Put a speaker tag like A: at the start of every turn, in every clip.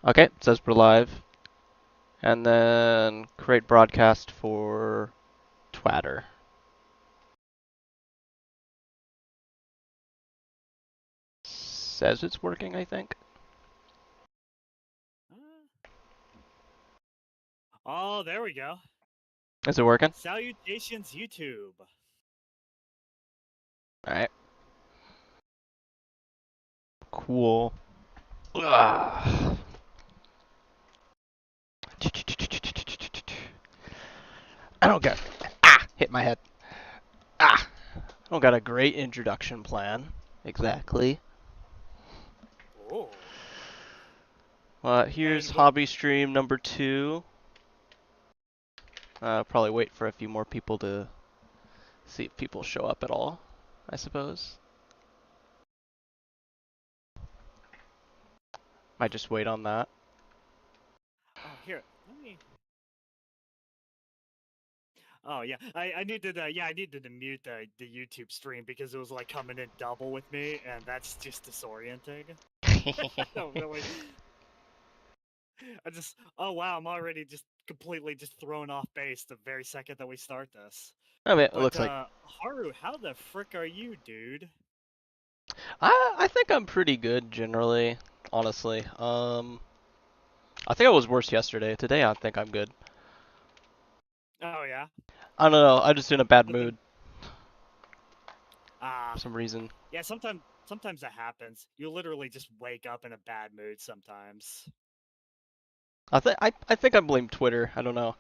A: Okay, it says we're live. And then create broadcast for Twatter. Says it's working, I think.
B: Oh, there we go.
A: Is it working?
B: Salutations, YouTube.
A: Alright. Cool. Ugh. I don't got. Hit my head. I don't got a great introduction plan. Exactly.
B: Oh.
A: Here's
B: And what?
A: hobby stream number 2. Probably wait for a few more people to see if people show up at all, I suppose. Might just wait on that.
B: Oh, here. Let me. Oh yeah, I needed I needed to mute the YouTube stream because it was like coming in double with me, and that's just disorienting. No, really. Oh wow, I'm already just completely just thrown off base the very second that we start this.
A: I mean, it
B: But
A: looks like
B: Haru, how the frick are you, dude?
A: I think I'm pretty good generally, honestly. I think I was worse yesterday. Today I think I'm good.
B: Oh yeah.
A: I don't know. I'm just in a bad
B: But then
A: mood
B: ah
A: for some reason.
B: yeah, sometimes that happens. You literally just wake up in a bad mood sometimes.
A: I think I blame Twitter. I don't know.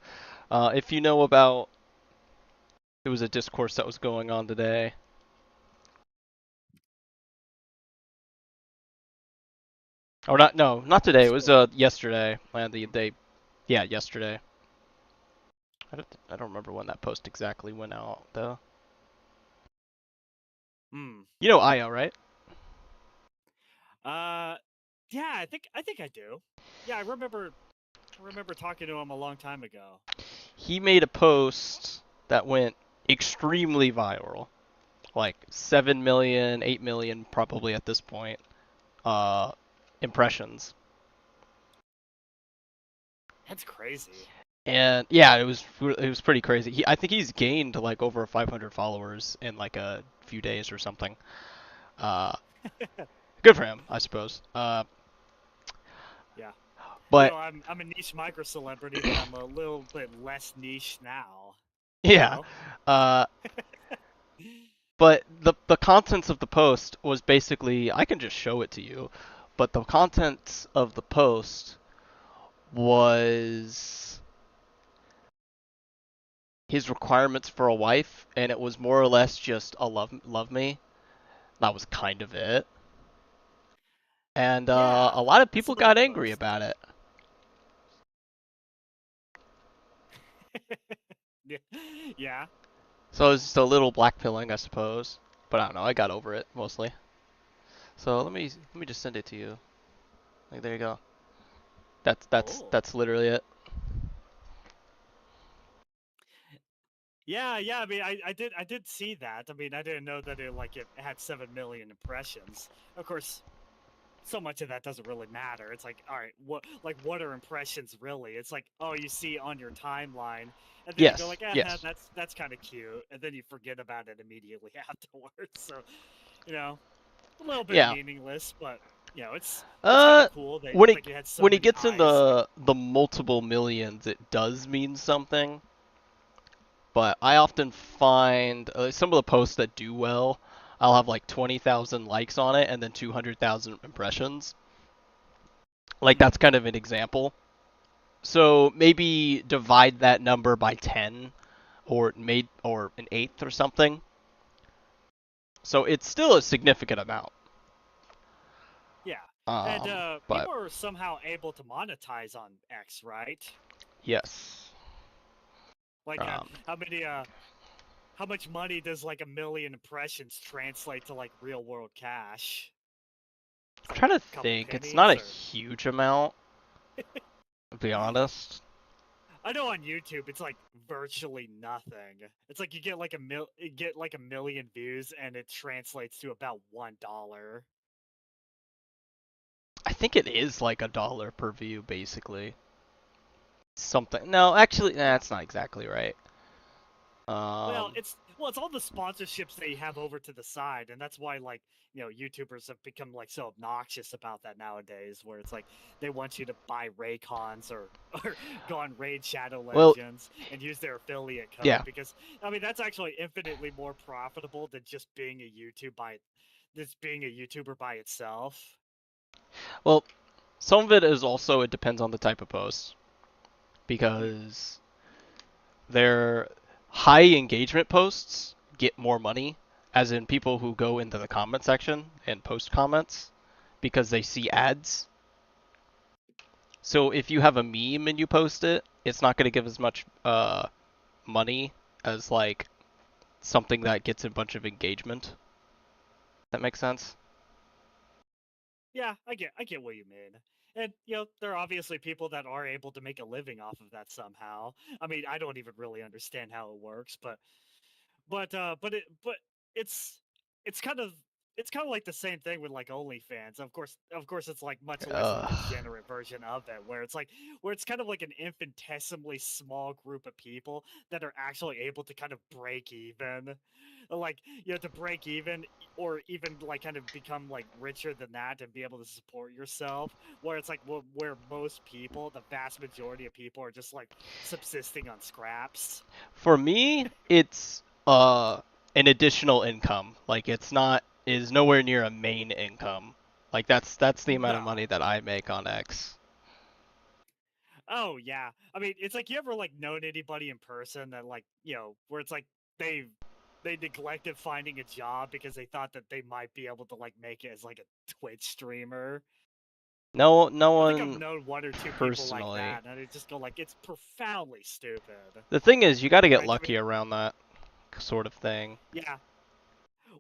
A: If you know about, there was a discourse that was going on today. Or not? No, not today. It was
B: Sure.
A: yesterday. Yeah, yesterday. I don't remember when that post exactly went out though.
B: Hmm.
A: You know Io, right?
B: Uh, yeah, I think I do. Yeah, I remember talking to him a long time ago.
A: He made a post that went extremely viral. Like 7 million, 8 million probably at this point, uh, impressions.
B: That's crazy.
A: And yeah, it was pretty crazy. I think he's gained like over 500 followers in like a few days or something. Uh, Good for him, I suppose.
B: Yeah. You
A: But
B: know, I'm a niche micro celebrity, but I'm a little bit less niche now. You
A: yeah,
B: know.
A: uh, but the contents of the post was basically, I can just show it to you, but the contents of the post was his requirements for a wife, and it was more or less just a love me. That was kind of it. And
B: Yeah,
A: a lot of
B: that's a
A: people
B: little
A: got angry
B: gross.
A: about it.
B: Yeah. Yeah.
A: So it was just a little blackpilling, I suppose. But I don't know. I got over it mostly. So let me just send it to you. Like there you go. That's that's
B: Oh.
A: that's literally it.
B: Yeah, yeah. I mean, I did see that. I mean, I didn't know that it had 7 million impressions. Of course, so much of that doesn't really matter. It's like, all right, what are impressions really? It's like, oh, you see on your timeline, and then you go
A: Yes.
B: like, eh,
A: Yes.
B: that's kind of cute, and then you forget about it immediately afterwards. So, you know, a little bit
A: Yeah.
B: meaningless, but it's kind of
A: Uh,
B: cool that
A: when it
B: like it had so
A: when it
B: many
A: gets in
B: eyes.
A: the multiple millions, it does mean something. But I often find some of the posts that do well, I'll have like 20,000 likes on it and then 200,000 impressions. Like
B: Hmm.
A: that's kind of an example. So maybe divide that number by 10 or an eighth or something. So it's still a significant amount.
B: Yeah, and
A: But
B: people are somehow able to monetize on X, right?
A: yes.
B: Like,
A: Um,
B: how much money does like 1 million impressions translate to like real world cash? It's
A: I'm
B: like
A: trying to
B: a couple
A: think. It's not
B: pennies,
A: a
B: or
A: huge amount, to be honest.
B: I know on YouTube it's like virtually nothing. It's like you get like 1 million views and it translates to about $1.
A: think it is like $1 per view, basically. Something. No, actually,
B: Yeah.
A: that's not exactly right.
B: Well, it's all the sponsorships they have over to the side, and that's why like YouTubers have become like so obnoxious about that nowadays, where it's like they want you to buy Raycons or go on Raid Shadow
A: well,
B: Legends and use their affiliate code
A: yeah.
B: because I mean that's actually infinitely more profitable than just being a YouTuber by itself.
A: Well, some of it is also it depends on the type of post
B: Hmm.
A: because their high engagement posts get more money, as in people who go into the comment section and post comments because they see ads. So if you have a meme and you post it, it's not going to give as much money as like something that gets a bunch of engagement. That makes sense?
B: Yeah, I get what you mean. And there are obviously people that are able to make a living off of that somehow. I mean, I don't even really understand how it works, but it's it's kind of it's kind of like the same thing with like OnlyFans. Of course, it's like much less of a
A: Ugh.
B: degenerate version of it, where it's kind of like an infinitesimally small group of people that are actually able to kind of break even, like to break even, or even like kind of become like richer than that and be able to support yourself. Where it's like where most people, the vast majority of people, are just like subsisting on scraps.
A: For me, it's an additional income. Like it's not is nowhere near a main income. Like that's the amount of
B: No.
A: money that I make on X.
B: Oh yeah. I mean, it's like you ever like known anybody in person that like, where it's like they they neglected finding a job because they thought that they might be able to like make it as like a Twitch streamer.
A: No, no
B: I think I've
A: one
B: known one or two people like
A: personally.
B: that, and I just go like, it's profoundly stupid,
A: The thing is, you got to get
B: right? I
A: lucky
B: mean,
A: around that sort of thing.
B: yeah.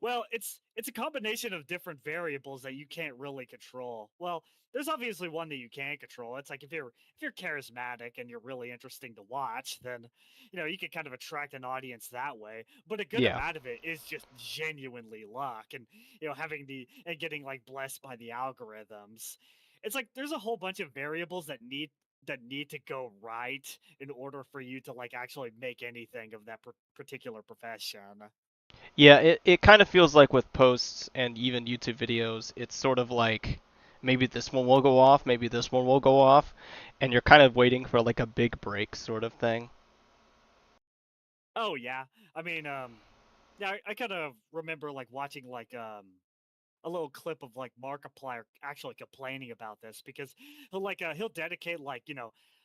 B: Well, it's a combination of different variables that you can't really control. Well, there's obviously one that you can control. It's like if you're charismatic and you're really interesting to watch, then you can kind of attract an audience that way. But a good
A: Yeah.
B: amount of it is just genuinely luck and having the and getting like blessed by the algorithms. It's like there's a whole bunch of variables that need to go right in order for you to like actually make anything of that particular profession.
A: Yeah, it kind of feels like with posts and even YouTube videos, it's sort of like maybe this one will go off, maybe this one will go off, and you're kind of waiting for like a big break sort of thing.
B: Oh yeah. I mean, yeah, I kind of remember like watching like a little clip of like Markiplier actually complaining about this because he'll dedicate like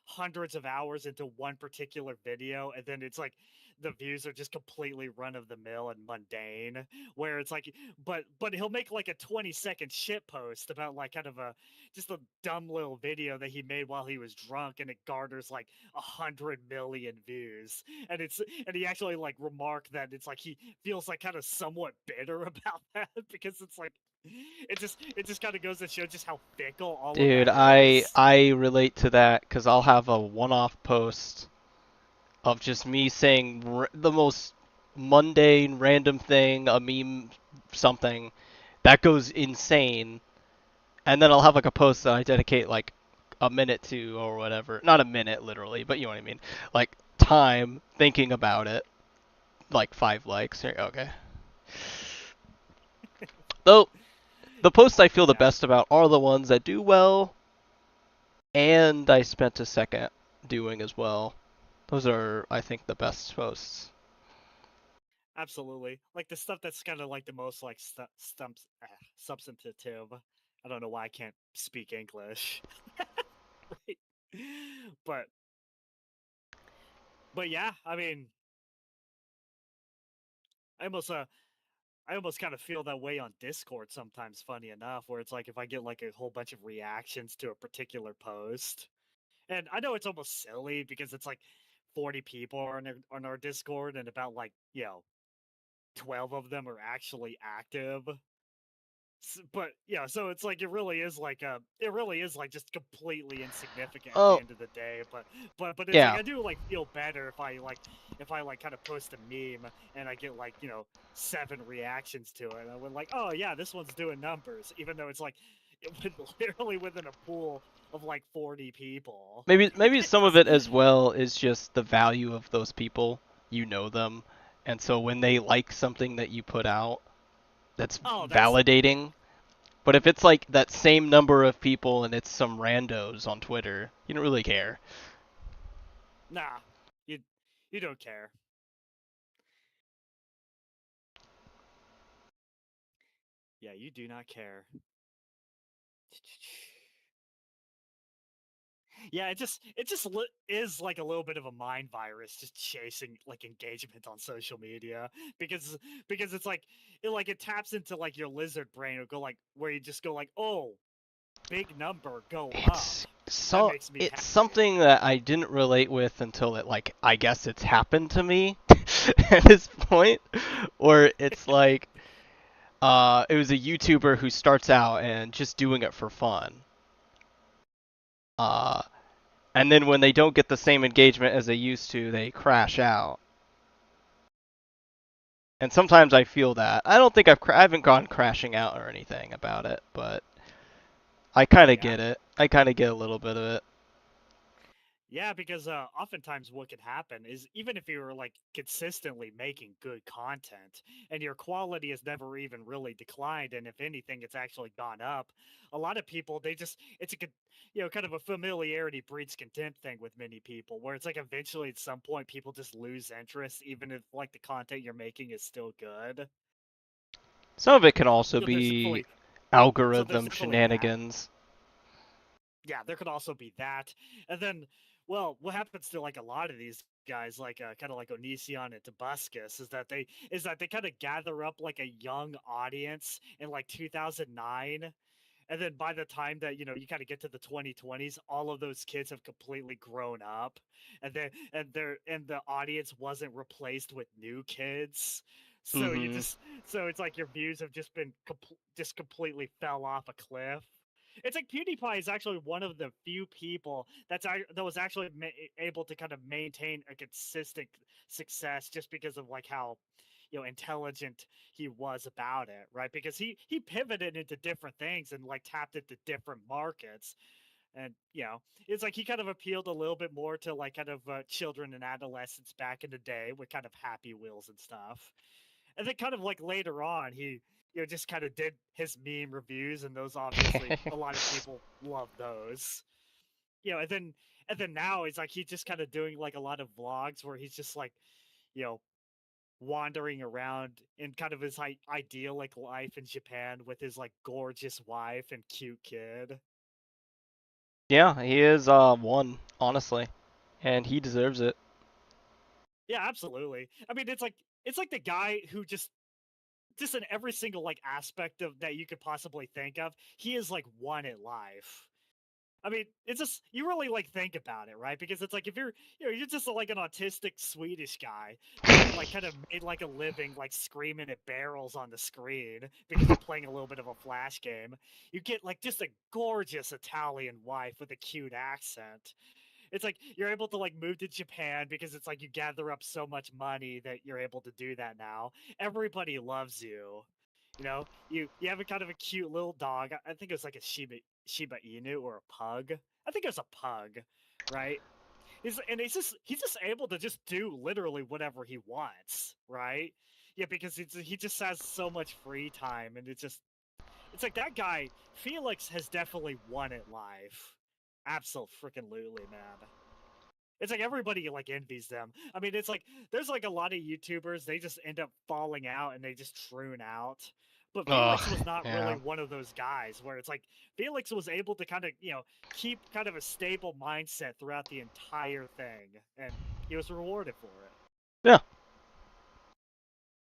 B: hundreds of hours into one particular video, and then it's like the views are just completely run of the mill and mundane, where it's like but he'll make like a 20-second shit post about like kind of a just a dumb little video that he made while he was drunk, and it garners like 100 million views, and he actually like remarked that it's like he feels like kind of somewhat bitter about that because it's like it just kind of goes to show just how fickle all of
A: Dude,
B: that
A: I
B: is.
A: I relate to that because I'll have a one-off post of just me saying the most mundane, random thing, a meme, something that goes insane, and then I'll have like a post that I dedicate like a minute to or whatever. Not a minute literally, but you know what I mean. Like time thinking about it. Like 5 likes. Okay. Though the posts I feel the
B: Yeah,
A: best about are the ones that do well and I spent a second doing as well. Those are, I think, the best posts.
B: absolutely. Like the stuff that's kind of like the most like substantive. I don't know why I can't speak English. Right. But but yeah, I mean, I almost uh I almost kind of feel that way on Discord sometimes, funny enough, where it's like if I get like a whole bunch of reactions to a particular post. And I know it's almost silly because it's like 40 people on our Discord, and about like 12 of them are actually active. But yeah, so it's like it really is like just completely insignificant at the
A: Oh,
B: end of the day. But it's like
A: yeah.
B: I do like feel better if I like kind of post a meme and I get like 7 reactions to it, and I would like, oh yeah, this one's doing numbers, even though it's like literally within a pool of like 40 people.
A: Maybe some of
B: It's
A: it as well is just the value of those people. You know them, and so when they like something that you put out, that's
B: oh, that's
A: validating. But if it's like that same number of people and it's some randos on Twitter, you don't really care.
B: nah. You you don't care. Yeah, you do not care. Yeah, is like a little bit of a mind virus, just chasing like engagement on social media because it's like it taps into like your lizard brain or go like where you just go like, oh, big number go up. That makes me
A: It's
B: happy.
A: something that I didn't relate with until it like I guess it's happened to me at this point, or it's like it was a YouTuber who starts out and just doing it for fun. Uh, and then when they don't get the same engagement as they used to, they crash out. And sometimes I feel that. I don't think I haven't gone crashing out or anything about it, but I
B: Oh
A: kind of
B: yeah.
A: get it. I kind of get a little bit of it.
B: Yeah, because oftentimes what could happen is even if you were like consistently making good content and your quality has never even really declined, and if anything, it's actually gone up. A lot of people they just it's a kind of a familiarity breeds contempt thing with many people, where it's like eventually at some point people just lose interest, even if like the content you're making is still good.
A: Some of it can also
B: So there's
A: be
B: definitely so there's
A: algorithm
B: definitely that.
A: shenanigans.
B: Yeah, there could also be that. And then, well, what happens to like a lot of these guys, like kind of like Onision and Tobuscus, is that they kind of gather up like a young audience in like 2009, and then by the time that you kind of get to the 2020s, all of those kids have completely grown up, and the audience wasn't replaced with new kids. So
A: Mm-hmm.
B: so it's like your views have just been just completely fell off a cliff. It's like PewDiePie is actually one of the few people that was actually able to kind of maintain a consistent success just because of like how intelligent he was about it, right? Because he pivoted into different things and like tapped into different markets. And it's like he kind of appealed a little bit more to like kind of children and adolescents back in the day with kind of Happy Wheels and stuff. And then kind of like later on, he just kind of did his meme reviews, and those obviously a lot of people love those. And then now it's like he's just kind of doing like a lot of vlogs where he's just like you know wandering around in kind of his like idyllic life in Japan with his like gorgeous wife and cute kid.
A: Yeah, he is one, honestly, and he deserves it.
B: Yeah, absolutely. I mean, it's like the guy who just in every single like aspect of that you could possibly think of, he is like one in life. I mean, it's just you really like think about it, right? Because it's like if you're just like an autistic Swedish guy who like kind of made like a living like screaming at barrels on the screen because you're playing a little bit of a flash game. You get like just a gorgeous Italian wife with a cute accent. It's like you're able to like move to Japan because it's like you gather up so much money that you're able to do that now. Everybody loves you. You have a kind of a cute little dog. I think it was like a Shiba Inu or a pug. I think it was a pug, right? He's just able to just do literally whatever he wants, right? Yeah, because he just has so much free time, and it's like that guy Felix has definitely won it live. Absolutely, man. It's like everybody like envies them. I mean, it's like there's like a lot of YouTubers, they just end up falling out and they just troon out. But
A: Ugh,
B: Felix was not really
A: yeah.
B: one of those guys where it's like Felix was able to kind of, keep kind of a stable mindset throughout the entire thing, and he was rewarded for it.
A: Yeah,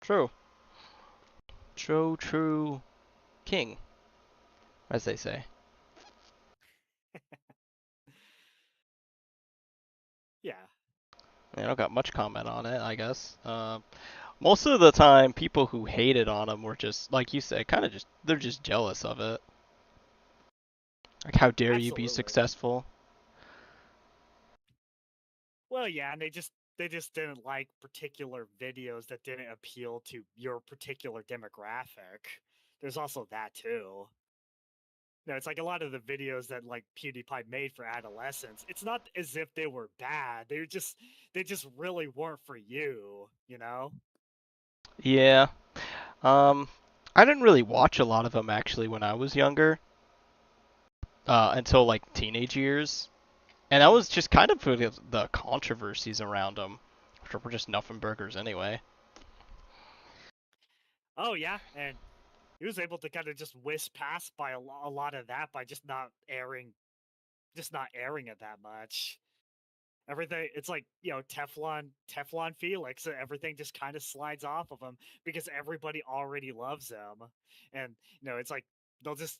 A: true. True king, as they say.
B: Yeah,
A: I don't got much comment on it, I guess. Most of the time, people who hated on him were just, like you said, kind of just, they're just jealous of it. Like, how dare you be
B: absolutely.
A: successful?
B: Well, yeah, and they just didn't like particular videos that didn't appeal to your particular demographic. There's also that too. it's like a lot of the videos that like PewDiePie made for adolescents. It's not as if they were bad. They just really weren't for you, you know?
A: Yeah. Um, I didn't really watch a lot of them actually when I was younger, until like teenage years, and that
B: Mhm.
A: was just kind of for the controversies around them, which were just nothing burgers anyway.
B: Oh yeah, and he was able to kind of just whisk past by a lot of that by just not airing it that much. Everything, it's like, Teflon Felix, everything just kind of slides off of him because everybody already loves him. And it's like they'll just,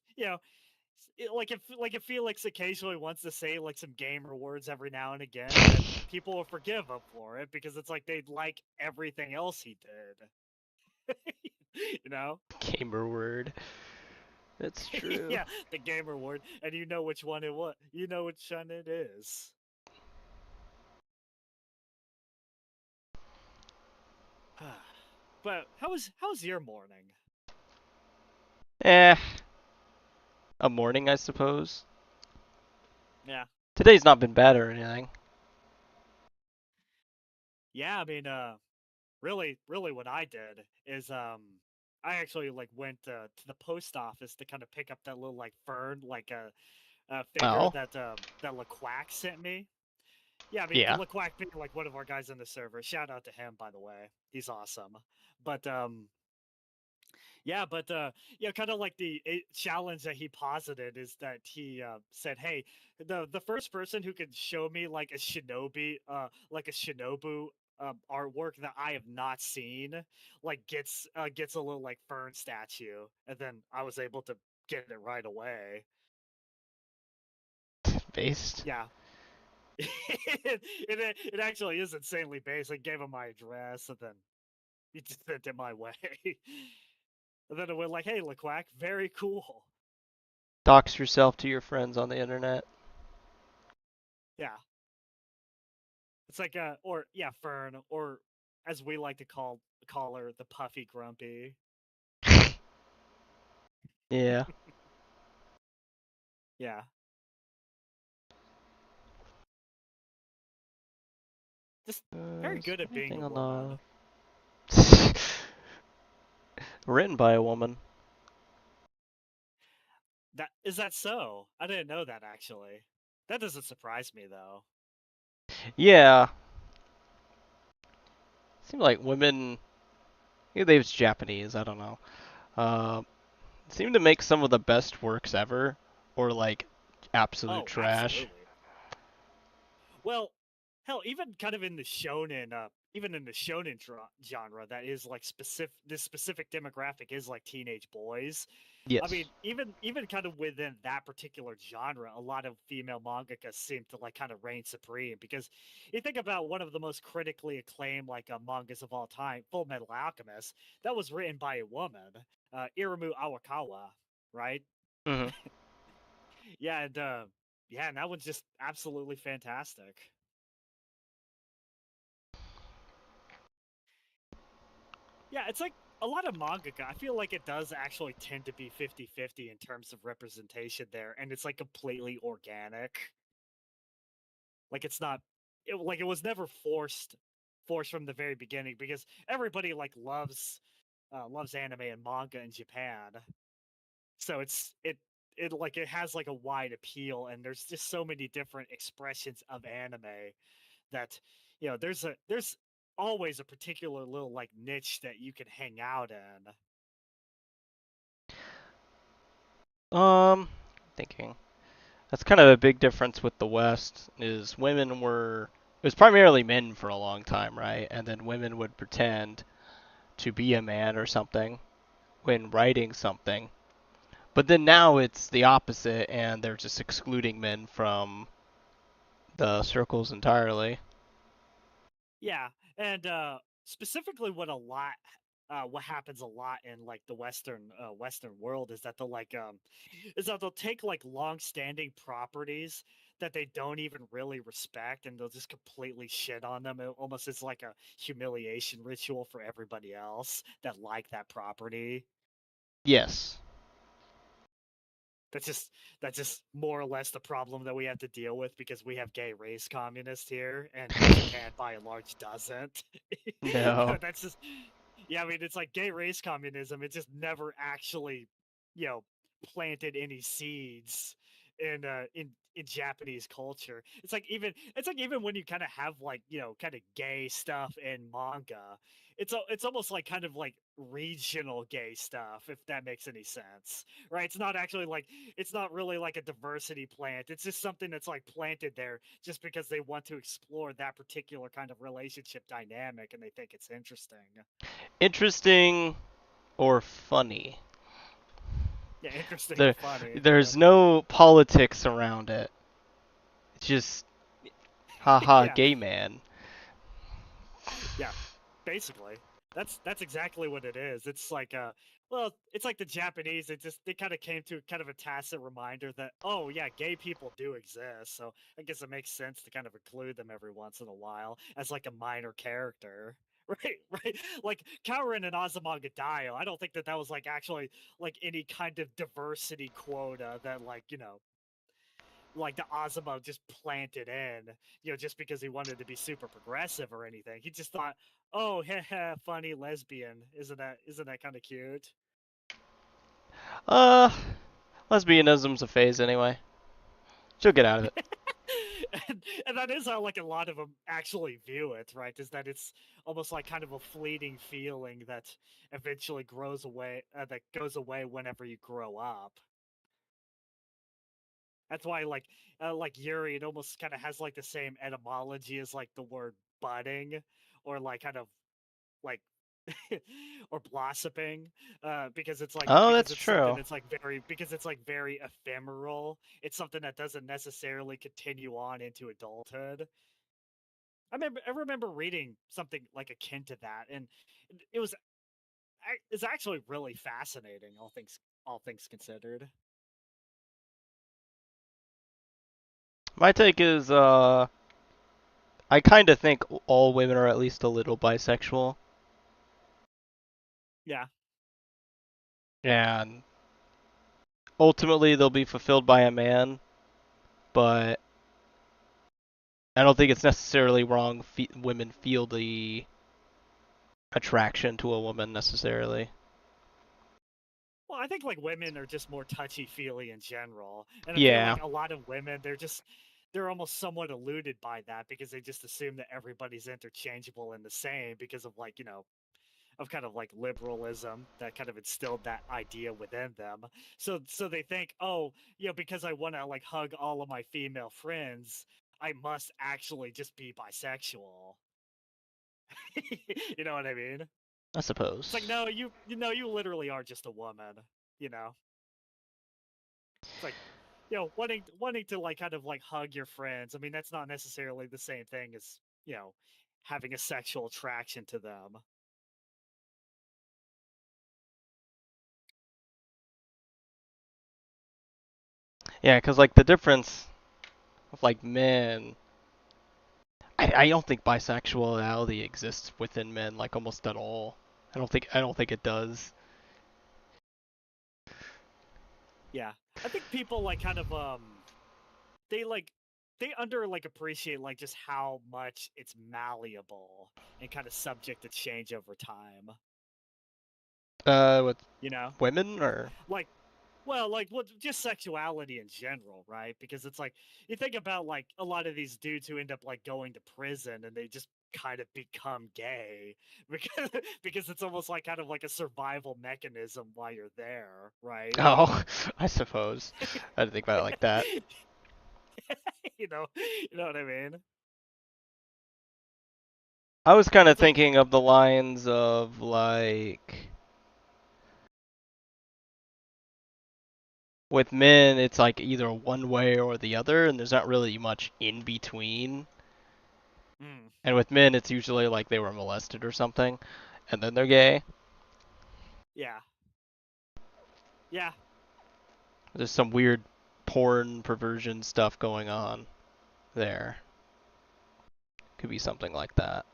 B: like if Felix occasionally wants to say like some gamer words every now and again, then people will forgive him for it because it's like they like everything else he did. you know
A: Gamer word. It's true.
B: yeah, the gamer word, and you know which one it was. You know which one it is. But how's your morning?
A: Eh, a morning, I suppose.
B: Yeah.
A: Today's not been bad or anything.
B: Yeah, I mean, really what I did is I actually like went to the post office to kind of pick up that little like fern like a figure
A: Oh,
B: that LaQuack sent me. Yeah, I mean
A: yeah.
B: LaQuack being like one of our guys in the server. Shout out to him, by the way. He's awesome. But yeah, but kind of like the challenge that he posited is that he said, "Hey, the first person who can show me like a shinobu artwork that I have not seen, like gets a little like fern statue." And then I was able to get it right away.
A: Based.
B: Yeah, it actually is insanely basic. Gave him my address, and then he just sent it my way. And then it went like, "Hey, LaQuack, very cool."
A: Dox yourself to your friends on the internet.
B: Yeah. It's like or yeah, Fern, or as we like to call her, the Puffy Grumpy.
A: Yeah.
B: Yeah, just very
A: Is
B: good at
A: there
B: being a
A: anything on
B: woman.
A: the written by a woman?
B: That so? I didn't know that actually. That doesn't surprise me though.
A: Yeah. Seems like women. Maybe they was Japanese. I don't know. Uh, seem to make some of the best works ever, or like absolute
B: Oh,
A: trash.
B: absolutely. Well, hell, even kind of in the even in the shonen genre, that is like specific. This specific demographic is like teenage boys. I mean,
A: Yes.
B: even kind of within that particular genre, a lot of female mangaka seem to like kind of reign supreme because you think about one of the most critically acclaimed like mangas of all time, Full Metal Alchemist, that was written by a woman, Iramu Awakawa, right?
A: Hmm.
B: Yeah, and yeah, and that one's just absolutely fantastic. Yeah, it's like a lot of mangaka. I feel like it does actually tend to be 50-50 in terms of representation there, and it's like completely organic. Like it's not like it was never forced from the very beginning because everybody like loves anime and manga in Japan. So it like it has like a wide appeal, and there's just so many different expressions of anime that there's always a particular little like niche that you can hang out in.
A: Thinking. That's kind of a big difference with the West. Is women were it was primarily men for a long time, right? And then women would pretend to be a man or something when writing something. But then now it's the opposite, and they're just excluding men from the circles entirely.
B: Yeah, and specifically what happens a lot in like the Western world is that they'll take like long-standing properties that they don't even really respect, and they'll just completely shit on them. It almost is like a humiliation ritual for everybody else that like that property.
A: Yes.
B: That's just more or less the problem that we have to deal with because we have gay race communists here, and Japan by and large doesn't.
A: No.
B: That's just yeah. I mean, it's like gay race communism. It just never actually, you know, planted any seeds in Japanese culture. It's like even when you kind of have like kind of gay stuff in manga, it's almost like kind of like regional gay stuff, if that makes any sense, right? It's not really like a diversity plant. It's just something that's like planted there just because they want to explore that particular kind of relationship dynamic and they think it's interesting.
A: Interesting or funny.
B: Yeah, interesting or
A: There,
B: funny. Yeah,
A: there's no politics around it. It's just, haha,
B: yeah,
A: gay man.
B: yeah. Basically, that's exactly what it is. It's like well, it's like the Japanese. They kind of came to kind of a tacit reminder that oh yeah, gay people do exist. So I guess it makes sense to kind of include them every once in a while as like a minor character. Right, right. Like Kaorin and Azumanga Daioh, I don't think that that was like actually like any kind of diversity quota that like like the Azuma just planted in, just because he wanted to be super progressive or anything. He just thought, oh, heh, funny lesbian. Isn't that kind of cute?
A: Uh, Lesbianism's a phase anyway. She'll get out of it.
B: And that is how like a lot of them actually view it, right? Is that it's almost like kind of a fleeting feeling that eventually grows away, that goes away whenever you grow up. That's why like Yuri, it almost kind of has like the same etymology as like the word budding, or like kind of like or blossoming,
A: Oh,
B: because
A: that's
B: it's something
A: true.
B: that's like very ephemeral. It's something that doesn't necessarily continue on into adulthood. I remember reading something like akin to that, and it was it's actually really fascinating, all things considered.
A: My take is, I kind of think all women are at least a little bisexual.
B: Yeah.
A: And ultimately, they'll be fulfilled by a man, but I don't think it's necessarily wrong women feel the attraction to a woman necessarily.
B: Well, I think like women are just more touchy feely in general, and I feel
A: Yeah.
B: like a lot of women they're almost somewhat eluded by that because they just assume that everybody's interchangeable and the same because of like of kind of like liberalism that kind of instilled that idea within them. So they think, oh, because I want to like hug all of my female friends, I must actually just be bisexual. You know what I mean?
A: I
B: It's like
A: suppose.
B: no, you literally are just a woman. You know, it's like wanting to like kind of like hug your friends. I mean, that's not necessarily the same thing as having a sexual attraction to them.
A: Yeah, because like the difference of like men, I don't think bisexuality exists within men like almost at all. I don't think it does.
B: Yeah, I think people like kind of they like they under like appreciate like just how much it's malleable and kind of subject to change over time.
A: With
B: You know,
A: women or
B: like well, like what just sexuality in general, right? Because it's like you think about like a lot of these dudes who end up like going to prison and they just kind of become gay because it's almost like kind of like a survival mechanism while you're there, right?
A: oh, I suppose. I didn't think about it like that.
B: You know what I mean?
A: I was kind of
B: It's like
A: thinking of the lines of like with men, it's like either one way or the other, and there's not really much in between.
B: mm,
A: And with men, it's usually like they were molested or something, and then they're gay.
B: yeah, yeah,
A: There's some weird porn perversion stuff going on there. Could be something like that.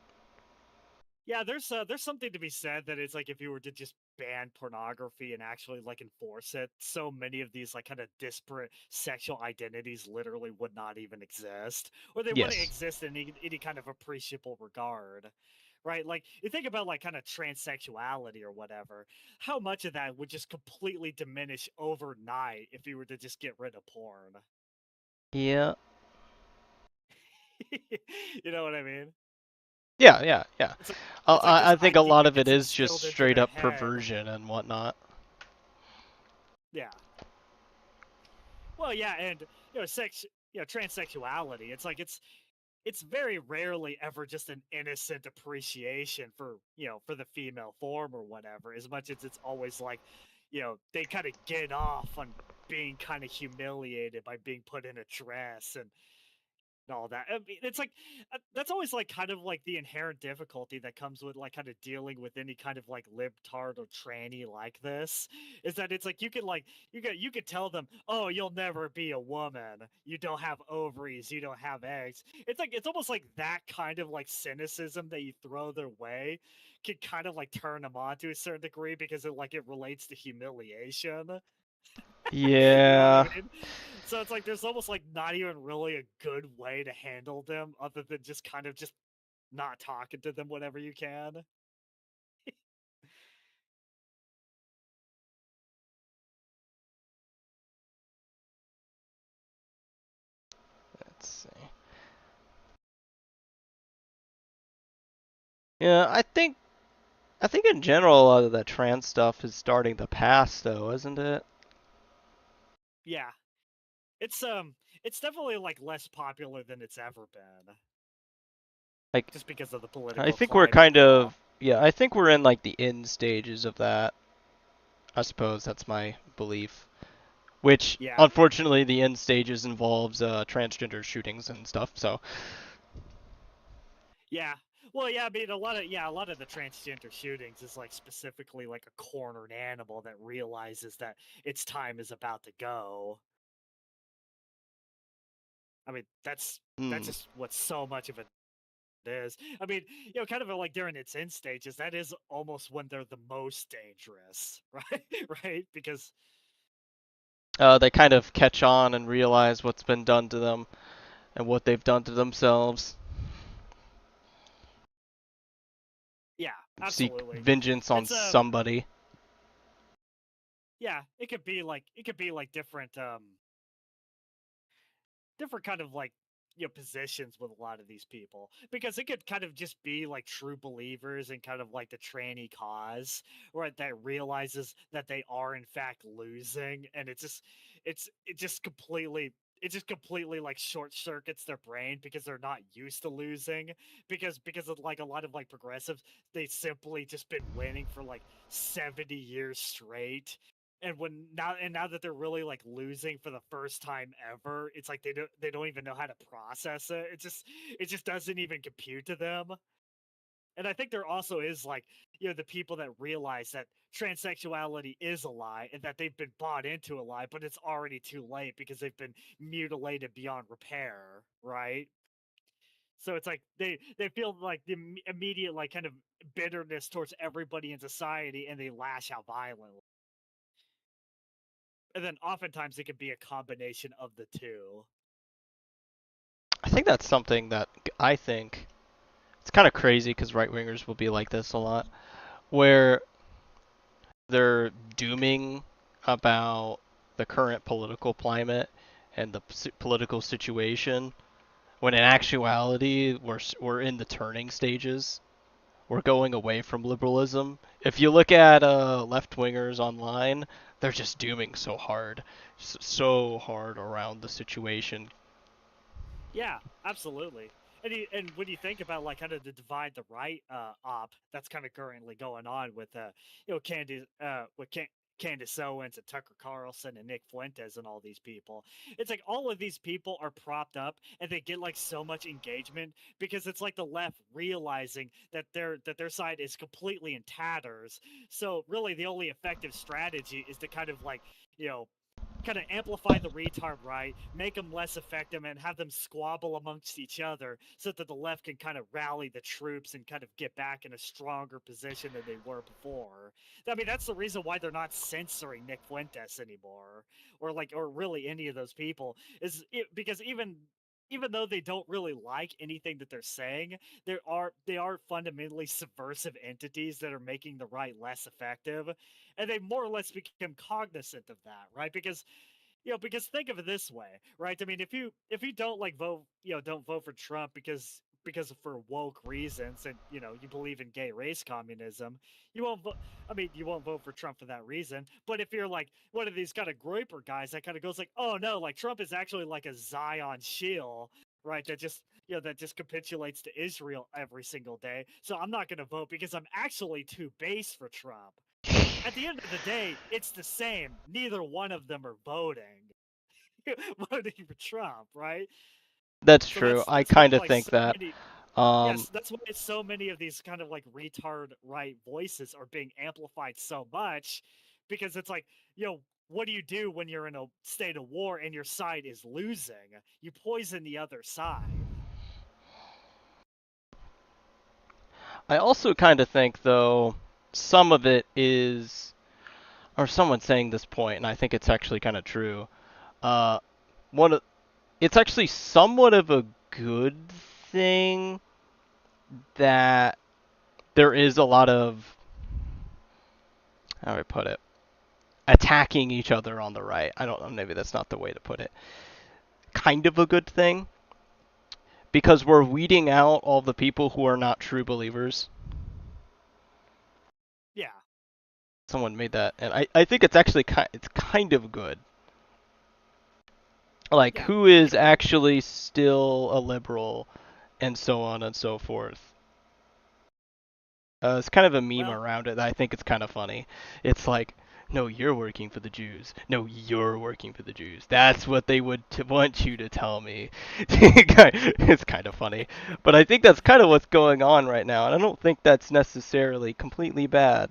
B: Yeah, there's something to be said that it's like if you were to just ban pornography and actually like enforce it, so many of these like kind of disparate sexual identities literally would not even exist, or they wouldn't
A: Yes.
B: exist in any kind of appreciable regard. Right? Like you think about like kind of transsexuality or whatever, how much of that would just completely diminish overnight if you were to just get rid of porn?
A: Yeah.
B: You know what I mean?
A: Yeah, yeah, yeah.
B: It's like it's like this
A: I think a
B: idea
A: lot of it
B: gets
A: is just
B: instilled into
A: straight
B: their
A: up
B: head.
A: perversion and whatnot.
B: Yeah. Well, yeah, and transsexuality. It's like it's very rarely ever just an innocent appreciation for for the female form or whatever. As much as it's always like, they kind of get off on being kind of humiliated by being put in a dress and all that. I mean, it's like that's always like kind of like the inherent difficulty that comes with like kind of dealing with any kind of like libtard or tranny like this is that it's like you could tell them, oh, you'll never be a woman, you don't have ovaries, you don't have eggs. It's like it's almost like that kind of like cynicism that you throw their way can kind of like turn them on to a certain degree because it relates to humiliation. You know what I
A: Yeah.
B: mean? So it's like there's almost like not even really a good way to handle them other than just kind of just not talking to them whenever you can.
A: Let's see. Yeah, I think in general a lot of that trans stuff is starting to pass though, isn't it?
B: Yeah. It's it's definitely like less popular than it's ever been
A: Like
B: just because of the
A: I
B: political
A: think we're
B: climate
A: kind
B: now.
A: of yeah, I think we're in like the end stages of that. I suppose that's my belief. Which
B: Yeah.
A: unfortunately the end stages involves transgender shootings and stuff. So
B: Yeah. Well, yeah, I mean a lot of the transgender shootings is like specifically like a cornered animal that realizes that its time is about to go. I mean, that's
A: hmm.
B: just what so much of it is. I mean, kind of like during its end stages, that is almost when they're the most dangerous, right? Right? Because
A: They kind of catch on and realize what's been done to them and what they've done to themselves.
B: yeah,
A: Seek
B: absolutely.
A: vengeance on
B: It's
A: somebody.
B: yeah, it could be like different kind of like positions with a lot of these people because it could kind of just be like true believers in kind of like the tranny cause, right, that realizes that they are in fact losing, and it just completely like short circuits their brain because they're not used to losing because of like a lot of like progressives, they simply just been winning for like 70 years straight, and now that they're really like losing for the first time ever, it's like they don't even know how to process it. It just doesn't even compute to them. And I think there also is like the people that realize that transsexuality is a lie and that they've been bought into a lie, but it's already too late because they've been mutilated beyond repair, right? So it's like they feel like the immediate like kind of bitterness towards everybody in society, and they lash out violently. And then oftentimes it can be a combination of the two.
A: I think that's something that I think it's kind of crazy because right wingers will be like this a lot, where they're dooming about the current political climate and the political situation, when in actuality we're in the turning stages. We're going away from liberalism. If you look at left wingers online, they're just dooming so hard, so hard around the situation.
B: Yeah, absolutely. And when you think about like kind of the divide the right op that's kind of currently going on with Candace Owens and Tucker Carlson and Nick Fuentes and all these people. It's like all of these people are propped up and they get like so much engagement because it's like the left realizing that their side is completely in tatters. So really the only effective strategy is to kind of like, you know, kind of amplify the retard right, make them less effective, and have them squabble amongst each other so that the left can kind of rally the troops and kind of get back in a stronger position than they were before. I mean, that's the reason why they're not censoring Nick Fuentes anymore, or really any of those people, because even though they don't really like anything that they're saying, they are fundamentally subversive entities that are making the right less effective, and they more or less become cognizant of that, right? Because think of it this way, right? I mean, if you don't like vote, don't vote for Trump because for woke reasons, and you believe in gay race communism, you won't vote. I mean, you won't vote for Trump for that reason. But if you're like one of these kind of groyper guys that kind of goes like, oh no, like Trump is actually like a Zion shield, right? That just capitulates to Israel every single day. So I'm not going to vote because I'm actually too base for Trump. At the end of the day, it's the same. Neither one of them are voting for Trump, right?
A: That's
B: So
A: true.
B: that's
A: I
B: that's why
A: kind of
B: like
A: think
B: so
A: that.
B: many
A: Um,
B: yes, that's why so many of these kind of like retard right voices are being amplified so much, because it's like, what do you do when you're in a state of war and your side is losing? You poison the other side.
A: I also kind of think, though, some of it is, or someone's saying this point, and I think it's actually kind of true. Uh, one of, it's actually somewhat of a good thing that there is a lot of, how do I put it, attacking each other on the right. I don't know, maybe that's not the way to put it. Kind of a good thing because we're weeding out all the people who are not true believers.
B: Yeah.
A: Someone made that, and I think it's actually it's kind of good. Like,
B: Yeah.
A: who
B: I
A: is
B: can agree with that.
A: actually still a liberal, and so on and so forth. It's kind of a meme
B: Well,
A: around it that I think it's kind of funny. It's like, no, you're working for the Jews. No, you're working for the Jews. That's what they would want you to tell me. It's kind of funny. But I think that's kind of what's going on right now, and I don't think that's necessarily completely bad.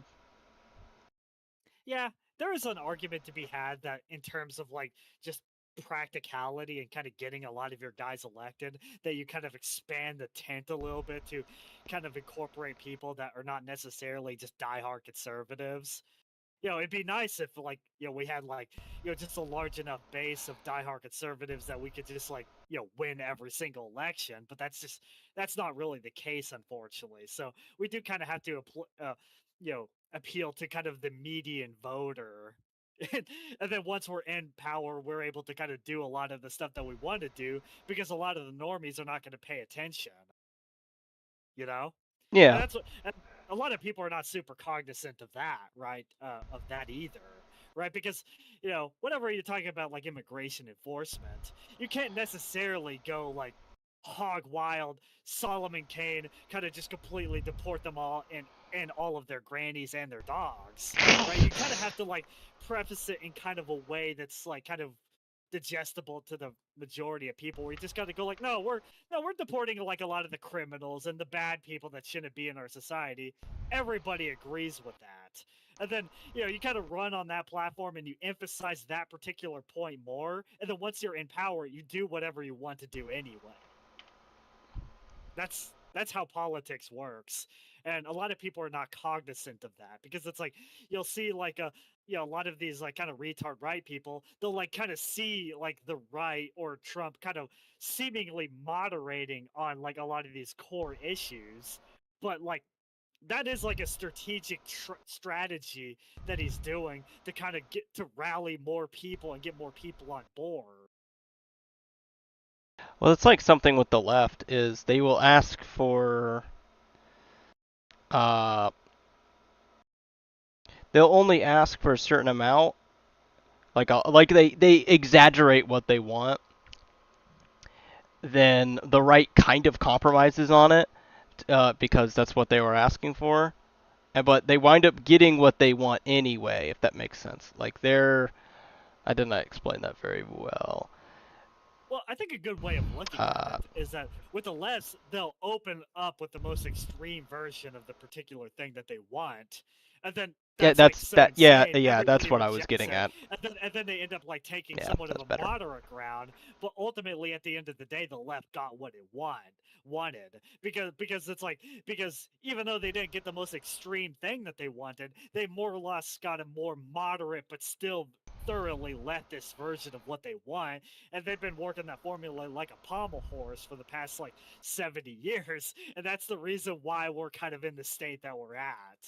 B: yeah, there is an argument to be had that in terms of like just practicality and kind of getting a lot of your guys elected, that you kind of expand the tent a little bit to kind of incorporate people that are not necessarily just diehard conservatives. It'd be nice if like, we had like, just a large enough base of diehard conservatives that we could just like, win every single election. But that's not really the case, unfortunately. So we do kind of have to, appeal to kind of the median voter. And then once we're in power, we're able to kind of do a lot of the stuff that we want to do because a lot of the normies are not going to pay attention, you know? And
A: Yeah.
B: that's what and a lot of people are not super cognizant of that, right? Of that either, right? Because whenever you're talking about like immigration enforcement, you can't necessarily go like hog wild, Solomon Kane, kind of just completely deport them all and all of their grannies and their dogs, right? You kind of have to like preface it in kind of a way that's like kind of digestible to the majority of people. We just got to go like, no, we're deporting like a lot of the criminals and the bad people that shouldn't be in our society. Everybody agrees with that. And then, you kind of run on that platform and you emphasize that particular point more. And then once you're in power, you do whatever you want to do anyway. That's how politics works, and a lot of people are not cognizant of that because it's like you'll see like a lot of these like kind of retard right people, they'll like kind of see like the right or Trump kind of seemingly moderating on like a lot of these core issues, but like that is like a strategic strategy that he's doing to kind of get to rally more people and get more people on board.
A: Well, it's like something with the left is they will ask for uh they'll only ask for a certain amount. Like they exaggerate what they want, then the right kind of compromises on it because that's what they were asking for. But they wind up getting what they want anyway, if that makes sense. Like I did not explain that very well.
B: Well, I think a good way of looking at
A: Uh,
B: it is that with the lefts, they'll open up with the most extreme version of the particular thing that they want, and then
A: Yeah,
B: That's like so
A: yeah,
B: insane.
A: yeah, that's
B: Everybody
A: what I was
B: rejects
A: getting
B: it,
A: at.
B: and then they end up like taking
A: Yeah,
B: somewhat of
A: that's
B: a
A: better.
B: moderate ground. But ultimately, at the end of the day, the left got what it wanted because it's like because even though they didn't get the most extreme thing that they wanted, they more or less got a more moderate but still thoroughly leftist version of what they want, and they've been working that formula like a pommel horse for the past like 70 years, and that's the reason why we're kind of in the state that we're at,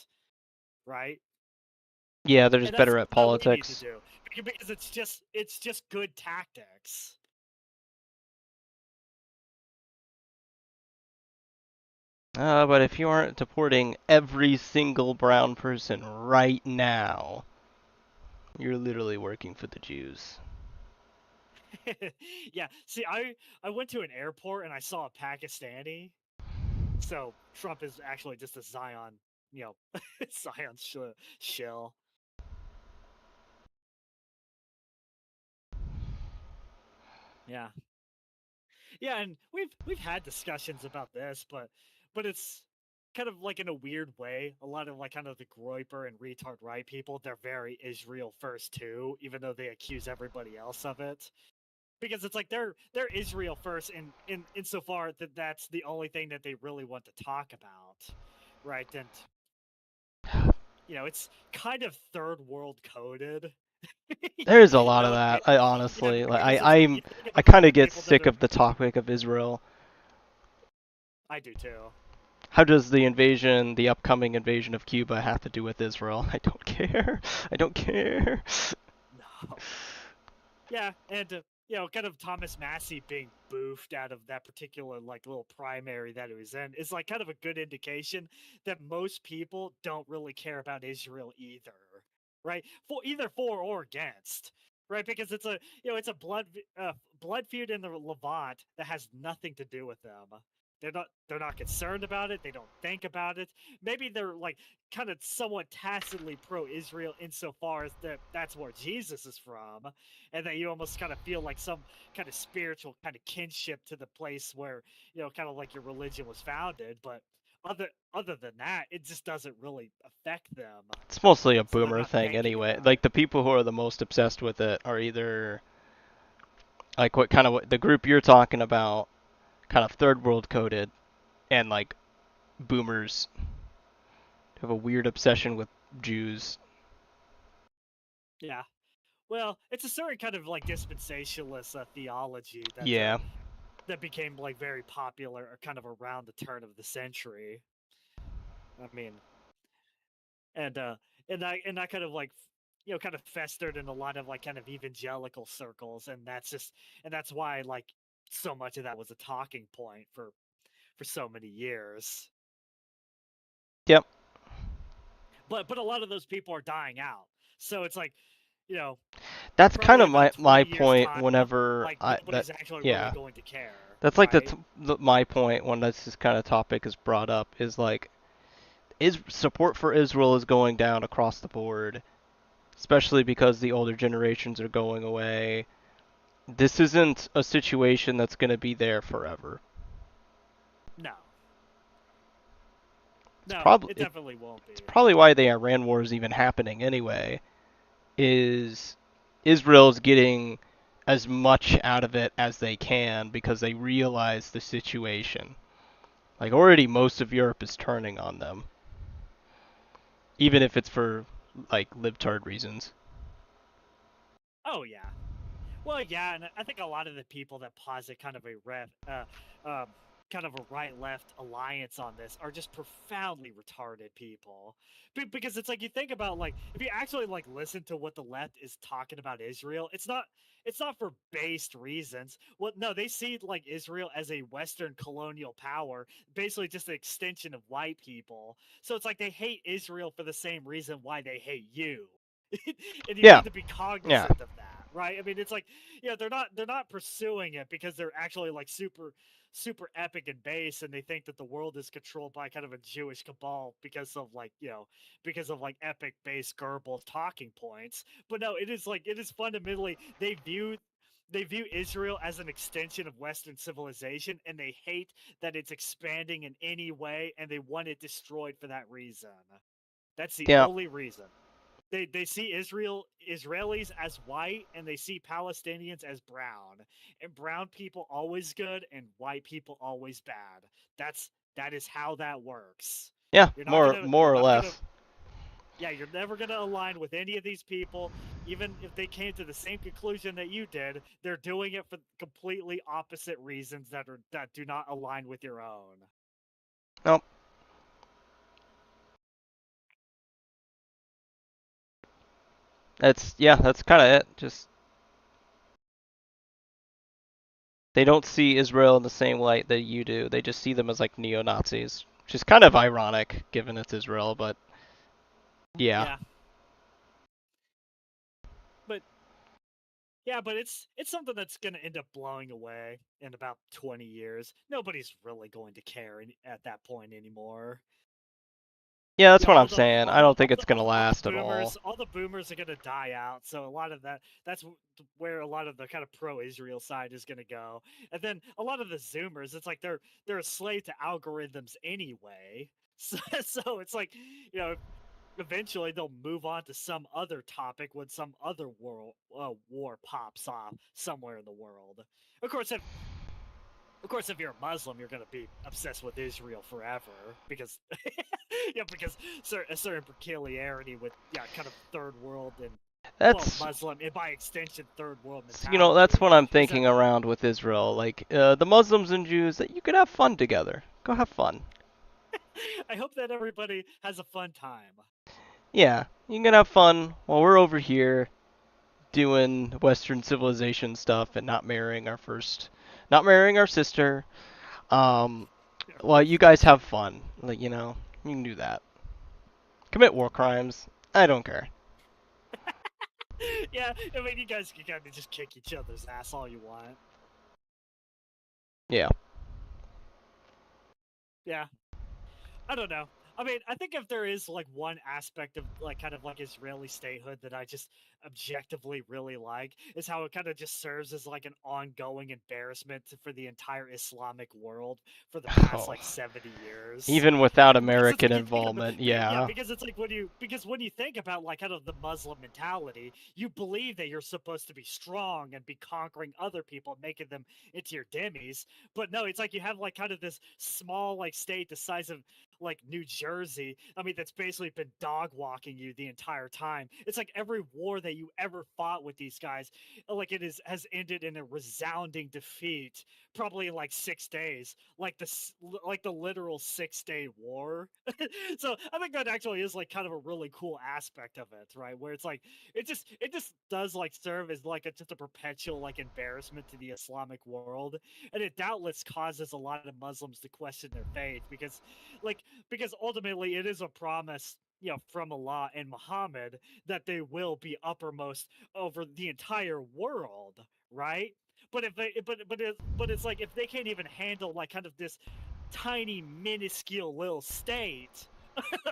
B: right?
A: Yeah, they're just
B: And that's
A: better at
B: something that we need to
A: politics.
B: do because it's just good tactics.
A: But if you aren't deporting every single brown person right now, you're literally working for the Jews.
B: Yeah, see, I went to an airport and I saw a Pakistani. So Trump is actually just a Zion, you know, Zion shill. Yeah, yeah, and we've had discussions about this, but it's kind of like in a weird way. A lot of like kind of the Groiper and retard right people, they're very Israel first too, even though they accuse everybody else of it. Because it's like they're Israel first in insofar that that's the only thing that they really want to talk about, right? And it's kind of third world coded.
A: There's a lot of
B: Yeah,
A: that. I honestly, like,
B: because it's like you think
A: I
B: about
A: kind of
B: the
A: get
B: people that
A: sick
B: are.
A: of the topic of Israel.
B: I do too.
A: How does the upcoming invasion of Cuba, have to do with Israel? I don't care. I don't care.
B: No. Yeah, and kind of Thomas Massey being boofed out of that particular like little primary that he was in is like kind of a good indication that most people don't really care about Israel either, right? For or against, right? Because it's a it's a blood feud in the Levant that has nothing to do with them. They're not concerned about it. They don't think about it. Maybe they're like kind of somewhat tacitly pro-Israel insofar as that's where Jesus is from, and that you almost kind of feel like some kind of spiritual kind of kinship to the place where kind of like your religion was founded. But other than that, it just doesn't really affect them,
A: It's mostly a
B: so they're
A: boomer
B: not
A: thing
B: thinking
A: anyway.
B: about
A: Like,
B: it.
A: the people who are the most obsessed with it are either like what the group you're talking about, kind of third world coded, and like boomers have a weird obsession with Jews.
B: Yeah. Well, it's a certain kind of like dispensationalist theology
A: Yeah.
B: that became like very popular kind of around the turn of the century. I mean, and that kind of like kind of festered in a lot of like kind of evangelical circles, and that's why like so much of that was a talking point for so many years.
A: Yep.
B: But a lot of those people are dying out, so it's like you know
A: That's kind
B: probably
A: of
B: about
A: my
B: 20 years
A: point
B: time,
A: whenever
B: like
A: I that
B: nobody's actually really
A: yeah.
B: going to care,
A: That's like
B: right?
A: my point when this kind of topic is brought up, is like, is support for Israel is going down across the board, especially because the older generations are going away. This isn't a situation that's going to be there forever.
B: No,
A: It's
B: no,
A: probably
B: it definitely won't
A: it's
B: be.
A: probably why the Iran war is even happening anyway. Is Israel's getting as much out of it as they can because they realize the situation. Like, already most of Europe is turning on them, even if it's for like libtard reasons.
B: Oh yeah. Well, yeah, and I think a lot of the people that posit kind of kind of a right-left alliance on this are just profoundly retarded people. Because it's like you think about like if you actually like listen to what the left is talking about Israel, it's not for based reasons. Well, no, they see like Israel as a Western colonial power, basically just an extension of white people. So it's like they hate Israel for the same reason why they hate you. And you
A: Yeah,
B: need to be
A: yeah.
B: cognizant of that, right? I mean, it's like, they're not pursuing it because they're actually like super epic and base, and they think that the world is controlled by kind of a Jewish cabal because of like epic base Goebbels talking points. But no, it is fundamentally they view Israel as an extension of Western civilization, and they hate that it's expanding in any way, and they want it destroyed for that reason. That's the
A: Yeah.
B: only reason. They see Israelis as white, and they see Palestinians as brown. And brown people always good, and white people always bad. That is how that works.
A: Yeah,
B: You're not
A: more
B: gonna
A: more
B: you're
A: or
B: not gonna
A: less.
B: yeah, you're never gonna align with any of these people, even if they came to the same conclusion that you did. They're doing it for completely opposite reasons that do not align with your own.
A: Nope. That's kind of it. Just they don't see Israel in the same light that you do. They just see them as like neo-Nazis, which is kind of ironic given it's Israel, but yeah.
B: Yeah, but yeah, but it's something that's gonna end up blowing away in about 20 years. Nobody's really going to care at that point anymore.
A: Yeah, that's
B: Yeah,
A: what I'm saying. I don't think it's going to last at all.
B: all the boomers are gonna die out. So a lot of that's where a lot of the kind of pro-Israel side is gonna go. And then a lot of the Zoomers, it's like they're a slave to algorithms anyway. So it's like, you know, eventually they'll move on to some other topic when some other world war pops off somewhere in the world. Of course, if you're a Muslim, you're going to be obsessed with Israel forever because, yeah, because a certain peculiarity with kind of third world and
A: That's
B: Muslim and by extension third world
A: that's
B: mentality
A: what I'm
B: is that
A: thinking around with Israel. Like the Muslims and Jews, that you could have fun together. Go have fun.
B: I hope that everybody has a fun time.
A: Yeah, you can have fun while we're over here doing Western civilization stuff and not marrying our sister. Um, well, you guys have fun. Like, you know, you can do that. Commit war crimes. I don't care.
B: Yeah, I mean, you guys can kind of just kick each other's ass all you want.
A: Yeah.
B: Yeah, I don't know. I mean, I think if there is like one aspect of like kind of like Israeli statehood that I just objectively really like is how it kind of just serves as like an ongoing embarrassment for the entire Islamic world for the past
A: Oh.
B: like 70 years.
A: Even without
B: Because it's
A: American
B: like
A: involvement,
B: yeah,
A: yeah.
B: because it's like when you think about like kind of the Muslim mentality, you believe that you're supposed to be strong and be conquering other people, making them into your demis. But no, it's like you have like kind of this small like state the size of like New Jersey. I mean, that's basically been dog walking you the entire time. It's like every war that you ever fought with these guys, like has ended in a resounding defeat, probably in like 6 days, like the literal 6 day war. So I think that actually is like kind of a really cool aspect of it, right? Where it's like it just does like serve as like just a perpetual like embarrassment to the Islamic world, and it doubtless causes a lot of Muslims to question their faith because ultimately it is a promise from Allah and Muhammad that they will be uppermost over the entire world, right? But if they but it's like if they can't even handle like kind of this tiny minuscule little state,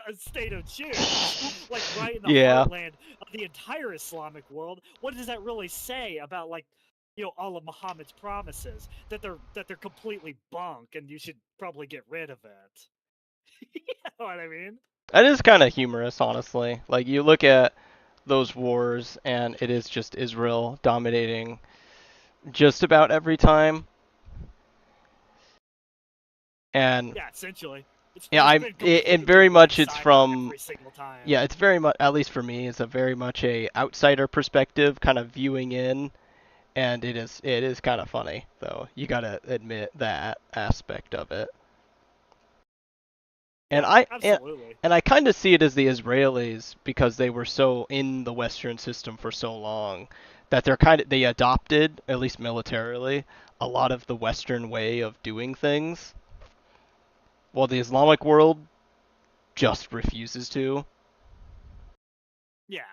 B: a state of Jews, like right in the
A: Yeah.
B: heartland of the entire Islamic world, what does that really say about like all of Muhammad's promises that they're completely bunk and you should probably get rid of it? You know what I mean?
A: That is kind of humorous, honestly. Like, you look at those wars, and it is just Israel dominating just about every time. And
B: Yeah, essentially.
A: yeah,
B: It's been
A: and
B: completely
A: very much it's
B: one-sided
A: from
B: every single time.
A: yeah, it's very much, at least for me, it's a very much a outsider perspective, kind of viewing in, and it is kind of funny though. You gotta admit that aspect of it. And
B: Yeah,
A: I and,
B: absolutely.
A: and I kind of see it as the Israelis because they were so in the Western system for so long that they adopted, at least militarily, a lot of the Western way of doing things, while the Islamic world just refuses to.
B: Yeah.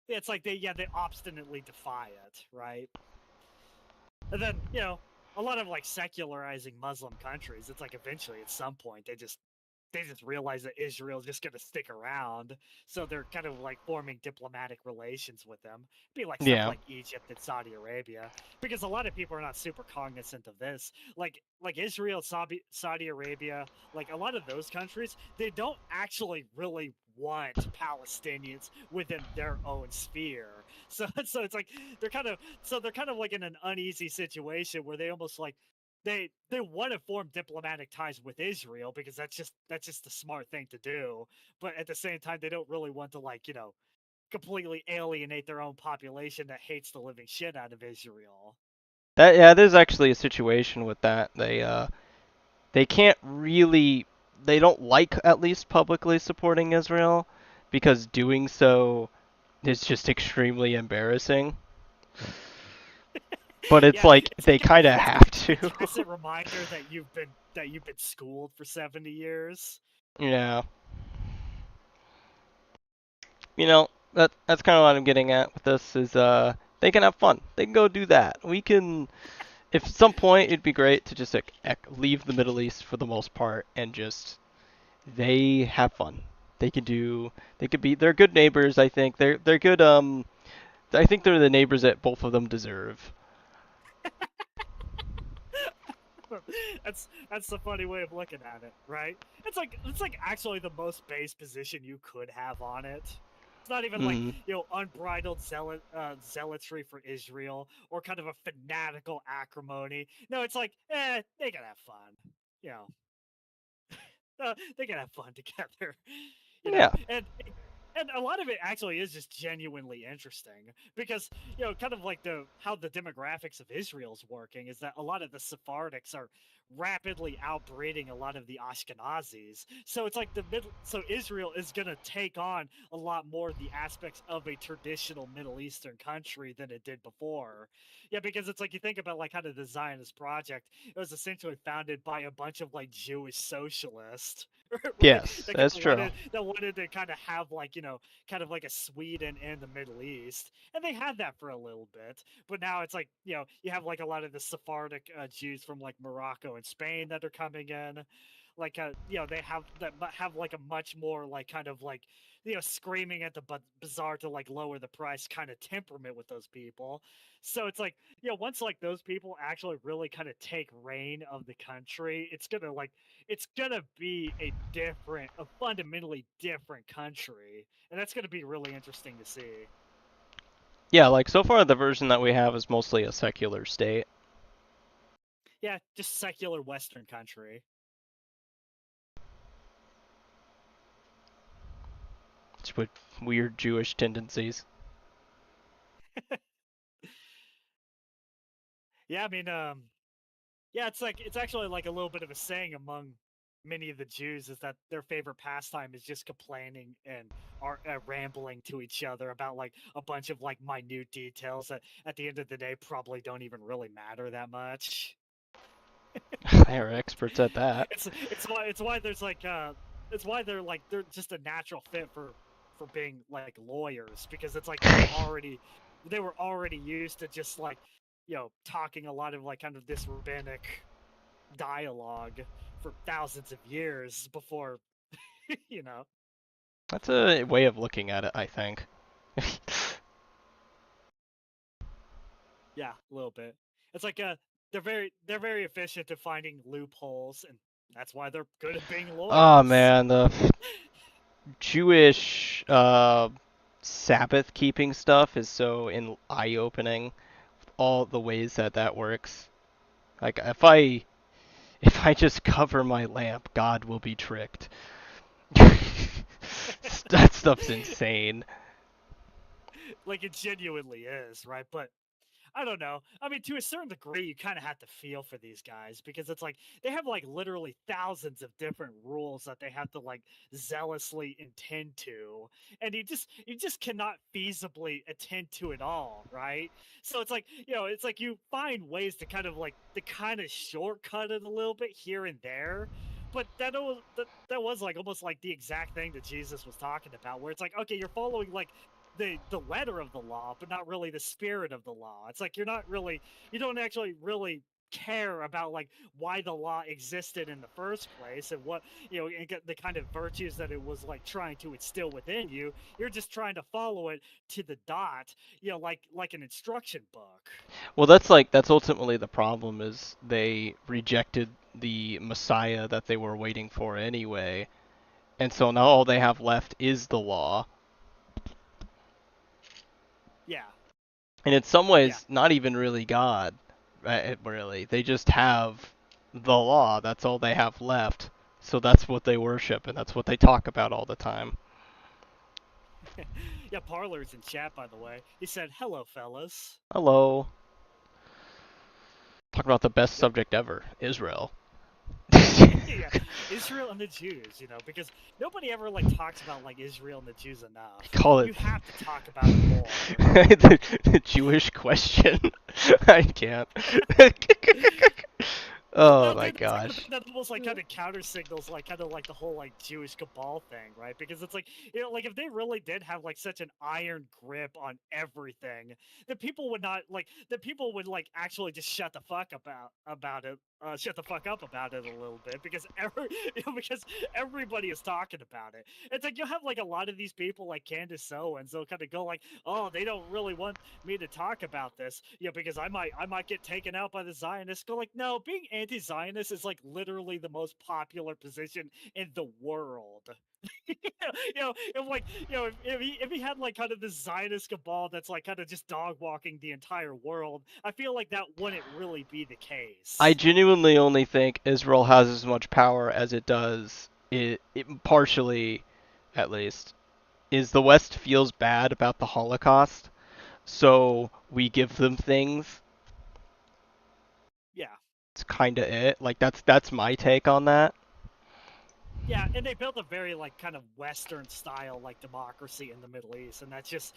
B: It's like they obstinately defy it, right? And then, a lot of like secularizing Muslim countries, it's like eventually at some point they just they just realize that Israel's just gonna stick around, so they're kind of like forming diplomatic relations with them. Be like stuff
A: Yeah.
B: like Egypt and Saudi Arabia, because a lot of people are not super cognizant of this. Like Israel, Saudi Arabia, like a lot of those countries, they don't actually really want Palestinians within their own sphere. So it's like they're kind of like in an uneasy situation where they almost like they want to form diplomatic ties with Israel because that's just the smart thing to do. But at the same time, they don't really want to like completely alienate their own population that hates the living shit out of Israel.
A: That yeah, there's actually a situation with that. They can't really they don't like at least publicly supporting Israel because doing so is just extremely embarrassing. But it's
B: Yeah,
A: like they kind of have
B: a
A: to.
B: tacit reminder that you've been schooled for 70 years.
A: Yeah. That's kind of what I'm getting at with this is they can have fun. They can go do that. We can if at some point it'd be great to just like leave the Middle East for the most part and just they have fun. They can do they could be they're good neighbors, I think. They're good I think they're the neighbors that both of them deserve.
B: That's the funny way of looking at it, right? It's like actually the most base position you could have on it. It's not even like
A: Mhm.
B: unbridled zealotry for Israel or kind of a fanatical acrimony. No, it's like they can have fun, you know. They can have fun together,
A: Yeah.
B: and a lot of it actually is just genuinely interesting because kind of like the how the demographics of Israel's working is that a lot of the Sephardics are rapidly outbreeding a lot of the Ashkenazis. So it's like so Israel is going to take on a lot more of the aspects of a traditional Middle Eastern country than it did before. Yeah, because it's like you think about like kind of the Zionist project, it was essentially founded by a bunch of like Jewish socialists, right?
A: Yes,
B: That kind
A: that's
B: of
A: true.
B: wanted to kind of have like kind of like a Sweden in the Middle East, and they had that for a little bit. But now it's like you have like a lot of the Sephardic Jews from like Morocco and Spain that are coming in. Like they have that have like a much more like kind of like screaming at the bazaar to like lower the price kind of temperament with those people. So it's like once like those people actually really kind of take reign of the country, it's gonna be a fundamentally different country, and that's gonna be really interesting to see.
A: Yeah, like so far the version that we have is mostly a secular state.
B: Yeah, just secular Western country.
A: It's with weird Jewish tendencies.
B: Yeah, I mean, yeah, it's actually like a little bit of a saying among many of the Jews is that their favorite pastime is just complaining and are rambling to each other about like a bunch of like minute details that at the end of the day probably don't even really matter that much.
A: They are experts at that.
B: It's why there's like it's why they're just a natural fit for being like lawyers because it's like they were already used to just like talking a lot of like kind of this rabbinic dialogue for thousands of years before you know.
A: That's a way of looking at it, I think.
B: Yeah, a little bit. It's like they're very efficient at finding loopholes, and that's why they're good at being
A: Oh
B: lawyers.
A: man, the Jewish Sabbath keeping stuff is so eye-opening. All the ways that that works. Like if I just cover my lamp, God will be tricked. That stuff's insane.
B: Like it genuinely is, right? But I don't know. I mean, to a certain degree, you kind of have to feel for these guys because it's like they have like literally thousands of different rules that they have to like zealously attend to, and you just cannot feasibly attend to it all, right? So it's like it's like you find ways to kind of like to kind of shortcut it a little bit here and there. But that was like almost like the exact thing that Jesus was talking about, where it's like, okay, you're following like the letter of the law, but not really the spirit of the law. It's like you don't actually really care about like why the law existed in the first place and what and the kind of virtues that it was like trying to instill within you. You're just trying to follow it to the dot, like an instruction book.
A: Well, that's ultimately the problem is they rejected the Messiah that they were waiting for anyway, and so now all they have left is the law.
B: Yeah.
A: And in some
B: Yeah.
A: ways, not even really God, right? Really. They just have the law. That's all they have left. So that's what they worship, and that's what they talk about all the time.
B: Yeah, Parlor's in chat, by the way. He said, "Hello, fellas."
A: Hello. Talk about the best
B: Yep.
A: subject ever, Israel.
B: Yeah, Israel and the Jews, because nobody ever talks about Israel and the Jews enough.
A: Call it
B: You have to talk about it more.
A: the Jewish question. I can't. Oh
B: No,
A: my
B: dude, that's kind of the
A: gosh.
B: thing that almost kind of counter signals kind of the whole Jewish cabal thing, right? Because it's if they really did have such an iron grip on everything, the people would not the people would actually just shut the fuck about it, shut the fuck up about it a little bit because because everybody is talking about it. It's you'll have a lot of these people like Candace Owens, they'll kind of go oh, they don't really want me to talk about this, because I might get taken out by the Zionists. Go no, being anti-Zionist is literally the most popular position in the world. If he had kind of this Zionist cabal that's kind of just dog walking the entire world, I feel that wouldn't really be the
A: I
B: case.
A: genuinely only think Israel has as much power as it does, it partially, at least, is the West feels bad about the Holocaust, so we give them things.
B: Yeah.
A: It's kind of it. That's my take on that.
B: Yeah, and they built a very kind of Western style democracy in the Middle East, and that just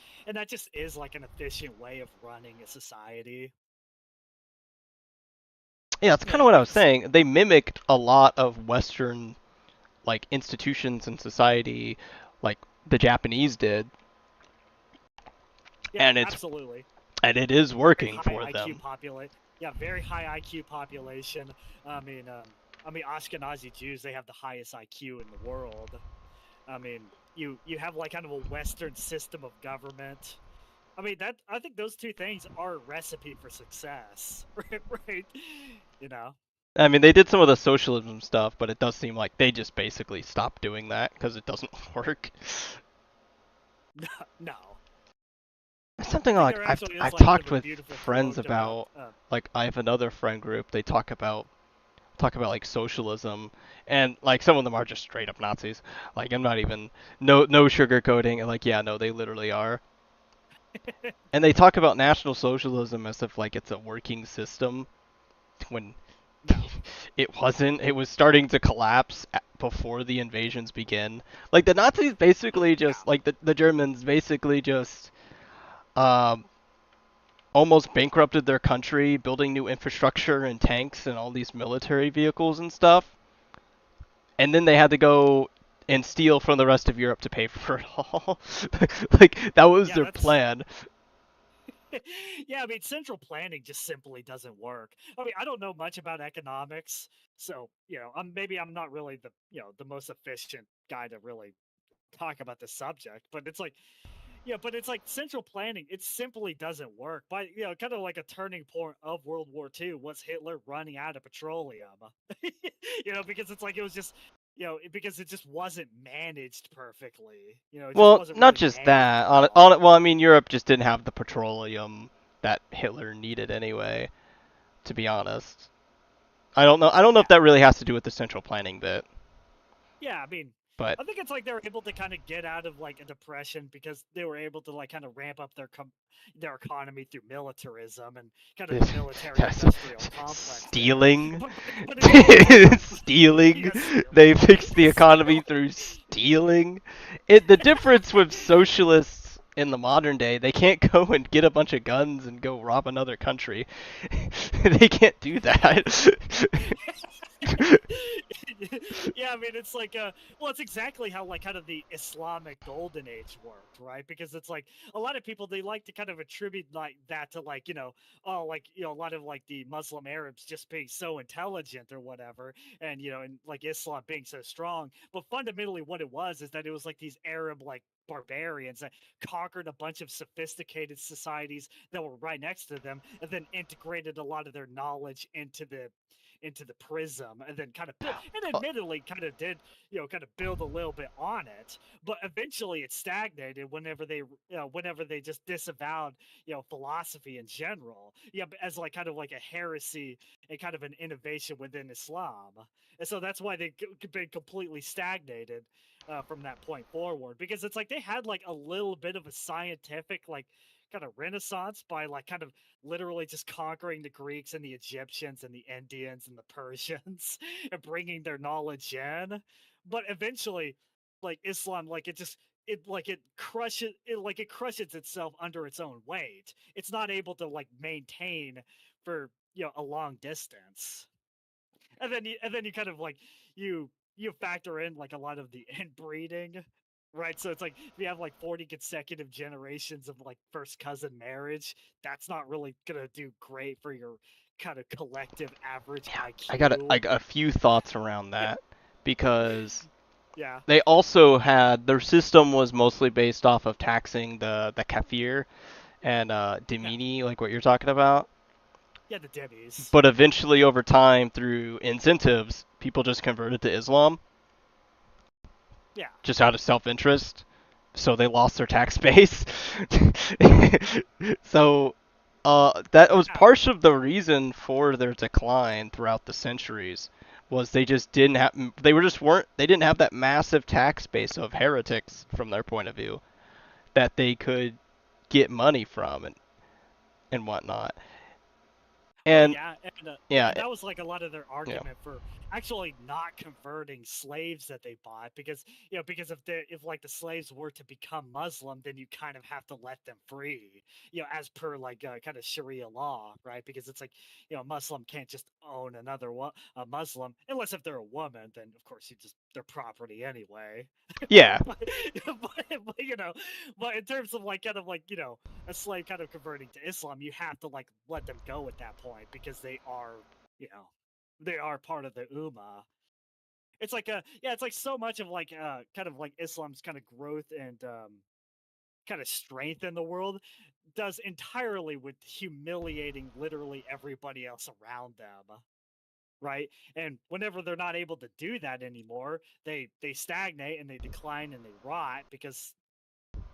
B: is an efficient way of running a society.
A: Yeah, that's kind of what I was saying. They mimicked a lot of Western institutions and society, like the Japanese did,
B: Yeah,
A: and
B: absolutely.
A: it is
B: Very
A: working
B: high
A: for
B: IQ
A: them.
B: population. Yeah, very high IQ population. I mean, Ashkenazi Jews, they have the highest IQ in the world. I mean, you have kind of a Western system of government. I mean, I think those two things are a recipe for success, right? You know.
A: I mean, they did some of the socialism stuff, but it does seem like they just basically stopped doing that because it doesn't work.
B: No.
A: Something
B: I think
A: like
B: there
A: I've
B: actually is
A: I've
B: kind
A: talked
B: of a
A: with
B: beautiful
A: friends
B: quote about
A: about, I have another friend group. They talk about socialism, and some of them are just straight up Nazis. I'm not even no sugarcoating, and yeah, no, they literally are. And they talk about National Socialism as if it's a working system when
B: no.
A: it wasn't. It was starting to collapse before the invasions begin. The Nazis basically
B: Yeah.
A: just the Germans basically just um almost bankrupted their country building new infrastructure and tanks and all these military vehicles and stuff. And then they had to go and steal from the rest of Europe to pay for it all. That was
B: Yeah,
A: their
B: that's
A: plan.
B: yeah, I mean, central planning just simply doesn't work. I mean, I don't know much about economics, so maybe I'm not really the most efficient guy to really talk about the subject. But it's but it's central planning. It simply doesn't work. By kind of a turning point of World War II was Hitler running out of petroleum. Because it was just because it just wasn't managed perfectly. It just
A: Well,
B: wasn't
A: not
B: really
A: just
B: managed
A: that.
B: well.
A: Well, I mean, Europe just didn't have the petroleum that Hitler needed anyway, to be honest. I don't know if
B: Yeah.
A: that really has to do with the central planning bit,
B: Yeah, I mean,
A: but
B: I think it's they were able to kind of get out of a depression because they were able to kind of ramp up their economy through militarism and kind of the military
A: that's
B: industrial complex there.
A: stealing.
B: But it's also
A: Stealing.
B: yes,
A: They fixed the economy
B: stealing.
A: through stealing. The difference with socialists in the modern day, they can't go and get a bunch of guns and go rob another country. They can't do that.
B: Yeah, yeah, I mean, it's like, well, it's exactly how like kind of the Islamic Golden Age worked, right? Because it's like a lot of people they like to kind of attribute like that to like oh like a lot of like the Muslim Arabs just being so intelligent or whatever, and and like Islam being so strong. But fundamentally, what it was is that it was like these Arab like barbarians that conquered a bunch of sophisticated societies that were right next to them, and then integrated a lot of their knowledge into the prism and then kind of build and
A: Uh,
B: admittedly kind of did kind of build a little bit on it, but eventually it stagnated whenever they just disavowed philosophy in general, yeah, but as like kind of like a heresy and kind of an innovation within Islam. And so that's why they've been completely stagnated from that point forward, because it's like they had like a little bit of a scientific like kind of renaissance by like kind of literally just conquering the Greeks and the Egyptians and the Indians and the Persians and bringing their knowledge in. But eventually, like Islam, like it crushes itself under its own weight. It's not able to like maintain for a long distance. And then you kind of like you factor in like a lot of the inbreeding, right? So it's like if you have like 40 consecutive generations of like first cousin marriage, that's not really gonna do great for your kind of collective average
A: yeah, I got
B: IQ.
A: a few thoughts around
B: Yeah,
A: that because
B: yeah,
A: they also had their system was mostly based off of taxing the kafir and
B: yeah,
A: Dimini, like what you're talking about.
B: yeah. The Debbies.
A: But eventually, over time, through incentives, people just converted to Islam
B: Yeah,
A: just out of self-interest. So they lost their tax base. So that was
B: yeah,
A: part of the reason for their decline throughout the centuries. Was they just didn't have they were just weren't they didn't have that massive tax base of heretics from their point of view that they could get money from and whatnot.
B: well,
A: And
B: yeah,
A: yeah,
B: and that was like a lot of their
A: yeah.
B: argument for actually not converting slaves that they bought, because because if like the slaves were to become Muslim, then you kind of have to let them free, as per like kind of Sharia law, right? Because it's like a Muslim can't just own a Muslim unless if they're a woman, then of course you just they're property anyway.
A: Yeah.
B: but, but but in terms of like kind of like a slave kind of converting to Islam, you have to like let them go at that point because you know, they are part of the Ummah. It's like it's like so much of like kind of like Islam's kind of growth and kind of strength in the world does entirely with humiliating literally everybody else around them. Right, and whenever they're not able to do that anymore, they stagnate and they decline and they rot, because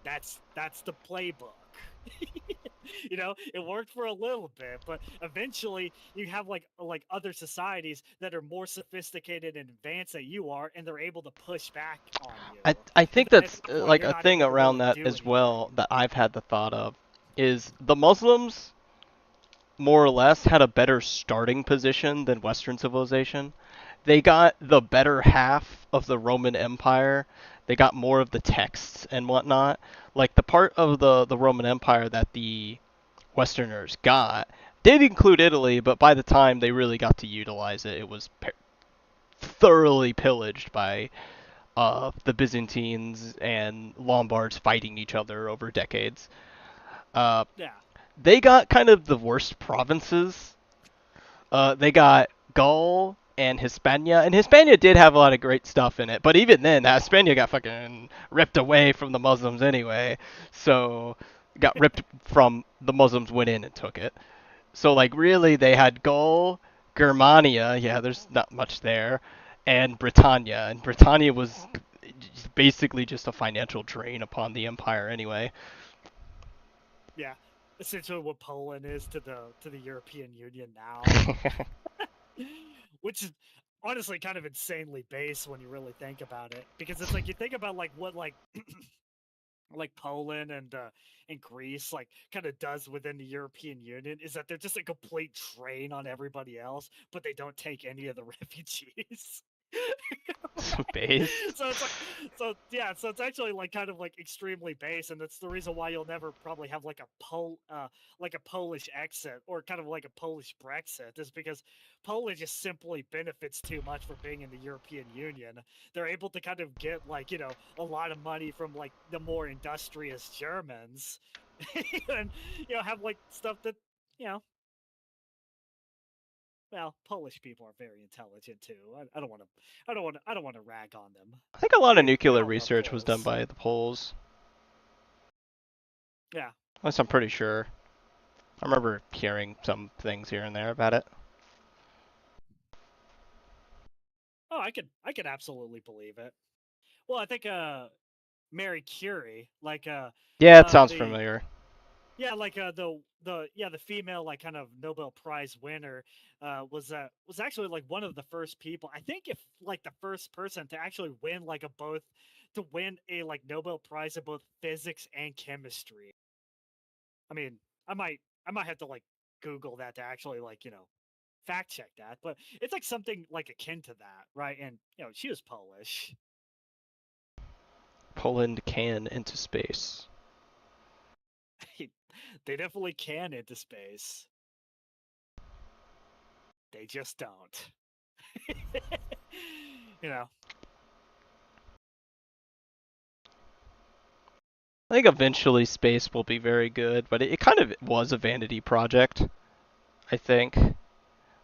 B: that's the playbook. It worked for a little bit, but eventually you have like other societies that are more sophisticated and advanced than you are, and they're able to push back on
A: I
B: you.
A: I
B: And
A: think
B: then at
A: that's
B: that point,
A: like
B: you're
A: a
B: not
A: thing
B: able to
A: around
B: really
A: that
B: do
A: as
B: anything.
A: well that I've had the thought of is the Muslims more or less had a better starting position than Western civilization. They got the better half of the Roman Empire. They got more of the texts and whatnot. Like the part of the Roman Empire that the Westerners got did include Italy, but by the time they really got to utilize it, it was thoroughly pillaged by the Byzantines and Lombards fighting each other over decades. Uh,
B: Yeah,
A: they got kind of the worst provinces. They got Gaul and Hispania, and Hispania did have a lot of great stuff in it, but even then, Hispania got fucking ripped away from the Muslims anyway. So got ripped from the Muslims went in and took it. So like really, they had Gaul, Germania. Yeah, there's not much there, and Britannia, and Britannia was basically just a financial drain upon the empire anyway.
B: yeah. Essentially, what Poland is to the European Union now, which is honestly kind of insanely base when you really think about it, because it's like you think about like what like Poland and Greece like kind of does within the European Union, is that they're just a complete drain on everybody else, but they don't take any of the refugees.
A: Based.
B: So it's like, so yeah, so it's actually like kind of like extremely base, and that's the reason why you'll never probably have like like a Polish exit or kind of like a Polish Brexit, is because Poland just simply benefits too much for being in the European Union. They're able to kind of get like a lot of money from like the more industrious Germans, and have like stuff that you know well, Polish people are very intelligent too. I don't want to, I don't want to rag on them.
A: I think a lot
B: I
A: of
B: mean, we
A: nuclear
B: all love
A: research was done
B: Poles.
A: by the Poles.
B: Yeah.
A: At least I'm pretty sure. I remember hearing some things here and there about it.
B: Oh, I could absolutely believe it. Well, I think Mary Curie, like
A: Yeah, it sounds
B: the
A: familiar.
B: yeah, like the female like kind of Nobel Prize winner was actually like one of the first people. I think if like the first person to actually win like a both to win a like Nobel Prize in both physics and chemistry. I mean, I might have to like Google that to actually like fact check that, but it's like something like akin to that, right? And she was Polish.
A: Poland can into space.
B: They definitely can into space. They just don't. you know.
A: I think eventually space will be very good, but it kind of was a vanity project, I think.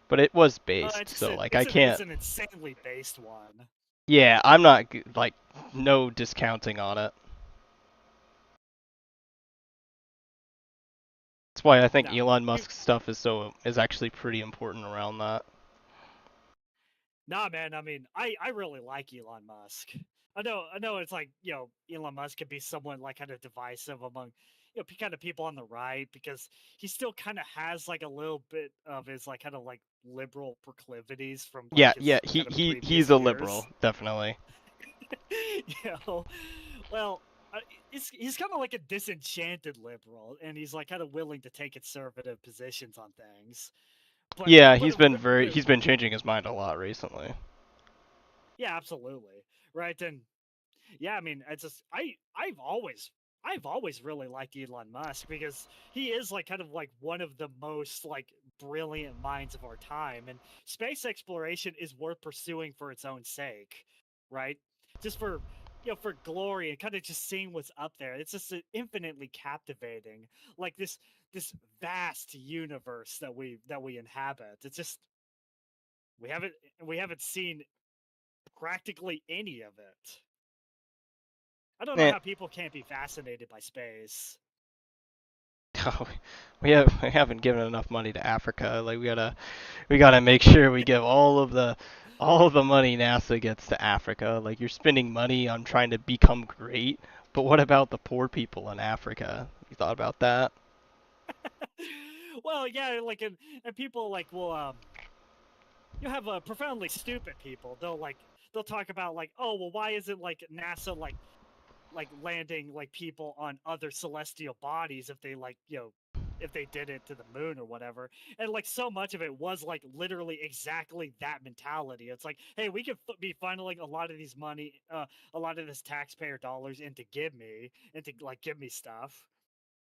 A: But it was based, so like I
B: It's
A: can't.
B: an insanely based one.
A: Yeah, I'm not like no discounting on it. That's why I think
B: No,
A: Elon Musk stuff is actually pretty important around that.
B: nah, man. I mean, I really like Elon Musk. I know. It's like Elon Musk can be somewhat like kind of divisive among kind of people on the right because he still kind of has like a little bit of his like kind of like liberal proclivities from
A: Yeah,
B: like
A: yeah,
B: his kind of
A: he's
B: previous
A: a liberal,
B: years.
A: definitely.
B: you know, well, he's kind of like a disenchanted liberal, and he's like kind of willing to take conservative positions on things.
A: Yeah,
B: But
A: he's been changing his mind a lot recently.
B: yeah, absolutely, right. And yeah, I mean, it's just I've always really liked Elon Musk because he is like kind of like one of the most like brilliant minds of our time, and space exploration is worth pursuing for its own sake, right? Just for for glory and kind of just seeing what's up there. It's just infinitely captivating, like this vast universe that we inhabit. It's just we haven't seen practically any of it. I don't know
A: Eh.
B: how people can't be fascinated by space.
A: We haven't given enough money to Africa. Like we gotta make sure we give all of the money NASA gets to Africa. Like you're spending money on trying to become great, but what about the poor people in Africa? You thought about that?
B: well, yeah, like and people like will you have profoundly stupid people. They'll talk about like, oh well, why isn't like NASA like landing like people on other celestial bodies if they like if they did it to the moon or whatever. And like so much of it was like literally exactly that mentality. It's like, hey, we could be funneling a lot of these money a lot of this taxpayer dollars into give me stuff.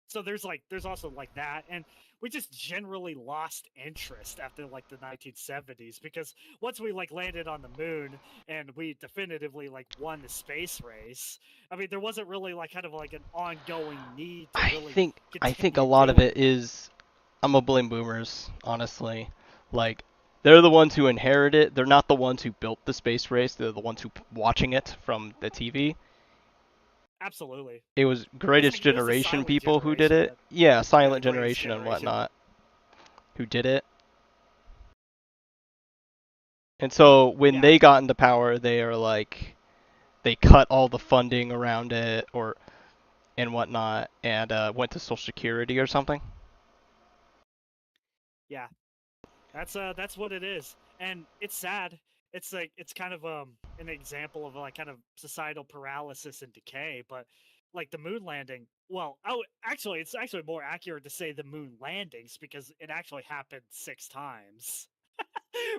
B: So there's also like that, and we just generally lost interest after like the 1970s because once we like landed on the moon and we definitively like won the space race, I mean there wasn't really like kind of like an ongoing need to really
A: I think a
B: continue
A: lot of
B: doing
A: it
B: it.
A: is I'm gonna blame boomers, honestly. Like they're the ones who inherit it. They're not the ones who built the space race. They're the ones who watching it from the TV.
B: Absolutely.
A: It was Greatest
B: It was the
A: Generation
B: silent
A: people who did
B: generation
A: it.
B: that
A: Yeah,
B: yeah, the
A: Silent
B: greatest
A: Generation and
B: generation.
A: whatnot who did it. And so when
B: Yeah.
A: they got into power, they are like they cut all the funding around it or and whatnot and went to Social Security or something.
B: Yeah. That's what it is. And it's sad. It's like it's kind of an example of like kind of societal paralysis and decay, but like the moon landing, well, oh actually it's actually more accurate to say the moon landings because it actually happened 6 times.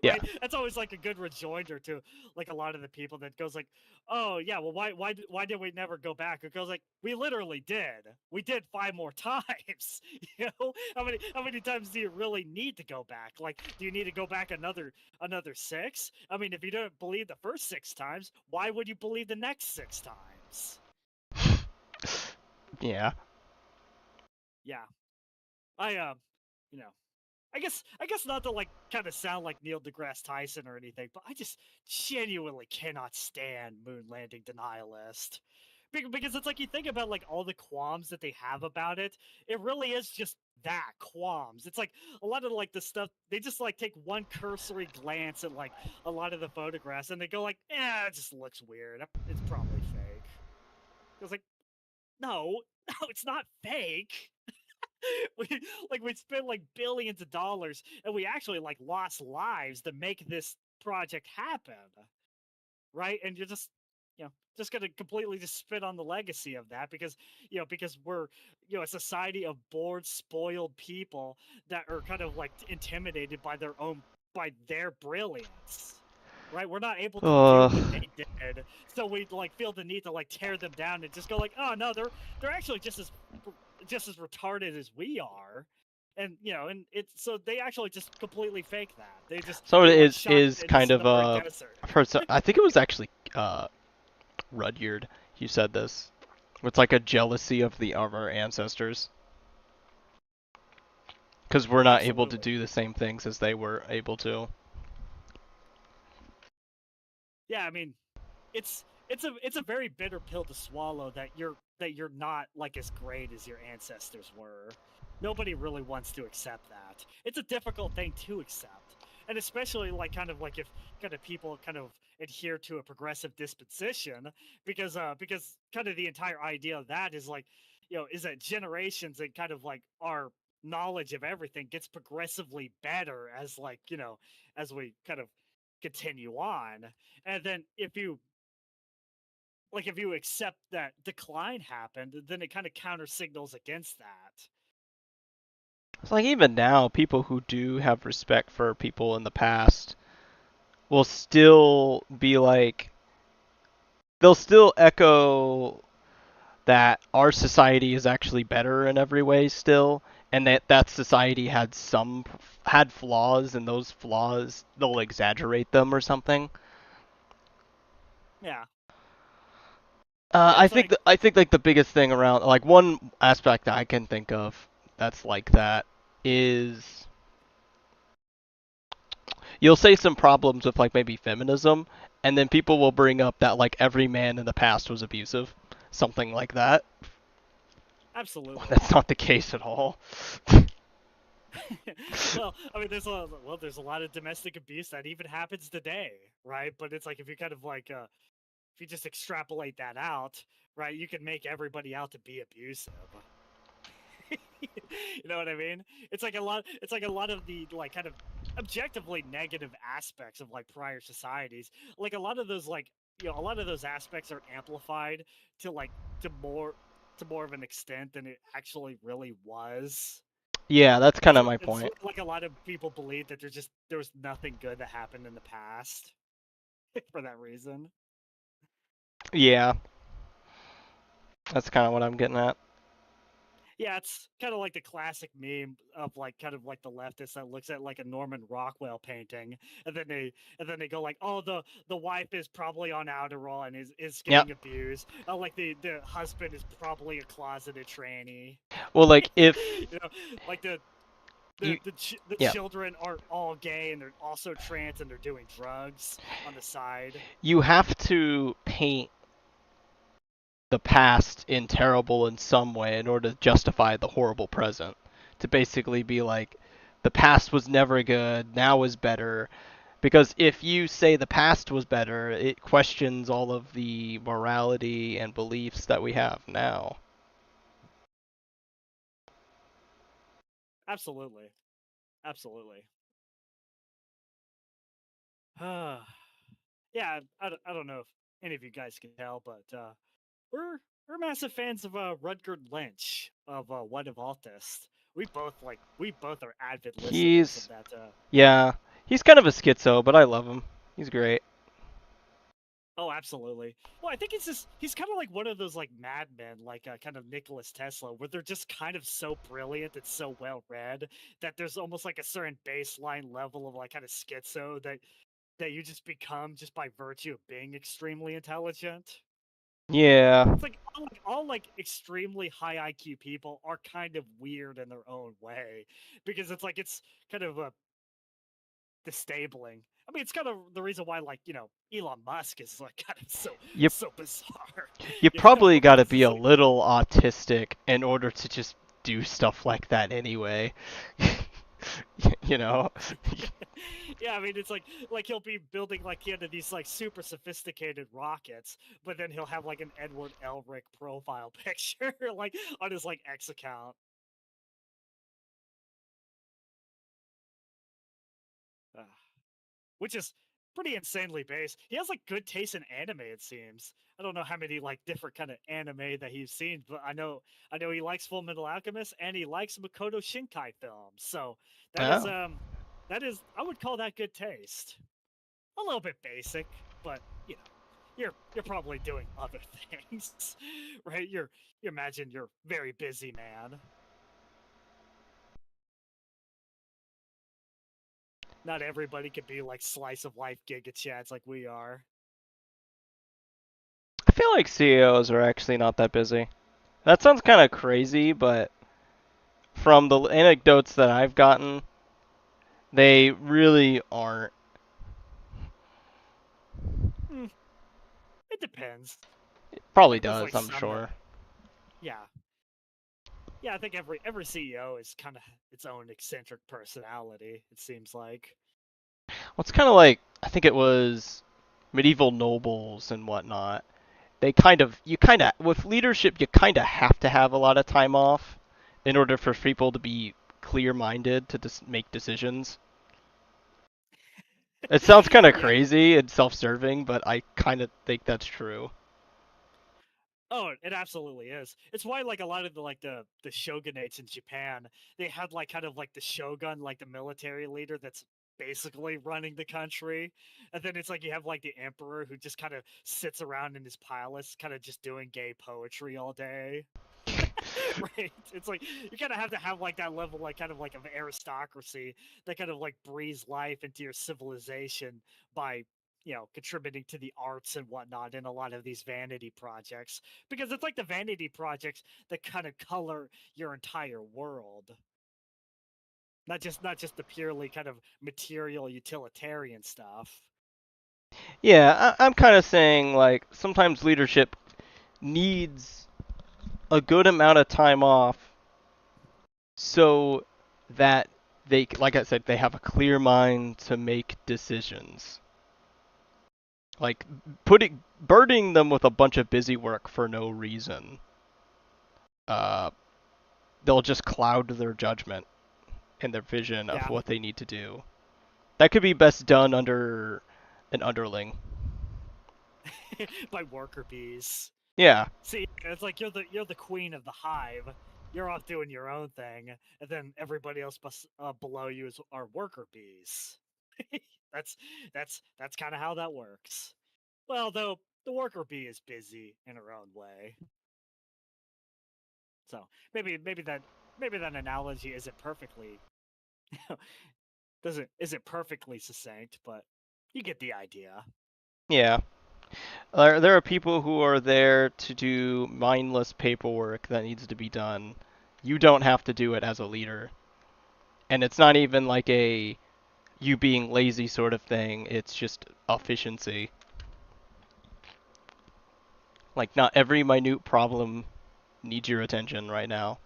A: Yeah.
B: Right? That's always like a good rejoinder to like a lot of the people that goes like, "Oh yeah, well why did we never go back?" It goes like, "We literally did. We did 5 more times." You know, how many times do you really need to go back? Like, do you need to go back another six? I mean, if you don't believe the first 6 times, why would you believe the next 6 times?
A: Yeah.
B: Yeah, I you know, I guess not to like kind of sound like Neil deGrasse Tyson or anything, but I just genuinely cannot stand moon landing denialist. Because it's like you think about like all the qualms that they have about it, it really is just that qualms. It's like a lot of like the stuff they just like take one cursory glance at like a lot of the photographs and they go like, "Eh, it just looks weird. It's probably fake." It's like, no, no, it's not fake. we we spent like billions of dollars and we actually like lost lives to make this project happen, right? And you're just just gonna completely just spit on the legacy of that because because we're a society of bored spoiled people that are kind of like intimidated by their brilliance, right? We're not able to do what they did, so we like feel the need to like tear them down and just go like, oh no, they're actually just as retarded as we are. And and it's so they actually just completely fake that.
A: So
B: They
A: it
B: like
A: is
B: shot
A: is
B: it in the
A: kind of
B: Sahara Desert.
A: I've heard I think it was actually Rudyard who said this. It's like a jealousy of our ancestors because we're not able to
B: Absolutely.
A: do the same things as they were able to.
B: Yeah, I mean, it's a very bitter pill to swallow that you're not like as great as your ancestors were. Nobody really wants to accept that. It's a difficult thing to accept. And especially like kind of like if kind of people kind of adhere to a progressive disposition because kind of the entire idea of that is like is that generations and kind of like our knowledge of everything gets progressively better as like as we kind of continue on. And then if you accept that decline happened, then it kind of counter signals against that.
A: It's like even now, people who do have respect for people in the past will still be like, they'll still echo that our society is actually better in every way still, and that society had flaws, and those flaws they'll exaggerate them or something.
B: Yeah. Yeah, it's like
A: I think like the biggest thing around like one aspect that I can think of that's like that is you'll say some problems with like maybe feminism, and then people will bring up that like every man in the past was abusive, something like that.
B: absolutely.
A: That's not the case at all.
B: Well, I mean, there's a lot of domestic abuse that even happens today, right? But it's like if you kind of like if you just extrapolate that out, right, you can make everybody out to be abusive. You know what I mean? It's like a lot of the like kind of objectively negative aspects of like prior societies. Like a lot of those like a lot of those aspects are amplified to like to more to more of an extent than it actually really was.
A: Yeah, that's kind of my
B: And so
A: point.
B: like a lot of people believe that there was nothing good that happened in the past for that reason.
A: Yeah, that's kind of what I'm getting at.
B: Yeah, it's kind of like the classic meme of like kind of like the leftist that looks at like a Norman Rockwell painting, and then they go like, "Oh, the wife is probably on Adderall and is
A: Yep.
B: getting abused. Oh, like the husband is probably a closeted tranny.
A: Well, like if
B: you know, like
A: you,
B: the
A: yeah,
B: children are all gay and they're also trans and they're doing drugs on the side.
A: you have to paint the past in terrible in some way in order to justify the horrible present. To basically be like, the past was never good, now is better. Because if you say the past was better, it questions all of the morality and beliefs that we have now.
B: Absolutely, absolutely. Yeah, I don't know if any of you guys can tell, but we're we're massive fans of Rutgerd Lynch of What of Altist. We both are avid listeners of
A: He's
B: that.
A: Yeah, He's kind of a schizo, but I love him. He's great.
B: Oh, absolutely. Well, I think he's kind of like one of those like madmen, like kind of Nicholas Tesla, where they're just kind of so brilliant and so well read that there's almost like a certain baseline level of like kind of schizo that you just become just by virtue of being extremely intelligent.
A: Yeah.
B: It's like all extremely high IQ people are kind of weird in their own way because it's like it's kind of a disabling. I mean, it's kind of the reason why, like, Elon Musk is like kind of
A: You
B: so bizarre.
A: you
B: You
A: probably
B: know,
A: got to
B: because
A: be
B: it's
A: a
B: like,
A: little autistic in order to just do stuff like that anyway. You know?
B: yeah, I mean, it's like he'll be building like he had these like super sophisticated rockets, but then he'll have like an Edward Elric profile picture like on his like X account. Uh, which is pretty insanely based. He has like good taste in anime, it seems. I don't know how many like different kind of anime that he's seen, but I know he likes Full Metal Alchemist and he likes Makoto Shinkai films. So that is
A: Oh.
B: I would call that good taste. A little bit basic, but you're probably doing other things, right? You imagine you're very busy man. Not everybody could be like slice of life Giga Chads like we are.
A: I feel like CEOs are actually not that busy. That sounds kind of crazy, but from the anecdotes that I've gotten, they really aren't.
B: Hmm, it depends.
A: Probably
B: Like there's
A: does,
B: like
A: I'm
B: some that
A: sure.
B: yeah. Yeah, I think every CEO is kind of its own eccentric personality, it seems like.
A: Well, it's kind of like I think it was medieval nobles and whatnot. You kind of with leadership you kind of have to have a lot of time off in order for people to be clear-minded to make decisions. It sounds kind of
B: Yeah.
A: crazy and self-serving, but I kind of think that's true.
B: Oh, it absolutely is. It's why like a lot of the shogunates in Japan, they had like kind of like the shogun, like the military leader that's basically running the country. And then it's like you have like the emperor who just kind of sits around in his palace, kind of just doing gay poetry all day. Right. It's like you kind of have to have like that level, like kind of like of aristocracy that kind of like breathes life into your civilization by contributing to the arts and whatnot in a lot of these vanity projects because it's like the vanity projects that kind of color your entire world, not just the purely kind of material utilitarian stuff.
A: Yeah, I'm kind of saying like sometimes leadership needs a good amount of time off so that like I said, they have a clear mind to make decisions. Like burdening them with a bunch of busy work for no reason. Uh, they'll just cloud their judgment and their vision of
B: Yeah.
A: what they need to do. That could be best done under an underling.
B: By worker bees.
A: Yeah.
B: See, it's like you're the queen of the hive. You're off doing your own thing, and then everybody else below you are worker bees. that's that's kind of how that works. Well, though the worker bee is busy in her own way, so maybe that analogy isn't perfectly doesn't isn't perfectly succinct, but you get the idea.
A: Yeah. There are people who are there to do mindless paperwork that needs to be done. You don't have to do it as a leader. And it's not even like a you being lazy sort of thing, it's just efficiency. Like, not every minute problem needs your attention right now.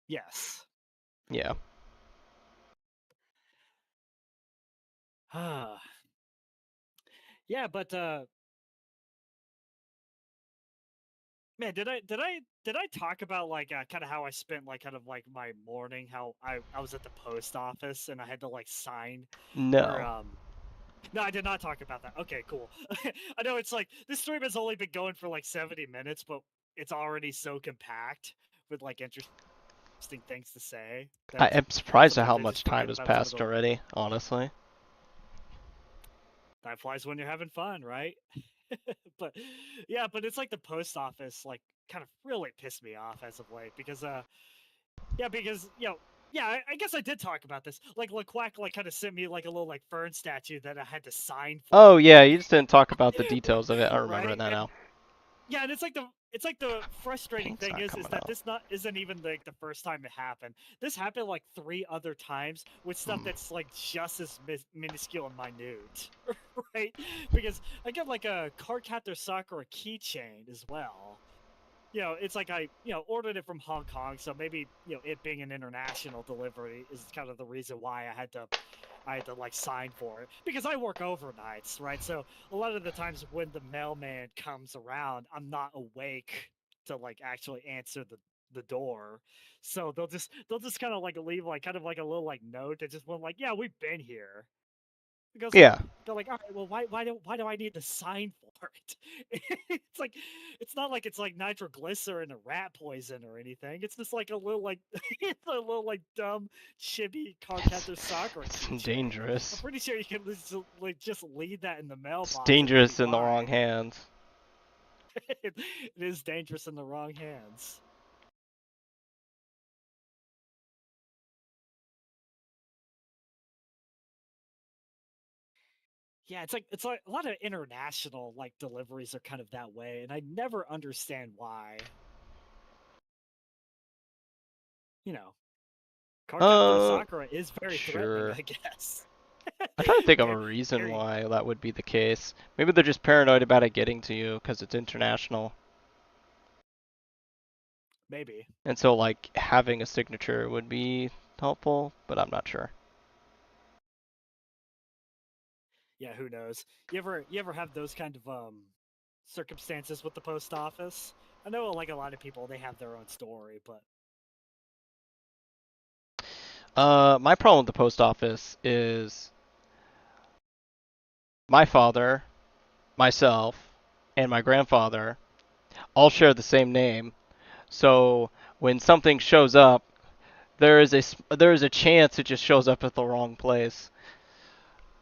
B: Yes.
A: Yeah.
B: Yeah, but man, did I talk about like kind of how I spent like kind of like my morning, how I was at the post office and I had to like sign for
A: No.
B: no, I did not talk about that. Okay, cool. I know it's like this stream has only been going for like 70 minutes, but it's already so compact with like interest. interesting things to say.
A: I
B: That
A: am surprised at
B: sometimes
A: how
B: I
A: much
B: just
A: time
B: forget
A: has
B: about some of
A: passed
B: the
A: already, honestly.
B: time flies when you're having fun, right? But yeah, but it's like the post office like kind of really pissed me off as of late because yeah, because yeah, I guess I did talk about this. Like LaQuack like kind of sent me like a little like fern statue that I had to sign for.
A: Oh yeah, you just didn't talk about the details of it. I remember
B: Right?
A: that
B: And
A: now.
B: yeah, and it's like the frustrating
A: Paint's
B: thing
A: not
B: is
A: coming
B: that
A: out.
B: this not isn't even like the first time it happened. This happened like 3 other times with stuff
A: Hmm.
B: that's like just as minuscule and minute, right? Because I get like a Cardcaptor Sakura keychain as well. It's like I ordered it from Hong Kong, so maybe it being an international delivery is kind of the reason why I had to like sign for it because I work overnights, right? So a lot of the times when the mailman comes around, I'm not awake to like actually answer the door. So they'll just kind of like leave like kind of like a little like note that just went like, yeah, we've been here. Because like
A: Yeah.
B: they're like, all right, well, why do I need to sign for it? It's like it's not like it's like nitroglycerin or rat poison or anything. It's just like a little like it's a little like dumb chibi
A: It's,
B: Cardcaptor Sakura
A: it's
B: keychain. I'm
A: dangerous.
B: pretty sure you can like just leave that in the
A: It's
B: mailbox and it'll be
A: dangerous in the wrong
B: fine.
A: hands.
B: It is dangerous in the wrong hands. Yeah, it's like a lot of international like deliveries are kind of that way, and I never understand why. You know, Cardcaptor
A: Uh,
B: Sakura is very threatening,
A: sure.
B: I guess.
A: I'm trying to think of a
B: very,
A: reason
B: very
A: why that would be the case. Maybe they're just paranoid about it getting to you because it's international.
B: maybe.
A: And so, like, having a signature would be helpful, but I'm not sure.
B: Yeah, who knows? You ever have those kind of circumstances with the post office? I know like a lot of people they have their own story, but
A: My problem with the post office is my father, myself, and my grandfather all share the same name. So when something shows up, there is a chance it just shows up at the wrong place,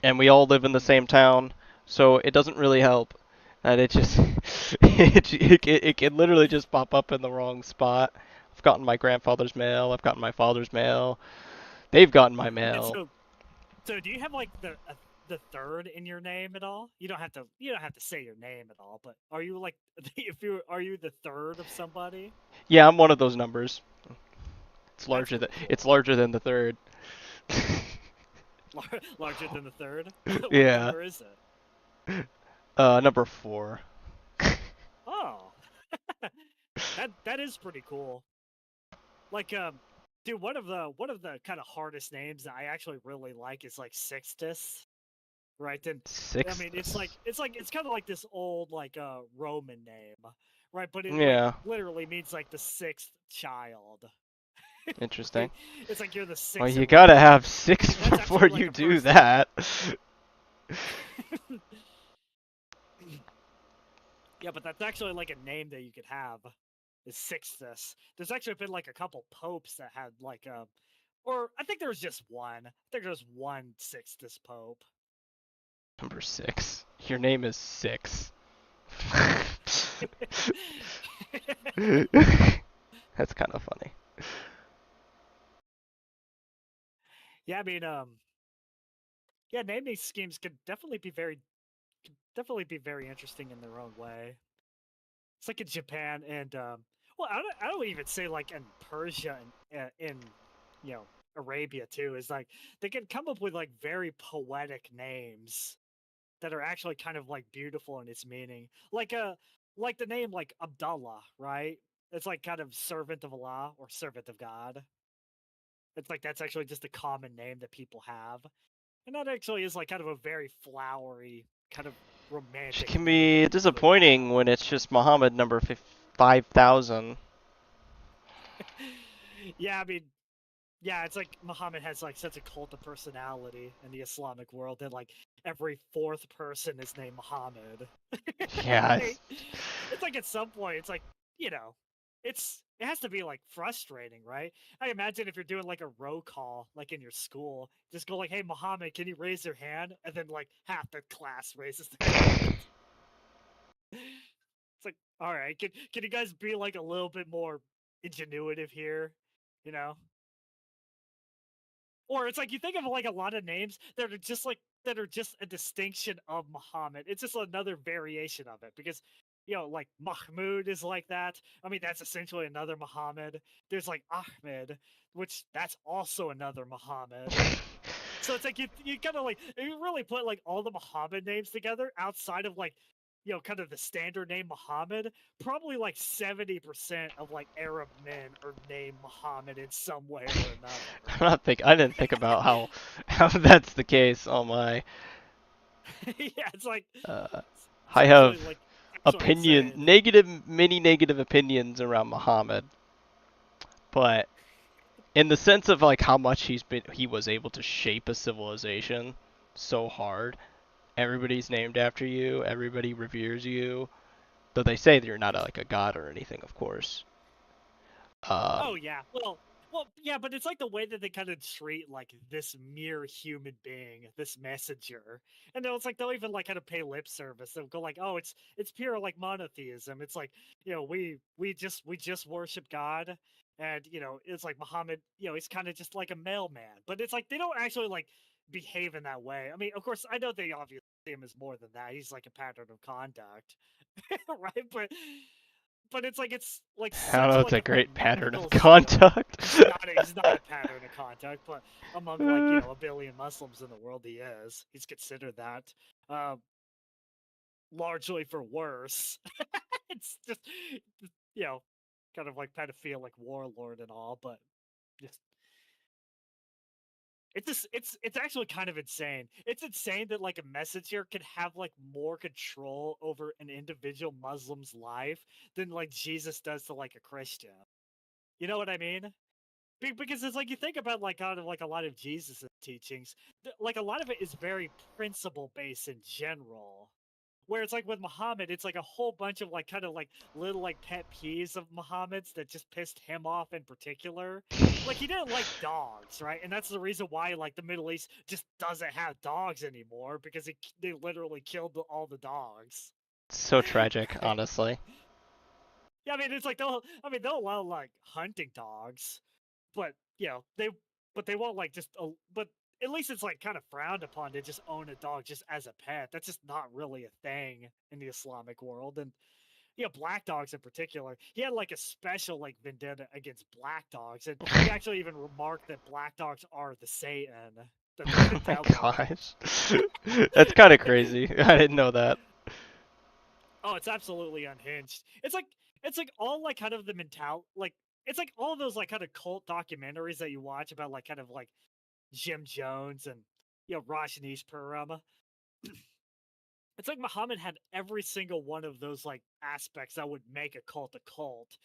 A: and we all live in the
B: mm,
A: same town, so it doesn't really help. And it just it can literally just pop up in the wrong spot. I've gotten my grandfather's mail. I've gotten my father's mail. They've gotten my
B: and
A: mail.
B: so do you have like the third in your name at all? You don't have to say your name at all, but are you like if you are you the third of somebody?
A: Yeah, I'm one of those numbers.
B: That's pretty
A: It's
B: cool.
A: larger than the third.
B: Larger than the third. What
A: Yeah.
B: number is it?
A: Number 4.
B: Oh, that is pretty cool. Like dude, one of the kind of hardest names that I actually really like is like Sixtus, right? And I mean,
A: Sixtus.
B: it's kind of like this old like Roman name, right? But it like
A: Yeah,
B: literally means like the sixth child,
A: interesting.
B: right? It's like you're the
A: Well,
B: sixth
A: you
B: in
A: gotta
B: line.
A: have 6
B: And that's
A: before
B: actually like
A: you
B: a
A: do
B: first.
A: that.
B: Yeah, but that's actually like a name that you could have is Sixtus. There's actually been like a couple popes that had like or I think there was just one. I think there was one Sixtus pope.
A: Number 6. Your name is 6. That's kind of funny.
B: Yeah, I mean, yeah, naming schemes could definitely be very interesting in their own way. It's like in Japan and well, I don't even say like in Persia and in you know Arabia too. Is like they can come up with like very poetic names that are actually kind of like beautiful in its meaning. Like the name like Abdullah, right? It's like kind of servant of Allah or servant of God. It's like that's actually just a common name that people have. And that actually is like kind of a very flowery, kind of
A: Which
B: romantic
A: can
B: name that
A: be
B: people could have.
A: disappointing when it's just Muhammad number 5,000.
B: Yeah, I mean, yeah, it's like Muhammad has like such a cult of personality in the Islamic world that like every fourth person is named Muhammad.
A: Yeah,
B: Right? It's like at some point, it's like, you know, it's it has to be like frustrating, right? I imagine if you're doing like a roll call, like in your school, just go like, "Hey, Muhammad, can you raise your hand?" And then like half the class raises their hand. It's like, all right, can you guys be like a little bit more ingenuitive here, you know? Or it's like you think of like a lot of names that are just a distinction of Muhammad. It's just another variation of it because like Mahmud is like that. I mean, that's essentially another Muhammad. There's like Ahmed, which that's also another Muhammad. So it's like you kind of like you really put like all the Muhammad names together outside of like kind of the standard name Muhammad. Probably like 70% of like Arab men are named Muhammad in some way or another.
A: I didn't think about how that's the case. Oh my.
B: Yeah, it's like
A: Uh,
B: it's
A: I have
B: actually insane.
A: many negative opinions around Muhammad, but in the sense of like how much he was able to shape a civilization so hard. Everybody's named after you. Everybody reveres you. Though they say that you're not like a god or anything, of course.
B: Oh
A: Um,
B: yeah. Well, yeah, but it's like the way that they kind of treat like this mere human being, this messenger, and it's like they'll even like kind of pay lip service. They'll go like, "Oh, it's pure like monotheism." It's like we just worship God, and it's like Muhammad. He's kind of just like a mailman, but it's like they don't actually like behave in that way. I mean, of course, I know they obviously see him as more than that. He's like a pattern of conduct, right? But it's like
A: I don't
B: such
A: know. It's
B: like
A: a
B: a
A: great pattern of
B: fanatical zeal.
A: conduct.
B: He's not a pattern of contact, but among like a billion Muslims in the world, he is. He's considered that, uh, largely for worse. It's just you know, kind of like pedophilic warlord and all, but just it's actually kind of insane. It's insane that like a messenger can have like more control over an individual Muslim's life than like Jesus does to like a Christian. You know what I mean? Because it's like you think about like kind of like a lot of Jesus' teachings, like a lot of it is very principle based in general. Where it's like with Muhammad, it's like a whole bunch of like kind of like little like pet peeves of Muhammad's that just pissed him off in particular. Like he didn't like dogs, right? And that's the reason why like the Middle East just doesn't have dogs anymore because they literally killed all the dogs.
A: So tragic,
B: Right?
A: honestly.
B: Yeah, I mean it's like they'll allow like hunting dogs, but they won't like but at least it's like kind of frowned upon to just own a dog just as a pet. That's just not really a thing in the Islamic world. And black dogs in particular, he had like a special like vendetta against black dogs, and he actually even remarked that black dogs are the Satan, that they're the
A: Oh my
B: devil.
A: gosh. That's kind of crazy. I didn't know that.
B: Oh, it's absolutely unhinged. It's like all like kind of the mental like it's like all those like kind of cult documentaries that you watch about like kind of like Jim Jones and Rajneeshpuram. It's like Muhammad had every single one of those like aspects that would make a cult.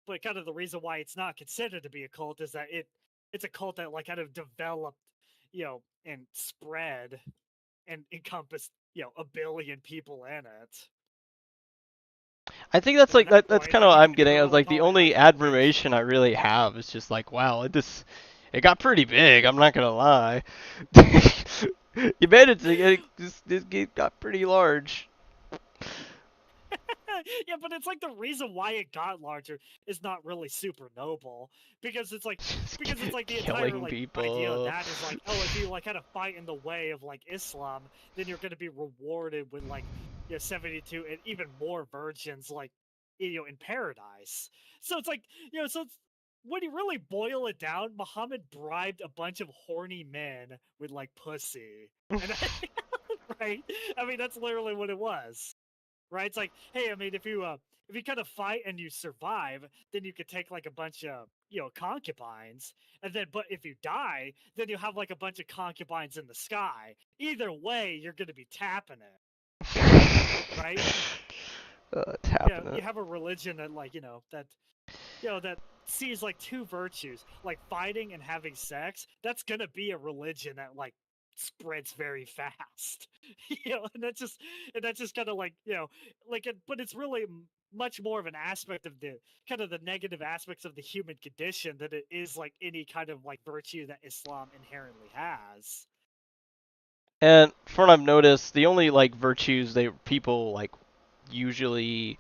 B: But kind of the reason why it's not considered to be a cult is that it's a cult that like kind of developed, and spread and encompassed, a billion people in it.
A: I think that's
B: And at
A: like
B: that
A: that's
B: point,
A: kind of
B: like
A: what
B: you
A: I'm
B: can
A: getting.
B: never
A: I was
B: really
A: like the
B: call it
A: only
B: having a religion.
A: admiration I really have is just like, wow, it got pretty big. I'm not gonna lie. You managed to get this game got pretty large.
B: Yeah, but it's like the reason why it got larger is not really super noble because it's like the entire
A: Killing
B: like idea of
A: people.
B: that is like, oh, if you like kind of fight in the way of like Islam, then you're going to be rewarded with like 72 and even more virgins like in paradise. So it's like when you really boil it down, Muhammad bribed a bunch of horny men with like pussy, and right? I mean, that's literally what it was, right? It's like, hey, I mean, if you kind of fight and you survive, then you could take like a bunch of concubines, and then but if you die, then you have like a bunch of concubines in the sky. Either way, you're going to be tapping it, right?
A: It's happening.
B: You have a religion that like that sees like two virtues, like fighting and having sex. That's gonna be a religion that like spreads very fast. And that's just kind of like but it's really much more of an aspect of the kind of the negative aspects of the human condition than it is like any kind of like virtue that Islam inherently has.
A: And from what I've noticed, the only like virtues they people like usually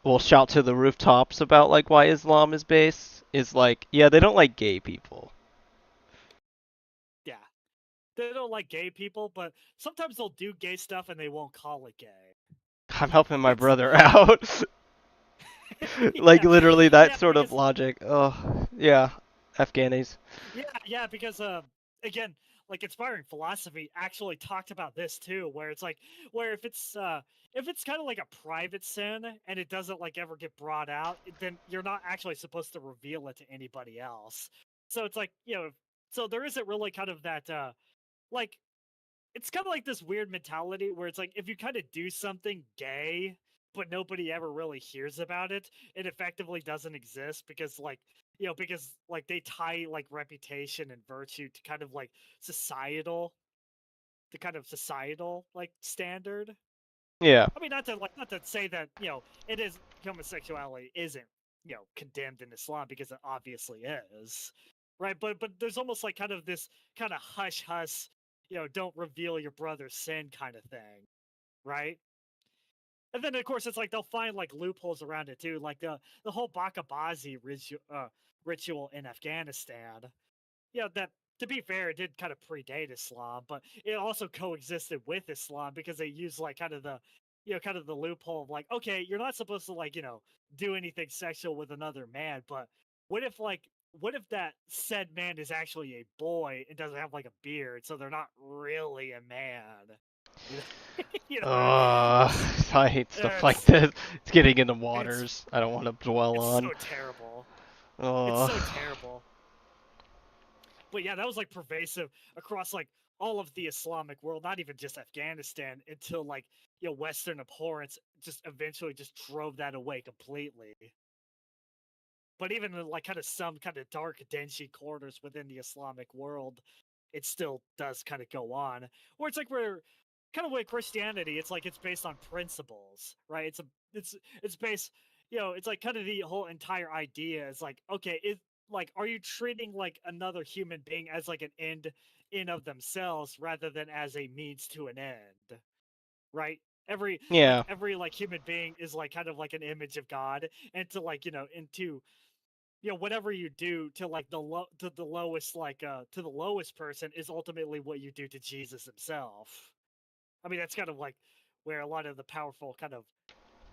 A: will shout to the rooftops about like why Islam is based is like, yeah, they don't like gay people.
B: Yeah, they don't like gay people, but sometimes they'll do gay stuff and they won't call it gay.
A: I'm helping my
B: It's
A: brother out. Like
B: yeah,
A: literally that
B: yeah,
A: sort of
B: because
A: logic. Oh, yeah, Afghanis.
B: yeah, because again, like inspiring philosophy actually talked about this too, where it's like where if it's kind of like a private sin and it doesn't like ever get brought out, then you're not actually supposed to reveal it to anybody else. So it's like, so there isn't really kind of that like it's kind of like this weird mentality where it's like if you kind of do something gay but nobody ever really hears about it, it effectively doesn't exist because because like they tie like reputation and virtue to kind of like societal the kind of societal like standard.
A: Yeah.
B: I mean, not to say that it is homosexuality isn't condemned in Islam, because it obviously is, right? But there's almost like kind of this kind of hush hush, don't reveal your brother's sin kind of thing, right? And then of course it's like they'll find like loopholes around it too, like the whole Bakabazi ritual in Afghanistan. That, to be fair, it did kind of predate Islam, but it also coexisted with Islam because they used like kind of kind of the loophole of like, okay, you're not supposed to like, do anything sexual with another man, but what if like, what if that said man is actually a boy and doesn't have like a beard, so they're not really a man? You know, it's
A: I hate stuff like
B: it's
A: this. It's getting in the
B: it's
A: waters. I don't want to dwell
B: it's
A: on.
B: so terrible. It's so
A: Oh.
B: terrible. But yeah, that was like pervasive across like all of the Islamic world, not even just Afghanistan, until like Western abhorrence just eventually just drove that away completely. But even in like kind of some kind of dark, dingy corners within the Islamic world, it still does kind of go on. Where it's like we're kind of with Christianity, it's like it's based on principles, right? It's based, it's like kind of the whole entire idea is like, okay, like are you treating like another human being as like an end in of themselves rather than as a means to an end, right?
A: Yeah.
B: Every like human being is like kind of like an image of God, and to like into whatever you do to like to the lowest to the lowest person is ultimately what you do to Jesus himself. I mean, that's kind of like where a lot of the powerful kind of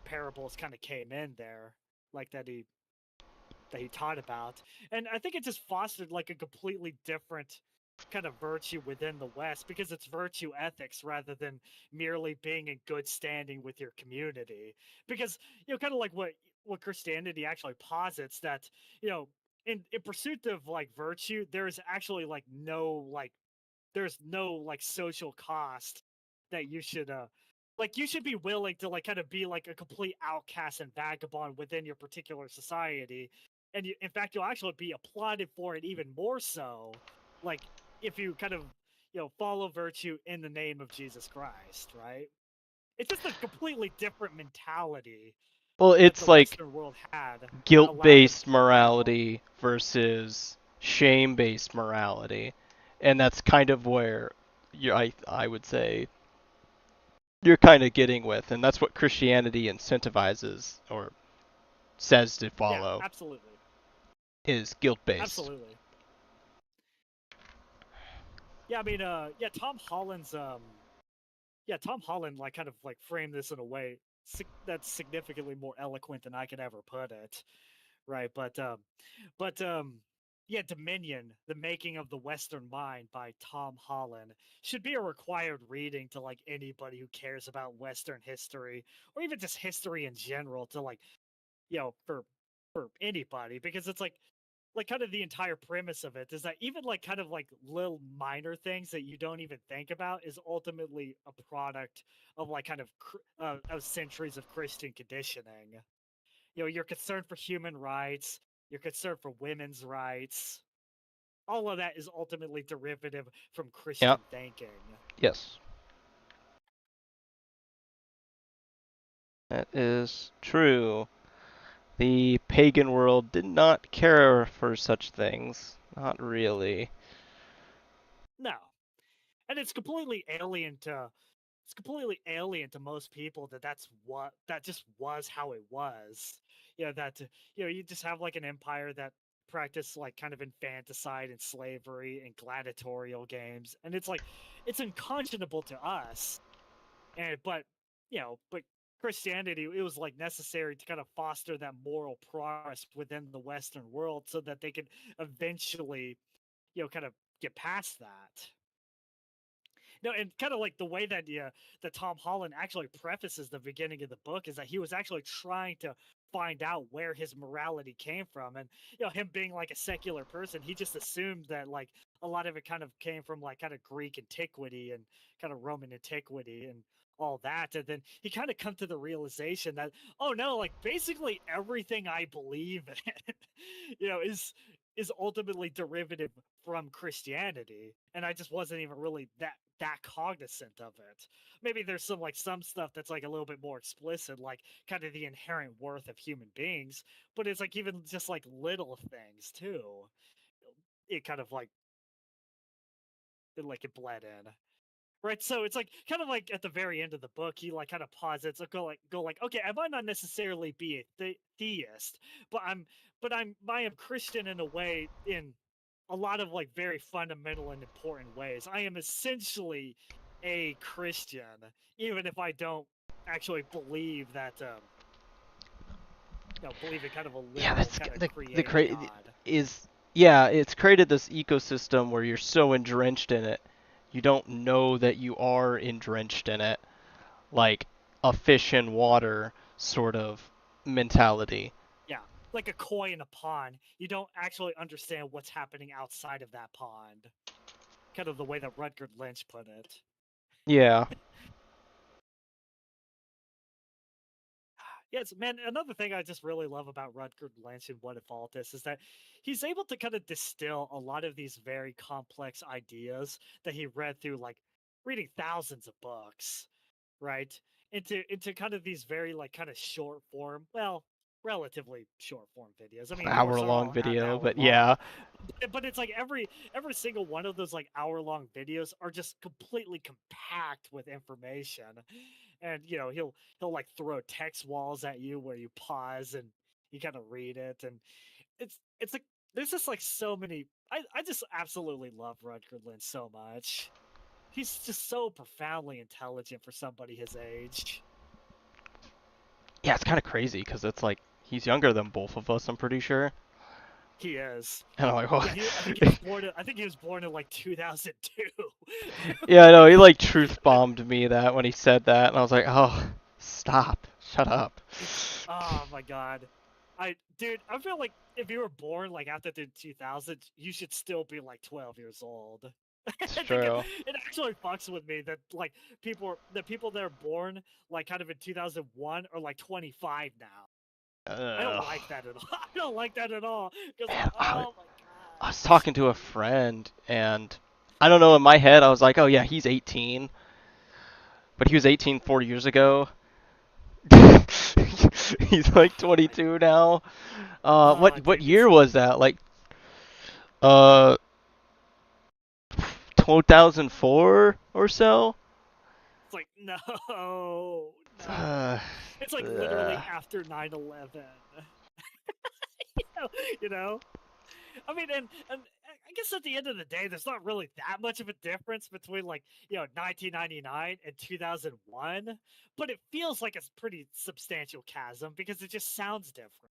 B: parables kind of came in there, like that he taught about. And I think it just fostered like a completely different kind of virtue within the West, because it's virtue ethics rather than merely being in good standing with your community. Because kind of like what Christianity actually posits, that in pursuit of like virtue, there's actually like there's no like social cost that you should like you should be willing to like kind of be like a complete outcast and vagabond within your particular society, and in fact you'll actually be applauded for it even more so, like if you kind of follow virtue in the name of Jesus Christ, right? It's just a completely different mentality
A: Well,
B: that
A: it's
B: the
A: like
B: Western world had that allowed them
A: guilt-based
B: to prevail.
A: morality versus shame-based morality, and that's kind of where I would say you're kind of getting with, and that's what Christianity incentivizes or says to
B: Yeah,
A: follow
B: absolutely,
A: is guilt-based.
B: absolutely. Yeah, I mean, Tom Holland like kind of like framed this in a way that's significantly more eloquent than I could ever put it, right? But yeah, Dominion, the making of the Western Mind by Tom Holland, should be a required reading to like anybody who cares about Western history or even just history in general, to like for anybody, because it's like kind of the entire premise of it is that even like kind of like little minor things that you don't even think about is ultimately a product of like kind of centuries of Christian conditioning. You're concerned for human rights, you're concerned for women's rights, all of that is ultimately derivative from
A: Yeah.
B: Christian thinking.
A: Yes. That is true. The pagan world did not care for such things. Not really.
B: No, and it's completely alien to most people that just was how it was. That you just have like an empire that practiced like kind of infanticide and slavery and gladiatorial games, and it's like it's unconscionable to us. And but Christianity, it was like necessary to kind of foster that moral progress within the Western world so that they could eventually kind of get past that. No, and kind of like the way that Tom Holland actually prefaces the beginning of the book is that he was actually trying to find out where his morality came from, and him being like a secular person, he just assumed that like a lot of it kind of came from like kind of Greek antiquity and kind of Roman antiquity and all that, and then he kind of come to the realization that, oh no, like basically everything I believe in, is ultimately derivative from Christianity, and I just wasn't even really that cognizant of it. Maybe there's some stuff that's like a little bit more explicit, like kind of the inherent worth of human beings, but it's like even just like little things too. It kind of it bled in. Right, so it's like kind of like at the very end of the book, he like kind of posits, go like, okay, I might not necessarily be a theist, but I am Christian in a way, in a lot of like very fundamental and important ways. I am essentially a Christian, even if I don't actually believe that believe in kind of a
A: Yeah,
B: literal
A: that's
B: kind of
A: the
B: creator God.
A: is yeah, it's created this ecosystem where you're so drenched in it, you don't know that you are drenched in it, like a fish in water sort of mentality.
B: Yeah, like a koi in a pond. You don't actually understand what's happening outside of that pond. Kind of the way that Rutger Lynch put it.
A: Yeah.
B: Yes, man. Another thing I just really love about Rutger Lynch and What If All This is that he's able to kind of distill a lot of these very complex ideas that he read through, like reading thousands of books, right? Into kind of these very like kind of short form, well, relatively short form videos. I mean, of course,
A: Hour
B: they're
A: long
B: all an
A: video,
B: hour
A: but
B: long,
A: yeah.
B: but it's like every single one of those like hour long videos are just completely compact with information, and he'll like throw text walls at you where you pause and you kind of read it, and it's like there's just like so many. I just absolutely love Rutger Lynch so much. He's just so profoundly intelligent for somebody his age.
A: Yeah, it's kind of crazy because it's like he's younger than both of us, I'm pretty sure.
B: He is.
A: And I'm like,
B: Yeah,
A: what?
B: I think he was born. I think he was born in like 2002.
A: Yeah, I know. He like truth
B: But
A: bombed me that when he said that, and I was like, oh, stop, shut up.
B: oh my god, dude, I feel like if you were born like after the 2000s, you should still be like 12 years old.
A: It's
B: I think it,
A: true.
B: it actually fucks with me that like people that are born like kind of in 2001 are like 25 now. I don't
A: Ugh.
B: like that at all. I don't like that at all because
A: Man,
B: oh my
A: I was
B: god.
A: talking to a friend, and I don't know, in my head, I was like, oh yeah, he's 18, but he was 18 4 years ago. He's like
B: Oh my
A: 22 now.
B: oh
A: What
B: dude,
A: year was that? Like, uh, 2004 or so?
B: it's like no, no.
A: Uh,
B: It's like literally
A: uh,
B: after 9/11. you know? I mean, and I guess at the end of the day, there's not really that much of a difference between like 1999 and 2001, but it feels like a pretty substantial chasm because it just sounds different.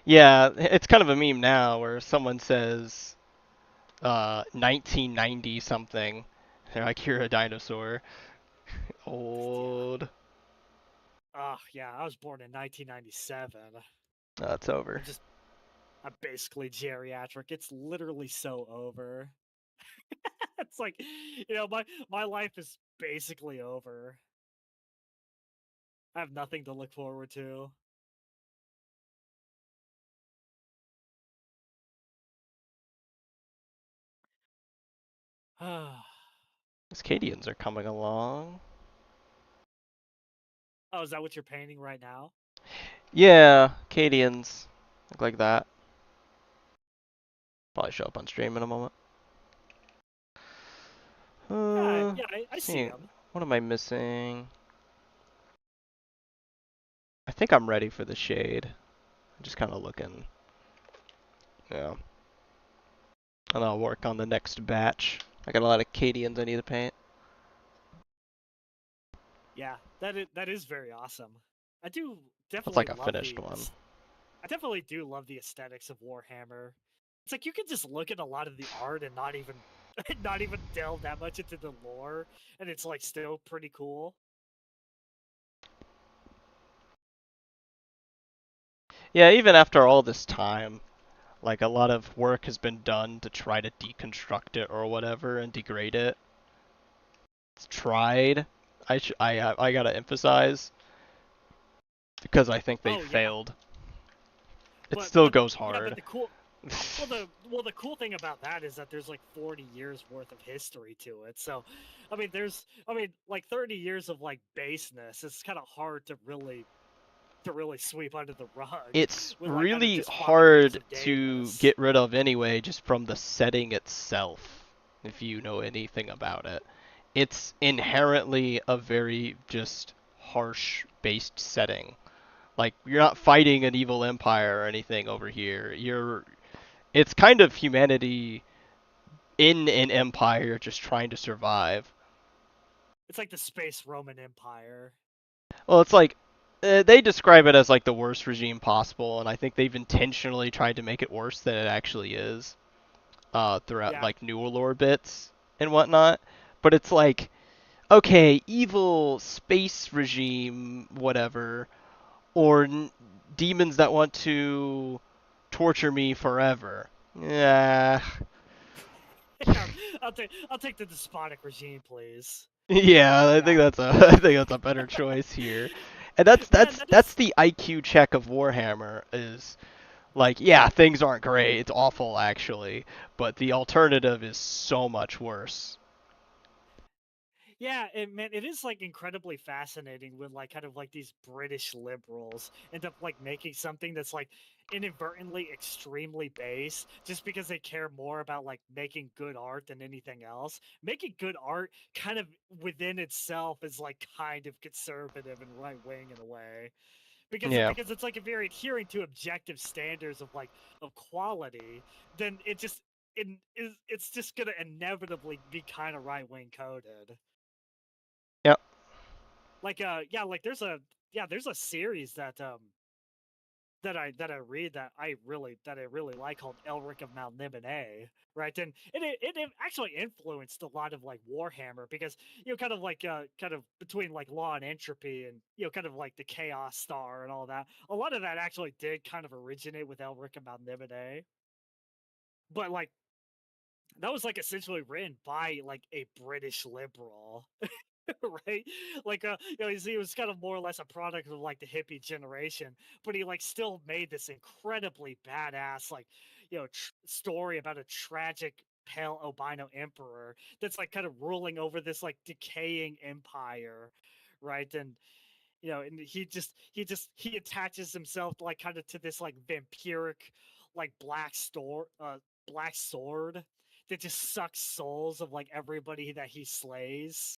A: yeah, it's kind of a meme now where someone says 1990 something. They're like, you're a dinosaur.
B: Yeah.
A: Old.
B: Oh yeah, I was born in 1997.
A: It's over.
B: I'm just I'm basically geriatric. It's literally so over. It's like my life is basically over. I have nothing to look forward to.
A: Cascadians are coming along.
B: Oh, is that what you're painting right now?
A: Yeah, Cadians. Look like that. Probably show up on stream in a moment.
B: Yeah, yeah, I see
A: Seeing,
B: him.
A: what am I missing? I think I'm ready for the shade. I'm just kind of looking. Yeah. And I'll work on the next batch. I got a lot of Cadians I need to paint.
B: Yeah, that is very awesome. I do
A: That's
B: definitely
A: like a
B: love
A: finished one.
B: I definitely do love the aesthetics of Warhammer. It's like you can just look at a lot of the art and not even not even delve that much into the lore, and it's like still pretty cool.
A: Yeah, even after all this time, like a lot of work has been done to try to deconstruct it or whatever and degrade it. It's tried. I gotta emphasize because I think they
B: Oh yeah,
A: failed. It still
B: but
A: goes
B: yeah, but
A: hard.
B: the cool thing about that is that there's like 40 years worth of history to it. So, I mean, like 30 years of like baseness. It's kind of hard to really sweep under the rug
A: It's
B: with like kind of
A: really
B: just 5 years
A: hard
B: of
A: to
B: datiness.
A: get rid of anyway, just from the setting itself, if you know anything about it. It's inherently a very just harsh based setting. Like you're not fighting an evil empire or anything over here. It's kind of humanity in an empire just trying to survive.
B: It's like the space Roman Empire.
A: Well, it's like they describe it as like the worst regime possible, and I think they've intentionally tried to make it worse than it actually is. Throughout
B: Yeah,
A: like newer lore bits and whatnot. But it's like, okay, evil space regime, whatever, or demons that want to torture me forever. Yeah.
B: I'll take the despotic regime, please.
A: Yeah, I think
B: Yeah,
A: that's a I think that's a better choice here. And that's
B: man,
A: that's
B: that
A: that's
B: is
A: the IQ check of Warhammer is like, yeah, things aren't great. It's awful actually, but the alternative is so much worse.
B: yeah, man, it is like incredibly fascinating when like kind of like these British liberals end up like making something that's like inadvertently extremely base just because they care more about like making good art than anything else. Making good art kind of within itself is like kind of conservative and right wing in a way.
A: Yeah.
B: Because it's like if you're adhering to objective standards of like of quality, then it's just gonna inevitably be kind of right wing coded.
A: Yep.
B: Like yeah, like there's a series that I read that I really like called Elric of Mount Nimine, right? And it actually influenced a lot of like Warhammer because kind of like kind of between like Law and Entropy and kind of like the Chaos Star and all that. A lot of that actually did kind of originate with Elric of Mount Nimine, but like that was like essentially written by like a British liberal. Right? Like, he was kind of more or less a product of like the hippie generation, but he like still made this incredibly badass like, story about a tragic pale albino emperor that's like kind of ruling over this like decaying empire, right? And and he attaches himself like kind of to this like vampiric, like black sword that just sucks souls of like everybody that he slays,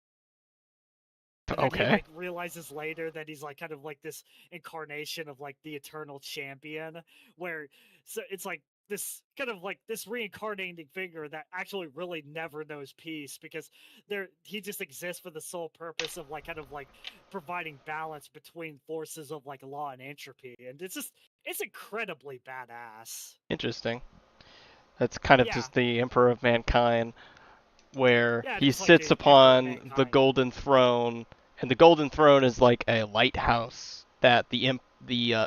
B: and then he
A: Okay.
B: like realizes later that he's like kind of like this incarnation of like the eternal champion, where so it's like this kind of like this reincarnating figure that actually really never knows peace because he just exists for the sole purpose of like kind of like providing balance between forces of like law and entropy, and it's incredibly badass.
A: Interesting. That's kind of
B: Yeah,
A: just the Emperor of Mankind, where
B: yeah, it
A: he
B: is like
A: sits
B: the emperor of
A: upon the
B: mankind.
A: Golden Throne, and the Golden Throne is like a lighthouse that the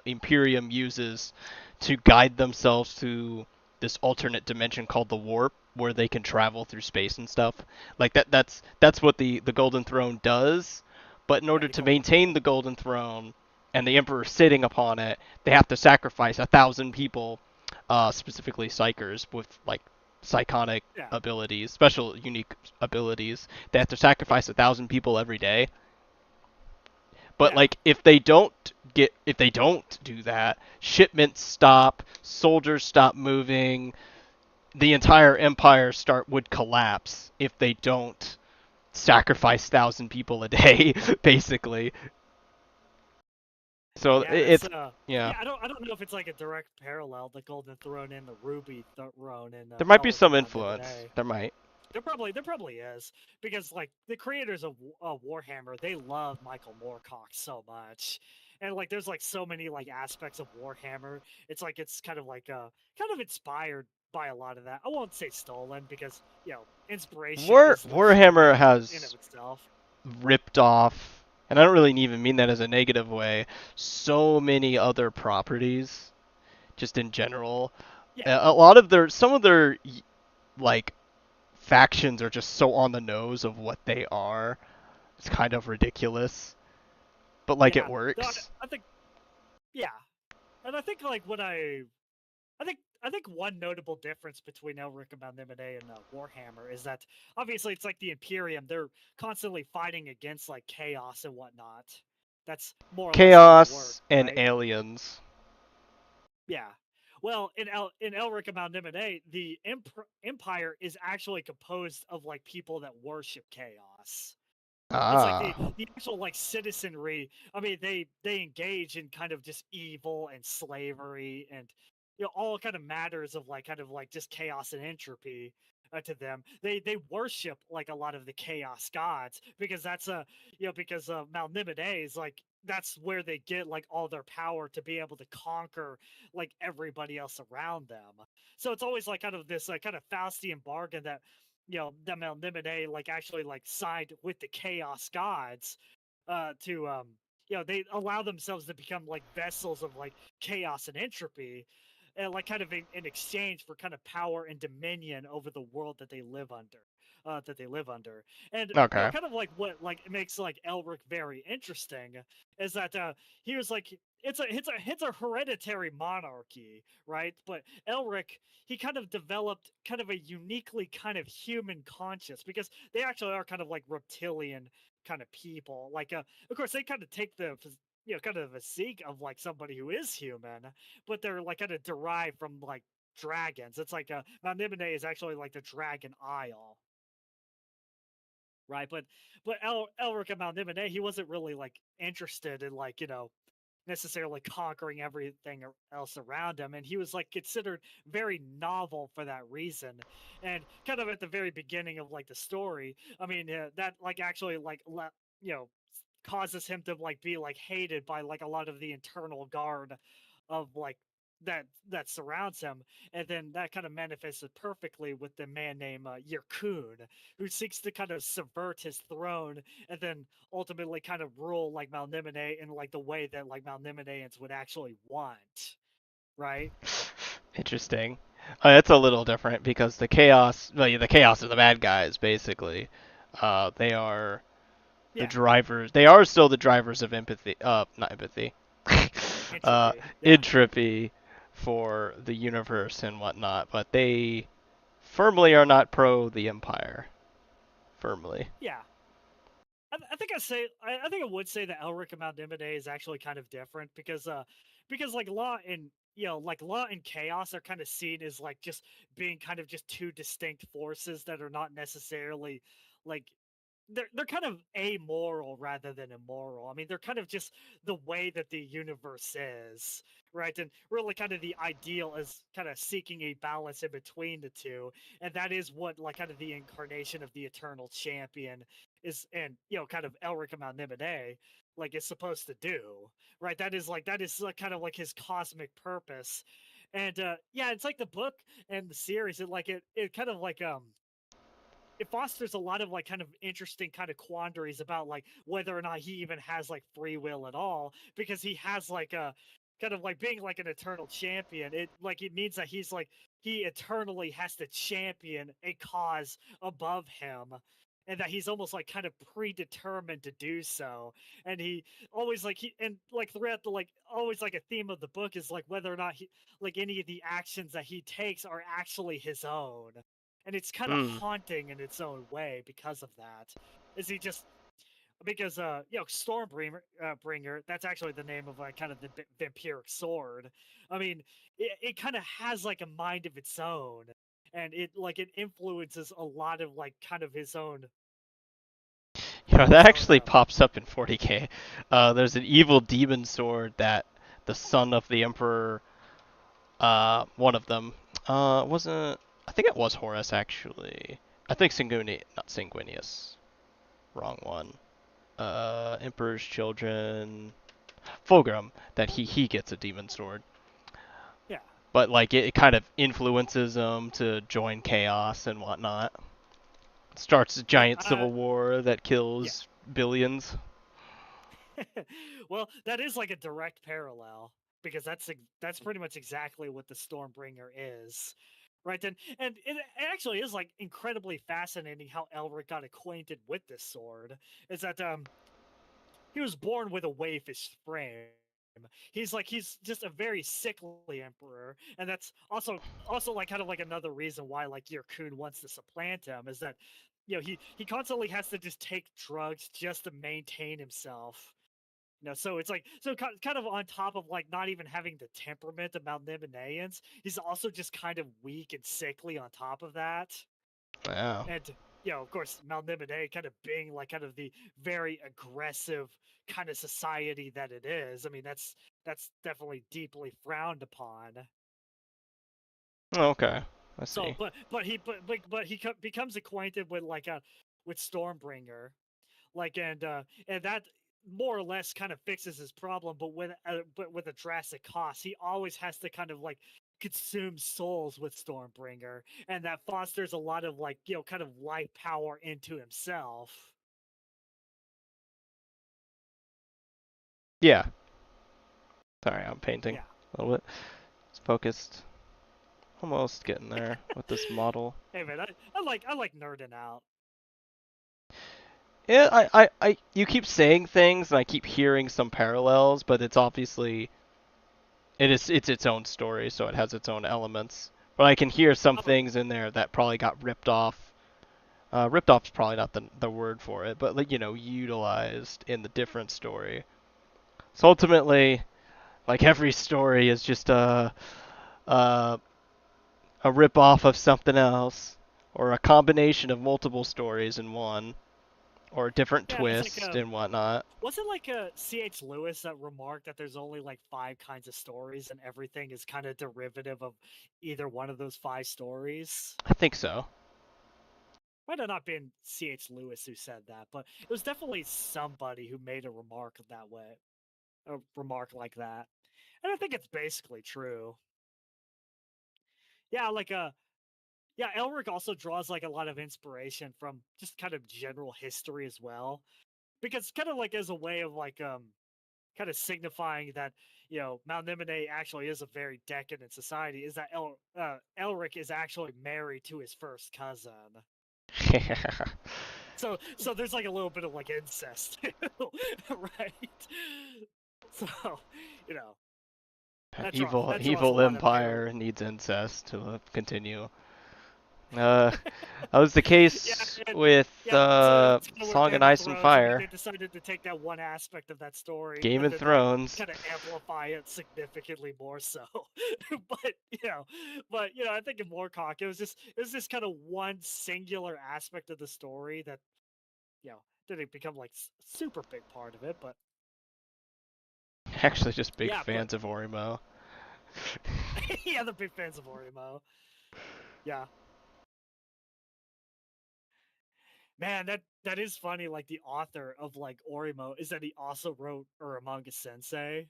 A: Imperium uses to guide themselves to this alternate dimension called the Warp, where they can travel through space and stuff. Like that's what the Golden Throne does. But in
B: Yeah,
A: order
B: the
A: to
B: golden
A: maintain the
B: throne.
A: Golden Throne and the Emperor sitting upon it, they have to sacrifice 1,000 people, specifically Psykers, with like psychonic
B: Yeah.
A: abilities, special unique abilities. They have to sacrifice 1,000 people every day. But
B: Yeah.
A: like if they don't do that, shipments stop, soldiers stop moving, the entire empire start would collapse if they don't sacrifice 1,000 people a day, basically. So
B: Yeah, that's
A: yeah.
B: yeah, I don't know if it's like a direct parallel, the Golden Throne and the Ruby Throne in
A: There might be
B: Elric
A: some
B: and Mount
A: influence.
B: Nimine.
A: There might.
B: There probably is because like the creators of Warhammer, they love Michael Moorcock so much, and like there's like so many like aspects of Warhammer. It's like it's kind of inspired by a lot of that. I won't say stolen because inspiration is like
A: Warhammer
B: fleeting in of
A: has
B: itself.
A: ripped off, and I don't really even mean that as a negative way, so many other properties just in general.
B: Yeah,
A: A lot of some of their like factions are just so on the nose of what they are. It's kind of ridiculous, but like it
B: yeah. No,
A: works.
B: I think yeah, and I think like I think one notable difference between Elric and Malnimene and Warhammer is that obviously it's like the Imperium. They're constantly fighting against like chaos and whatnot. That's more or less how it works,
A: Chaos and
B: right?
A: aliens.
B: Yeah. Well, in Elric and Malnimene, the Empire is actually composed of like people that worship chaos. It's like
A: Ah.
B: the actual like citizenry. I mean, they engage in kind of just evil and slavery and all kind of matters of like kind of like just chaos and entropy to them. They worship like a lot of the chaos gods because that's because Malnimene is like that's where they get like all their power to be able to conquer like everybody else around them. So it's always like kind of this like kind of Faustian bargain that the Melnimene like actually like signed with the Chaos Gods to they allow themselves to become like vessels of like chaos and entropy and like kind of in exchange for kind of power and dominion over the world that they live under. And
A: Okay.
B: kind of like what like makes like Elric very interesting is that he was like it's a hereditary monarchy, right? But Elric, he kind of developed kind of a uniquely kind of human conscience because they actually are kind of like reptilian kind of people. Like, of course, they kind of take the kind of a physique of like somebody who is human, but they're like kind of derived from like dragons. It's like Mount Nimine is actually like the Dragon Isle, right? But Elric and Mount Nimine, he wasn't really like interested in like necessarily conquering everything else around him, and he was like considered very novel for that reason. And kind of at the very beginning of like the story, I mean that like actually like you know causes him to like be like hated by like a lot of the internal guard of like that surrounds him, and then that kind of manifested perfectly with the man named Yirkun, who seeks to kind of subvert his throne and then ultimately kind of rule like Malnimene in like the way that like Malnimeneans would actually want, right?
A: Interesting. It's a little different because the chaos are the bad guys, basically. They are the
B: Yeah,
A: drivers. They are still the drivers of empathy. Not empathy. uh,
B: entropy. Yeah,
A: entropy for the universe and whatnot, but they firmly are not pro the Empire. Firmly.
B: yeah. I think I think I would say that Elric and Malnimene is actually kind of different because like law and like law and chaos are kind of seen as like just being kind of just two distinct forces that are not necessarily like they're kind of amoral rather than immoral. I mean, they're kind of just the way that the universe is, right? And really, kind of the ideal is kind of seeking a balance in between the two, and that is what like kind of the incarnation of the Eternal Champion is, and kind of Elric and Malnimene like is supposed to do, right? That is like, kind of like his cosmic purpose, and yeah, it's like the book and the series. It kind of like it fosters a lot of like kind of interesting kind of quandaries about like whether or not he even has like free will at all because he has like a kind of like being like an eternal champion. It means that he eternally has to champion a cause above him, and that he's almost like kind of predetermined to do so. And he always like he and like throughout the like always like a theme of the book is like whether or not he like any of the actions that he takes are actually his own. And it's kind of
A: Hmm.
B: haunting in its own way because of that. Is he just because Stormbringer bringer, that's actually the name of kind of the vampiric sword. I mean, it kind of has like a mind of its own, and it influences a lot of like kind of his own
A: That
B: his own
A: actually pops up in 40k. There's an evil demon sword that the son of the emperor, one of them, wasn't. I think it was Horus actually. I think not Sanguinius. Wrong one. Emperor's Children, Fulgrim. That he gets a demon sword,
B: yeah.
A: but like it kind of influences him to join chaos and whatnot. Starts a
B: Yep.
A: giant civil war that
B: Yeah.
A: kills billions.
B: Well, that is like a direct parallel because that's pretty much exactly what the Stormbringer is. Right then, and it actually is like incredibly fascinating how Elric got acquainted with this sword. Is that he was born with a waifish frame. He's just a very sickly emperor, and that's also like kind of like another reason why like Yyrkoon wants to supplant him is that he constantly has to just take drugs just to maintain himself. So it's like kind of on top of like not even having the temperament of Melnibonéans, he's also just kind of weak and sickly on top of that.
A: Wow.
B: And of course, Melniboné kind of being like kind of the very aggressive kind of society that it is. I mean, that's definitely deeply frowned upon.
A: Okay, I
B: So,
A: see.
B: but he becomes acquainted with with Stormbringer, like and that more or less kind of fixes his problem, but with a drastic cost. He always has to kind of like consume souls with Stormbringer, and that fosters a lot of like kind of life power into himself.
A: Yeah. Sorry, I'm painting
B: Yeah.
A: a little bit. It's focused. Almost getting there with this model.
B: Hey man, I like nerding out.
A: Yeah, you keep saying things and I keep hearing some parallels, but it's obviously it's its own story, so it has its own elements. But I can hear some
B: Oh
A: things in there that probably got ripped off. Ripped off is probably not the word for it, but like utilized in the different story. So ultimately, like every story is just a a rip off of something else, or a combination of multiple stories in one, or a different
B: yeah, it's like
A: twist and whatnot.
B: was it like C.H. Lewis that remarked that there's only like five kinds of stories and everything is kind of derivative of either one of those five stories?
A: I think so.
B: Might have not been C.H. Lewis who said that, but it was definitely somebody who made a remark that way, a remark like that. And I think it's basically true. Yeah, yeah, Elric also draws like a lot of inspiration from just kind of general history as well. Because kind of like as a way of like kind of signifying that Mount Nimine actually is a very decadent society is that Elric is actually married to his first cousin. So there's like a little bit of like incest, right? So you know
A: evil
B: that draws a
A: evil
B: lot of parallels.
A: empire needs incest to continue. Uh, that was the
B: Yeah,
A: case
B: and
A: with
B: yeah, it's kind of where
A: Song of
B: Game of
A: Ice and
B: Thrones. I mean, they
A: Fire,
B: decided to take that one aspect of that story
A: Game
B: and
A: of
B: then like
A: Thrones.
B: kind of amplify it significantly more so. but I think in Moorcock it was just kind of one singular aspect of the story that didn't become like super big part of it, but
A: Actually, just big
B: yeah, but
A: fans of Orimo.
B: yeah, the big fans of Orimo. Yeah, man, that is funny. Like the author of like Orimo is that he also wrote Uramanga Sensei,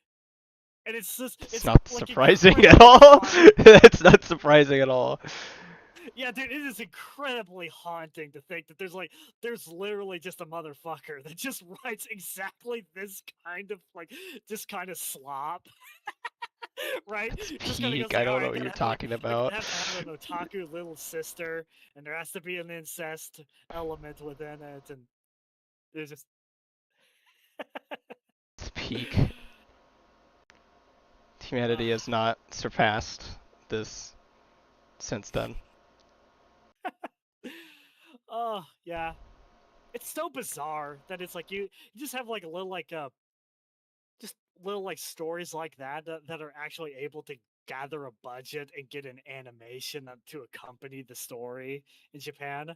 B: and
A: It's
B: it's
A: not
B: like
A: surprising at
B: incredibly
A: all.
B: funny.
A: It's not surprising at all.
B: Yeah, dude, it is incredibly haunting to think that there's literally just a motherfucker that just writes exactly this kind of slop. right?
A: That's
B: Just kind of goes
A: peak. I
B: like, all
A: don't know
B: right,
A: what you're
B: gotta have
A: talking
B: like
A: about.
B: have to have an otaku little sister, and there has to be an incest element within it, and there's just
A: It's peak. Humanity has not surpassed this since then.
B: oh yeah, it's so bizarre that it's like you just have like a little like just little like stories like that are actually able to gather a budget and get an animation to accompany the story in Japan.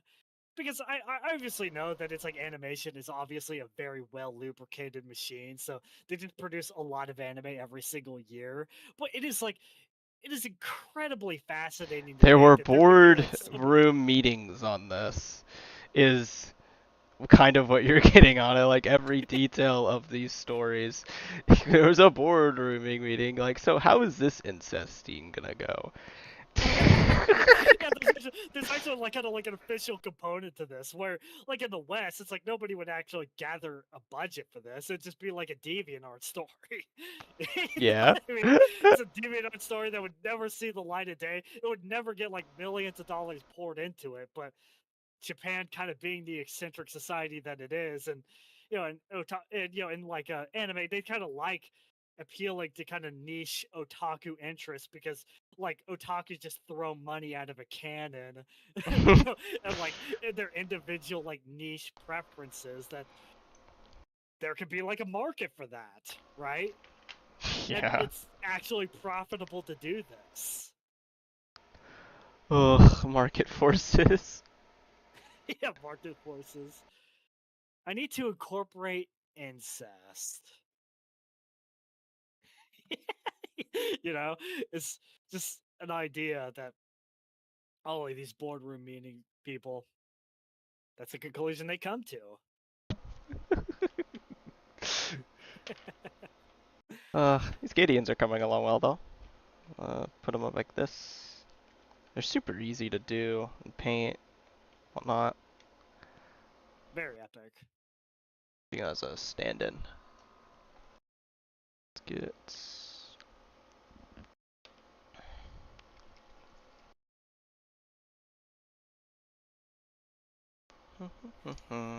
B: Because I obviously know that it's like animation is obviously a very well lubricated machine, so they didn't produce a lot of anime every single year. But it is incredibly fascinating to
A: There
B: think
A: were
B: that there could be
A: board
B: like some
A: room meetings on this. Is kind of what you're getting on it, like every detail of these stories. There was a boardrooming meeting, like, so how is this incest scene gonna go?
B: yeah, there's actually like kind of like an official component to this, where like in the West, it's like nobody would actually gather a budget for this. It'd just be like a DeviantArt story. You know
A: Yeah.
B: what I mean? It's a DeviantArt story that would never see the light of day. It would never get like millions of dollars poured into it. But Japan, kind of being the eccentric society that it is, and in like anime, they kind of like appealing to kind of niche otaku interests because like otaku just throw money out of a cannon, and like in their individual like niche preferences that there could be like a market for that, right? And
A: Yeah.
B: it's actually profitable to do this.
A: Ugh, market forces.
B: Yeah, market forces. I need to incorporate incest. You know, it's just an idea that only these boardroom meeting people, that's the conclusion they come to.
A: These Gadians are coming along well though. Put them up like this. They're super easy to do and paint, whatnot.
B: Very epic.
A: As a stand-in. Let's get.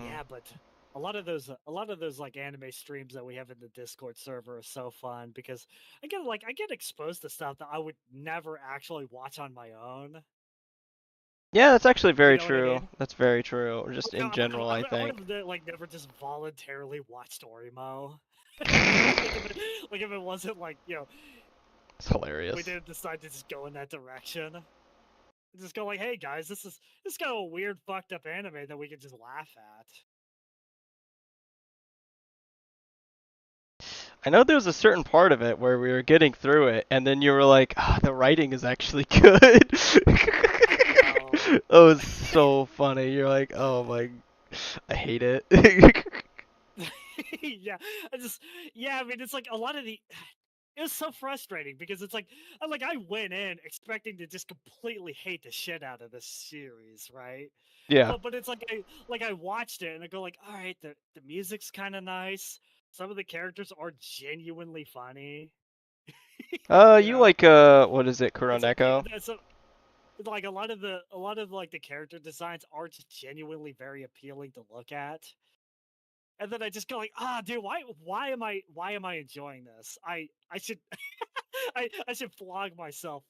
B: Yeah, but a lot of those like anime streams that we have in the Discord server are so fun because I get exposed to stuff that I would never actually watch on my own.
A: Yeah, that's actually
B: You
A: very
B: know what I
A: true.
B: mean?
A: That's very true. Or just
B: Like,
A: in general, I
B: I would
A: think.
B: have like never just voluntarily watched Orimo. Like if it wasn't like
A: It's
B: we
A: hilarious.
B: didn't decide to just go in that direction. Just go like, hey guys, this is kind of a weird, fucked up anime that we can just laugh at.
A: I know there was a certain part of it where we were getting through it, and then you were like, ah, the writing is actually good.
B: No.
A: That was so funny. You're like, oh my, I hate it.
B: Yeah, I just yeah, I mean it's like a lot of the it was so frustrating because it's like I went in expecting to just completely hate the shit out of this series, right?
A: Yeah.
B: But it's like I watched it and I go like, all right, the music's kind of nice. Some of the characters are genuinely funny, you
A: You
B: know.
A: like what is it,
B: It's like
A: Kuroneko?
B: like a lot of like the character designs are just genuinely very appealing to look at. And then I just go like, ah, dude, why am I enjoying this? I should I should flog myself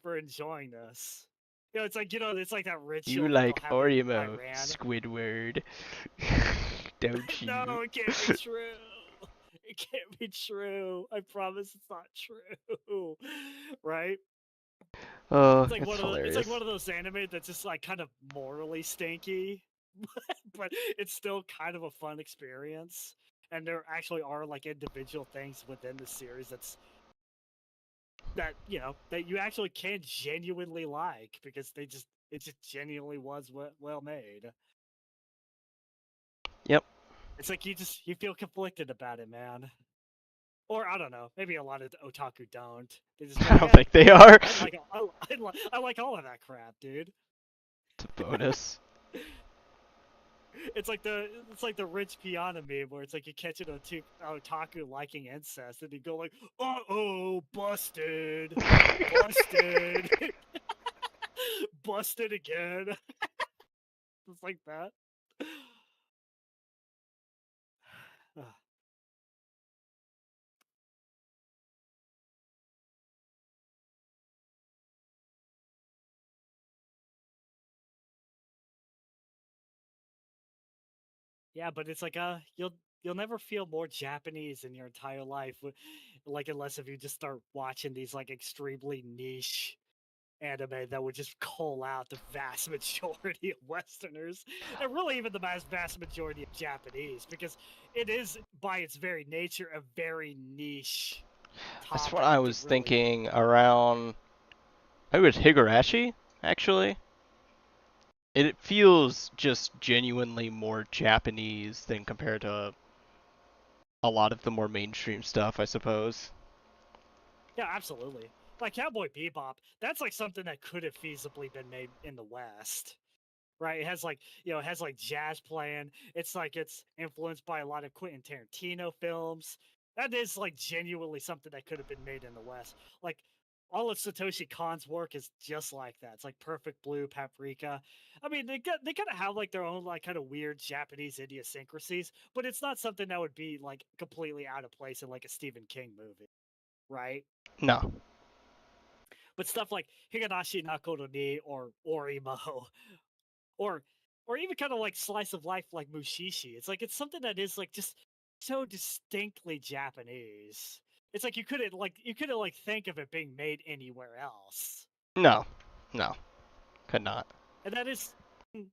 B: for enjoying this. It's like it's like that
A: You
B: ritual that they'll
A: like
B: have in
A: Orimo,
B: Iran.
A: Squidward. Don't you?
B: No, it can't be true. It can't be true. I promise it's not true. Right?
A: Oh,
B: It's
A: it's
B: like
A: hilarious.
B: one of those anime that's just like kind of morally stinky, but it's still kind of a fun experience. And there actually are like individual things within the series that you actually can genuinely like because it just genuinely was well made.
A: Yep.
B: It's like you feel conflicted about it, man. Or I don't know, maybe a lot of otaku don't. They just go
A: I
B: like,
A: don't
B: yeah,
A: think they are.
B: I like all of that crap, dude.
A: It's a bonus.
B: It's like the rich piano meme where it's like you catch an otaku liking incest, and you go like, "Uh-oh, busted, busted, busted again." It's like that. Yeah, but it's like you'll never feel more Japanese in your entire life, like unless if you just start watching these like extremely niche anime that would just cull out the vast majority of Westerners, and really even the vast majority of Japanese, because it is by its very nature a very niche
A: That's what
B: topic
A: I
B: to
A: was
B: really.
A: thinking around. I was Higurashi, actually. It feels just genuinely more Japanese than compared to a lot of the more mainstream stuff, I suppose.
B: Yeah, absolutely. Like Cowboy Bebop, that's like something that could have feasibly been made in the West. Right? It has like it has like jazz playing. It's like it's influenced by a lot of Quentin Tarantino films. That is like genuinely something that could have been made in the West. Like all of Satoshi Kon's work is just like that. It's like Perfect Blue, Paprika. I mean, they kind of have like their own like kind of weird Japanese idiosyncrasies, but it's not something that would be like completely out of place in like a Stephen King movie, right?
A: No.
B: But stuff like Higurashi Nakoro ni or Orimo or even kind of like slice of life like Mushishi. It's like it's something that is like just so distinctly Japanese. It's like you couldn't like think of it being made anywhere else.
A: No. No. Could not.
B: And that is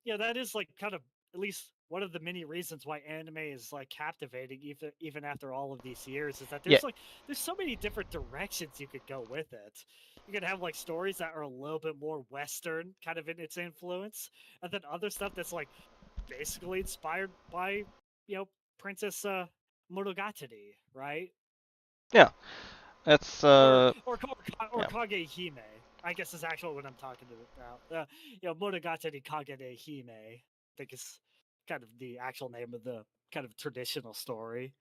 B: that is like kind of at least one of the many reasons why anime is like captivating even after all of these years is that
A: Yeah.
B: there's so many different directions you could go with it. You could have like stories that are a little bit more western kind of in its influence, and then other stuff that's like basically inspired by Princess Monogatari, right?
A: Yeah. That's
B: Or
A: yeah.
B: Kage Hime. I guess is actually what I'm talking about. Monogatari Kage Hime. I think is kind of the actual name of the kind of traditional story.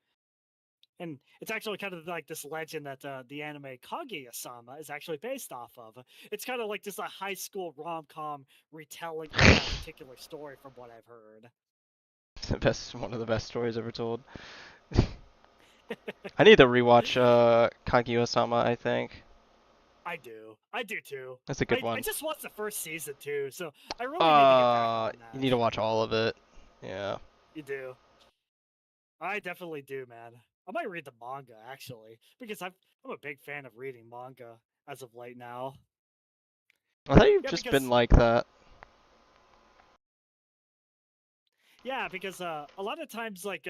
B: And it's actually kind of like this legend that the anime Kaguya-sama is actually based off of. It's kind of like just a high school rom-com retelling of that particular story, from what I've heard.
A: One of the best stories ever told. I need to rewatch Kaguya-sama, I think.
B: I do too.
A: That's a good
B: I
A: one.
B: just watched the first season too, so I really need to get back on
A: You
B: that.
A: need to watch all of it. Yeah.
B: You do. I definitely do, man. I might read the manga actually, because I'm a big fan of reading manga as of late now.
A: I thought you've
B: Yeah,
A: just been
B: because
A: like that.
B: a lot of times like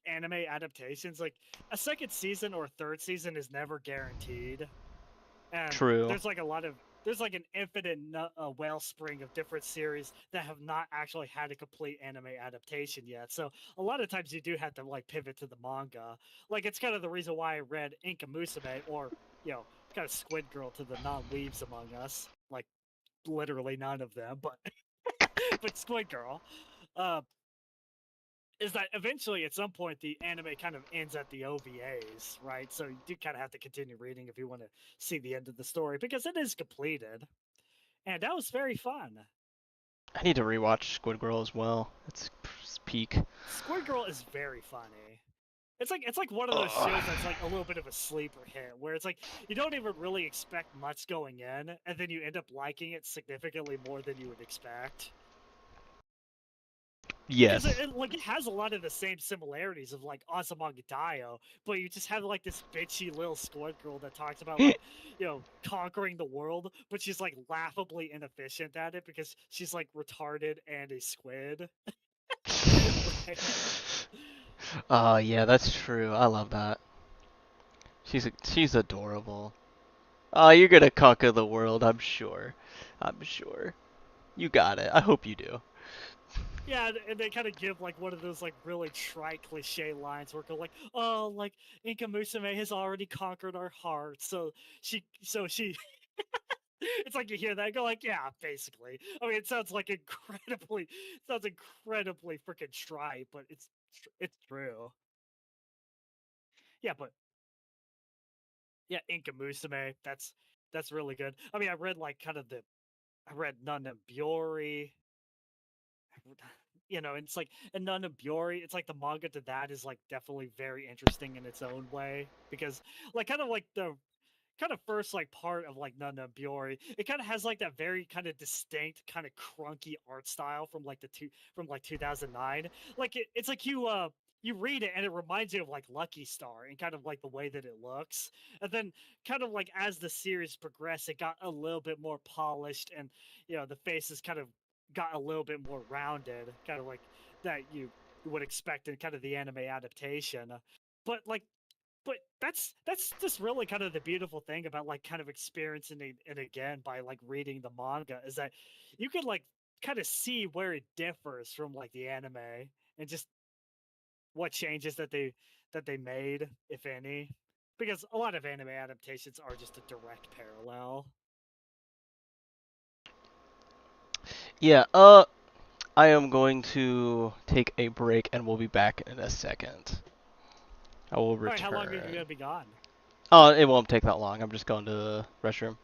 B: anime adaptations, like a second season or third season is never guaranteed, and
A: True.
B: there's like an infinite wellspring of different series that have not actually had a complete anime adaptation yet. So a lot of times you do have to like pivot to the manga. Like it's kind of the reason why I read Inka Musume, or kind of Squid Girl to the non-weebs among us. Like literally none of them, but but Squid Girl. Uh, is that eventually at some point the anime kind of ends at the OVAs, right? So you do kind of have to continue reading if you want to see the end of the story, because it is completed. And that was very fun.
A: I need to rewatch Squid Girl as well. It's peak.
B: Squid Girl is very funny. It's like one of those
A: Ugh.
B: shows that's like a little bit of a sleeper hit, where it's like you don't even really expect much going in, and then you end up liking it significantly more than you would expect. Because
A: Yes.
B: like it has a lot of the same similarities of like Azumanga Daioh, but you just have like this bitchy little squid girl that talks about like conquering the world, but she's like laughably inefficient at it because she's like retarded and a squid. Right?
A: Oh yeah, that's true. I love that. She's adorable. Oh, you're gonna conquer the world, I'm sure. I'm sure. You got it. I hope you do.
B: Yeah, and they kind of give like one of those like really trite cliche lines where they're like, "Oh, like Inka Musume has already conquered our hearts, so she It's like you hear that, go like, yeah, basically. I mean, it sounds incredibly freaking trite, but it's true. Yeah, but yeah, Inka Musume, that's really good. I mean, I read like kind of I read Nun and Byorei. And it's like, and Nun and Byorei, it's like the manga to that is like definitely very interesting in its own way because like kind of like the kind of first like part of like Nun and Byorei, it kind of has like that very kind of distinct kind of crunky art style from like 2009. Like it's like you read it and it reminds you of like Lucky Star and kind of like the way that it looks. And then kind of like as the series progressed, it got a little bit more polished and the faces kind of got a little bit more rounded, kind of like that you would expect in kind of the anime adaptation. But like but that's just really kind of the beautiful thing about like kind of experiencing it again by like reading the manga is that you could like kind of see where it differs from like the anime and just what changes that they made, if any, because a lot of anime adaptations are just a direct parallel.
A: Yeah, I am going to take a break and we'll be back in a second. I will
B: All right, how long are you gonna
A: return.
B: be gone?
A: Oh, it won't take that long. I'm just going to the restroom.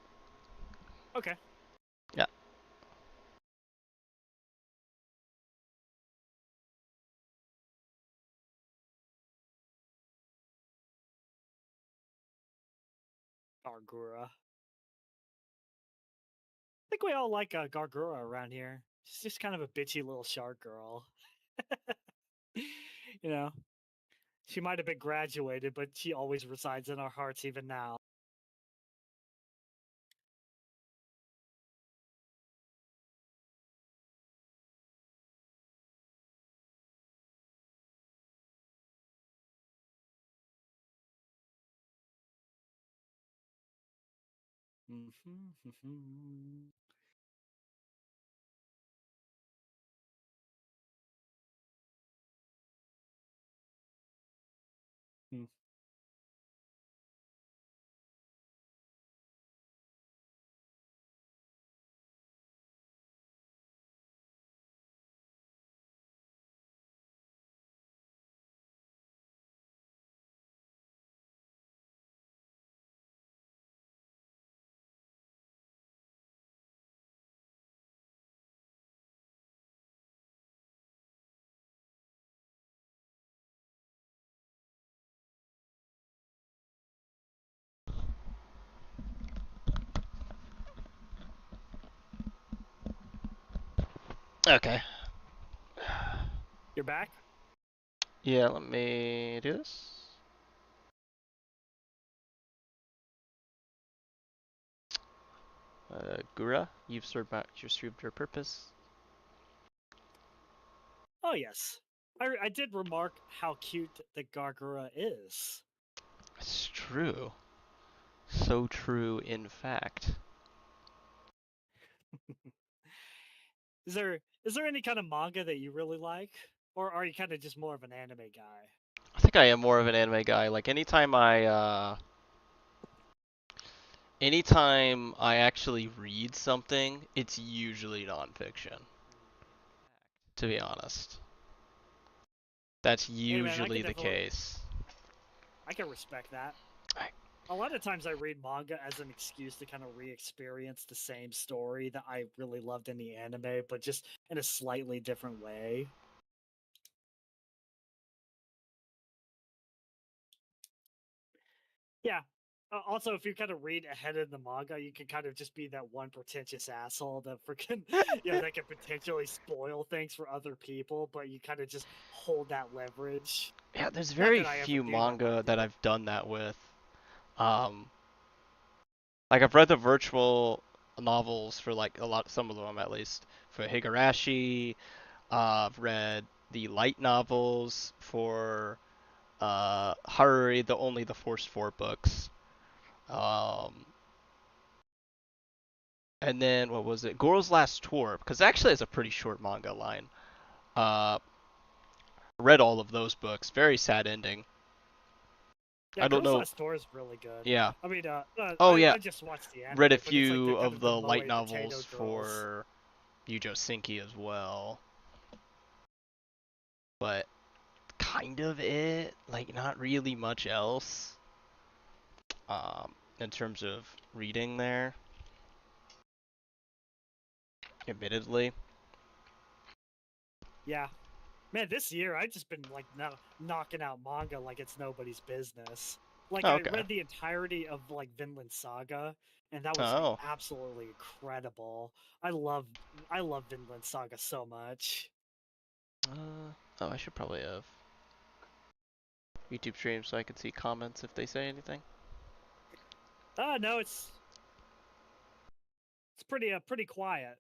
B: Okay.
A: Yeah.
B: Gargura. I think we all like Gargura around here. She's just kind of a bitchy little shark girl. you know, she might have been graduated, but she always resides in our hearts even now.
A: Okay.
B: You're back?
A: Yeah, let me do this. Gura, you've served your purpose.
B: Oh, yes. I did remark how cute the Gargura is.
A: It's true. So true, in fact.
B: Is there any kind of manga that you really like? Or are you kind of just more of an anime guy?
A: I think I am more of an anime guy. Like anytime I actually read something, it's usually nonfiction, to be honest. That's
B: Hey man,
A: usually the case.
B: I can respect that.
A: I,
B: A lot of times I read manga as an excuse to kind of re-experience the same story that I really loved in the anime, but just in a slightly different way. Yeah. Also, if you kind of read ahead of the manga, you can kind of just be that one pretentious asshole that freaking, that can potentially spoil things for other people, but you kind of just hold that leverage.
A: yeah, there's
B: Not
A: very
B: that I ever
A: few
B: do that, but I
A: manga that
B: do.
A: I've done that with. Um, like I've read the virtual novels for like some of them at least, for Higurashi. I've read the light novels for Haruri, only the first four books. Um, and then what was it? Goro's Last Tour, because actually it's a pretty short manga line. Uh, read all of those books. Very sad ending.
B: Yeah,
A: I don't
B: Girls
A: know.
B: Last Tour is really good.
A: Yeah.
B: I mean,
A: Oh yeah.
B: I just watched the anime,
A: Read a
B: but it's like
A: few
B: the kind
A: of
B: of the
A: the light
B: moe potato
A: novels
B: girls.
A: for Yujo Sinki as well, but kind of it. Like not really much else. In terms of reading there, admittedly.
B: Yeah, man, this year I've just been like knocking out manga like it's nobody's business. Like
A: Oh,
B: I
A: okay.
B: read the entirety of like Vinland Saga, and that was like
A: Oh.
B: absolutely incredible. I love Vinland Saga so much.
A: Oh, I should probably have YouTube stream so I can see comments if they say anything.
B: No, it's pretty quiet.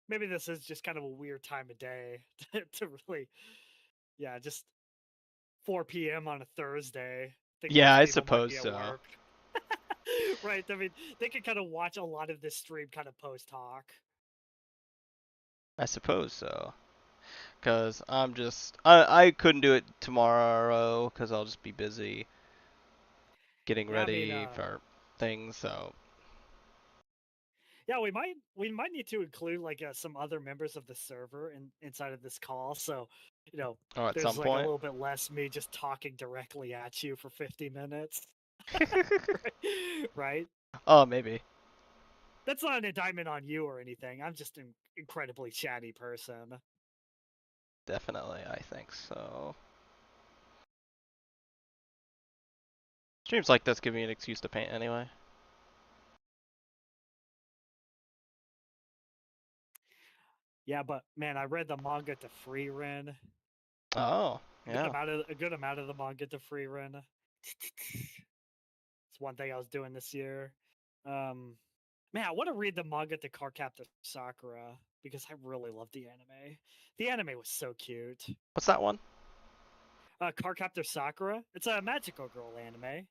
B: Maybe this is just kind of a weird time of day to really, yeah, just 4 p.m. on a Thursday. I think
A: Yeah,
B: most
A: I
B: people might
A: suppose
B: be at
A: so.
B: work. Right. I mean, they can kind of watch a lot of this stream kind of post talk.
A: I suppose so. Cause I couldn't do it tomorrow because I'll just be busy getting
B: Yeah, I mean,
A: ready for things. So,
B: yeah, we might need to include like some other members of the server inside of this call, so you know,
A: or at
B: there's
A: some
B: like a
A: point.
B: little bit less me just talking directly at you for 50 minutes. Right?
A: Oh, maybe.
B: That's not an indictment on you or anything. I'm just an incredibly chatty person.
A: Definitely, I think so. Streams like this give me an excuse to paint anyway.
B: Yeah, but man, I read the manga to Frieren.
A: Oh, yeah.
B: A good amount of the manga to Frieren. It's one thing I was doing this year. Um, Man, I want to read the manga to Cardcaptor Sakura because I really love the anime. The anime was so cute.
A: What's that one?
B: Cardcaptor Sakura. It's a magical girl anime.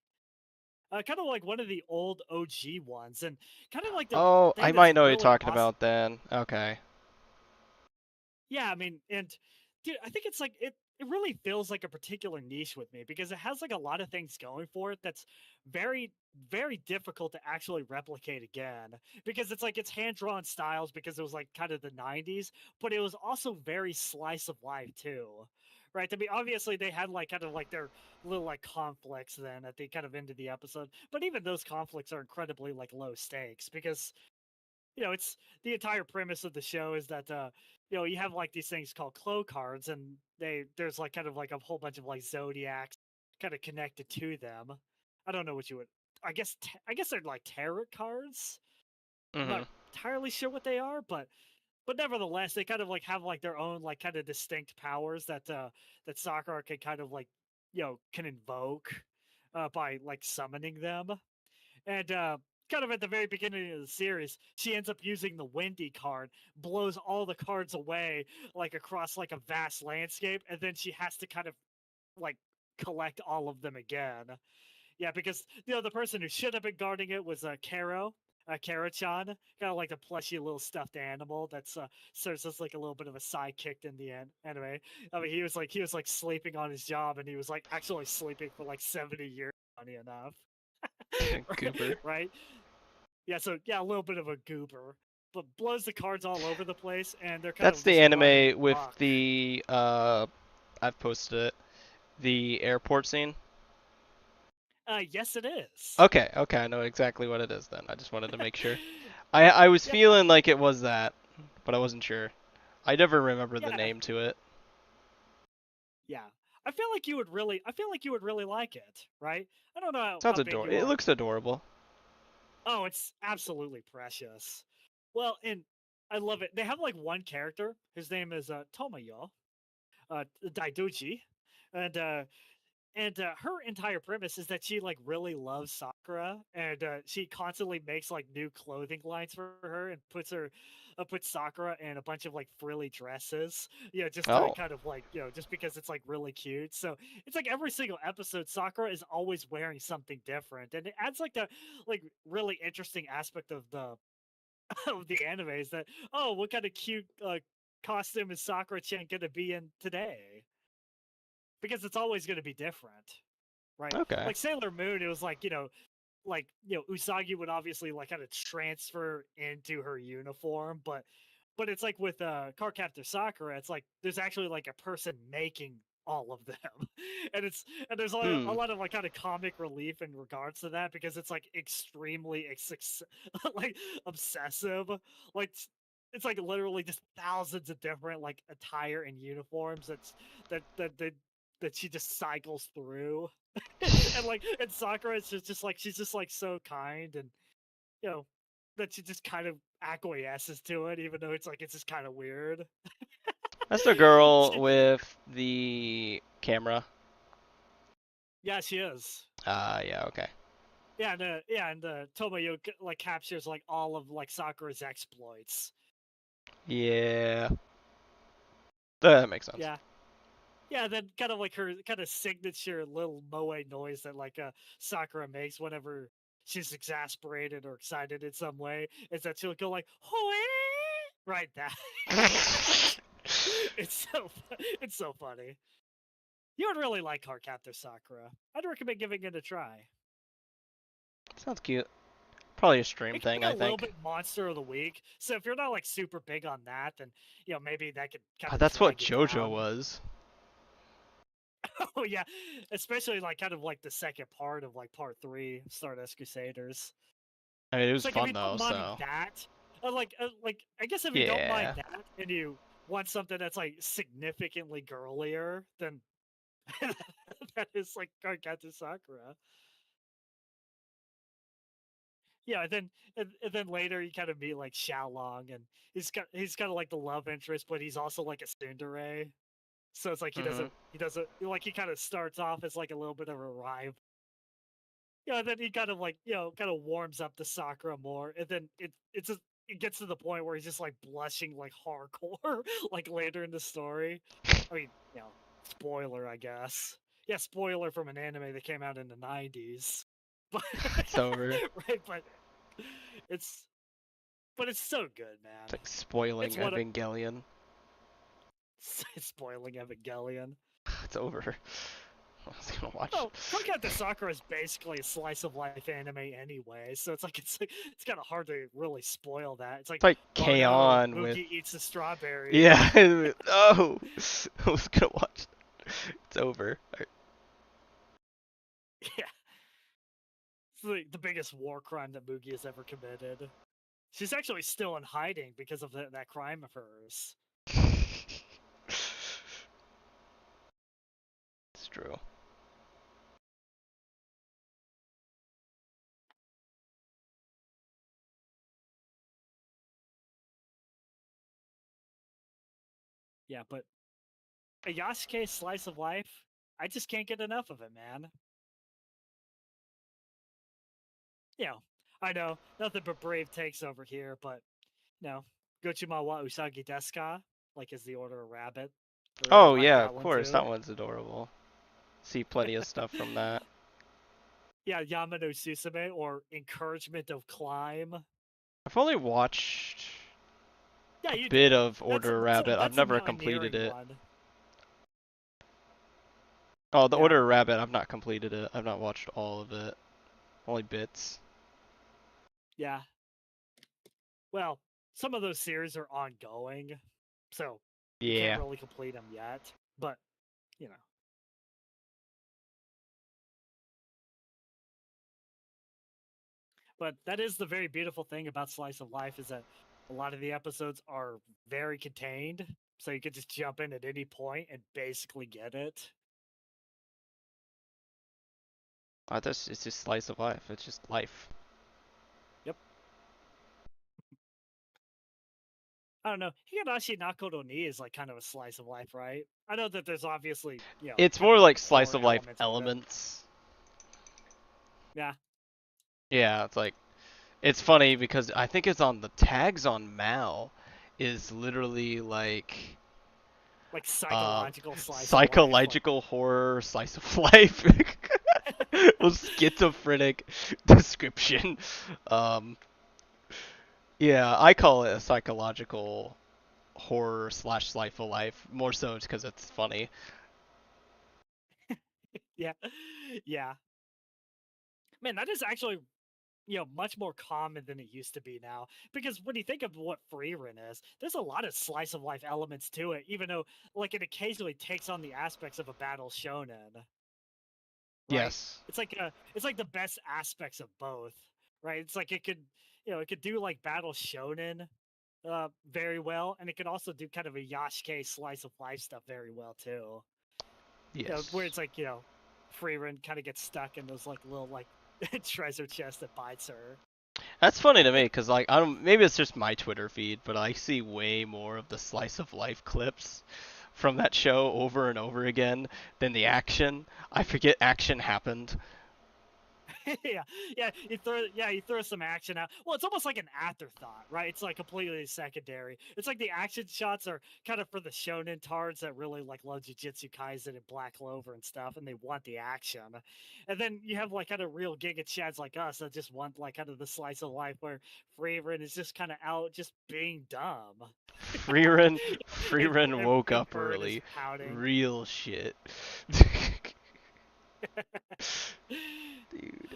B: Kind of like one of the old OG ones, and kind of like the
A: Oh, I
B: thing that's
A: might know what you're
B: really
A: talking
B: awesome.
A: about then. Okay.
B: Yeah, I mean, and dude, I think it's like it really feels like a particular niche with me because it has like a lot of things going for it that's very difficult to actually replicate again because it's like it's hand drawn styles because it was like kind of the 90s, but it was also very slice of life too. Right? I mean, obviously they had like kind of like their little like conflicts then at the kind of end of the episode, but even those conflicts are incredibly like low stakes because it's the entire premise of the show is that you have like these things called Clo cards, and there's like kind of like a whole bunch of like zodiacs kind of connected to them. I don't know what you would. I guess they're like tarot cards. I'm not
A: Mhm.
B: entirely sure what they are, but nevertheless, they kind of like have like their own like kind of distinct powers that Sakura can kind of like can invoke by like summoning them. And kind of at the very beginning of the series, she ends up using the Wendy card, blows all the cards away, like across like a vast landscape, and then she has to kind of like collect all of them again. Yeah, because the person who should have been guarding it was Kara-chan, kind of like a plushy little stuffed animal that's serves as like a little bit of a sidekick in the anime. I mean, he was like sleeping on his job, and he was like actually sleeping for like 70 years. Funny enough.
A: Goober.
B: Right? Yeah, so yeah, a little bit of a goober, but blows the cards all over the place, and they're kind
A: That's
B: of
A: the
B: just running
A: anime with
B: amok.
A: the I've posted it. The airport scene.
B: Yes, it is.
A: Okay, okay, I know exactly what it is then. I just wanted to make sure. I was
B: Yeah,
A: feeling like it was that, but I wasn't sure. I never remember the
B: yeah,
A: name to it.
B: yeah. I feel like you would really like it, right? I don't know
A: Sounds
B: how big
A: adorable.
B: you
A: It
B: are.
A: looks adorable.
B: Oh, it's absolutely precious. Well, and I love it. They have like one character. His name is Tomoyo, Daiduchi, and her entire premise is that she like really loves Sakura, and she constantly makes like new clothing lines for her and puts Sakura in a bunch of like frilly dresses, just to
A: Oh,
B: kind of like just because it's like really cute. So it's like every single episode, Sakura is always wearing something different, and it adds like the like really interesting aspect of the of the anime is that, oh, what kind of cute costume is Sakura-chan gonna be in today? because it's always going to be different, right?
A: Okay.
B: Like Sailor Moon, it was like Usagi would obviously like kind of transfer into her uniform, but it's like with Cardcaptor Sakura, it's like there's actually like a person making all of them, and there's a
A: Hmm.
B: lot of like kind of comic relief in regards to that because it's like extremely like obsessive, like it's like literally just thousands of different like attire and uniforms that that that that she just cycles through. And Sakura is just like she's just like so kind and you know that she just kind of acquiesces to it even though it's just kind of weird.
A: That's the girl with the camera.
B: Yeah, she is.
A: Yeah, okay.
B: And Tomoyo like captures like all of like Sakura's exploits.
A: Yeah. That makes sense.
B: Yeah. Yeah, then kind of like her kind of signature little moe noise that like Sakura makes whenever she's exasperated or excited in some way is that she'll go like "Hoe!" right that. It's so funny. You would really like Cardcaptor Sakura. I'd recommend giving it a try.
A: Sounds cute. Probably a stream
B: It could
A: thing,
B: be a
A: I
B: little
A: think.
B: bit monster of the week. So if you're not like super big on that, then maybe that could kind of
A: That's what
B: drag you
A: JoJo
B: down.
A: was.
B: Oh yeah, especially like kind of like the second part of like part 3, Stardust Crusaders.
A: I mean, it
B: It's
A: was
B: like if
A: fun
B: you don't
A: though,
B: mind
A: so.
B: that, like I guess if you don't mind
A: Yeah.
B: that and you want something that's like significantly girlier, then that is like Cardcaptor Sakura. Yeah, and then later you kind of meet like Xiaolong, and he's kind of like the love interest, but he's also like a tsundere. So it's like
A: Mhm.
B: he doesn't like he kind of starts off as like a little bit of a rival. Yeah, and then he kind of like kind of warms up to Sakura more, and then it gets to the point where he's just like blushing like hardcore, like later in the story. I mean, spoiler, I guess. Yeah, spoiler from an anime that came out in the '90s. But
A: It's over.
B: right, it's it's so good,
A: It's
B: man.
A: like spoiling
B: It's what a,
A: Evangelion.
B: spoiling Evangelion.
A: It's over. I was gonna watch.
B: Oh, Cardcaptor Sakura is basically a slice of life anime anyway, so it's kind of hard to really spoil that. It's
A: It's
B: like,
A: like
B: oh no,
A: K-On! With.
B: Mugi eats a strawberry.
A: Yeah. No. I was gonna watch. It's over.
B: Yeah, it's the biggest war crime that Mugi has ever committed. She's actually still in hiding because of that crime of hers.
A: It's true.
B: Yeah, but a Yasuke slice of life, I just can't get enough of it, man. I know, nothing but brave takes over here, but Gochima wa Usagi desu ka? Like is the Order of Rabbit. I really
A: Oh
B: like
A: yeah, of
B: that one
A: course. That
B: too.
A: one's adorable. See plenty of stuff from that.
B: Yeah, Yamano Susume or Encouragement of Climb.
A: I've only watched
B: Yeah,
A: a
B: you
A: bit
B: did.
A: of Order Rabbit. I've
B: That's a
A: never completed
B: mountaineering
A: it.
B: one.
A: Oh, the
B: Yeah,
A: Order of Rabbit, I've not completed it. I've not watched all of it. Only bits.
B: yeah. Well, some of those series are ongoing, so you can't
A: Yeah.
B: really complete them yet. But you know, but that is the very beautiful thing about Slice of Life is that a lot of the episodes are very contained, so you could just jump in at any point and basically get it.
A: It's just slice of life. It's just life.
B: Yep. I don't know. Higurashi Nako Ni is like kind of a slice of life, right? I know that there's obviously,
A: It's
B: kind
A: more
B: of
A: like slice
B: horror
A: of life
B: with it.
A: elements.
B: Yeah.
A: Yeah, it's like it's funny because I think it's on the tags on Mal is literally like
B: Like
A: uh
B: psychological slice of life. Like
A: psychological horror slice of life. Schizophrenic description. Um yeah, I call it a psychological horror slash slice of life more so because it's funny.
B: Yeah, yeah. Man, that is actually much more common than it used to be now. Because when you think of what free run is, there's a lot of slice of life elements to it, even though like it occasionally takes on the aspects of a battle shonen, right?
A: Yes.
B: It's like the best aspects of both, right? It's like it could it could do like battle shonen very well, and it could also do kind of a Yashike slice of life stuff very well too. Where
A: Yes.
B: it's like, free run kind of gets stuck in those like little like treasure chest that bites her.
A: That's funny to me because like I don't maybe it's just my Twitter feed, but I see way more of the slice of life clips from that show over and over again than the action. I forget action happened.
B: Yeah, you throw some action out. Well, it's almost like an afterthought, right? It's like completely secondary. It's like the action shots are kind of for the shonen tards that really like love Jujutsu Kaisen and Black Clover and stuff, and they want the action. And then you have like kind of real Giga Chads like us that just want like kind of the slice of life where Freeman is just kind of out just being dumb.
A: Freeran
B: and,
A: Freeran
B: and,
A: woke
B: and
A: up
B: Bird is
A: early.
B: pouting.
A: Real shit. Dude.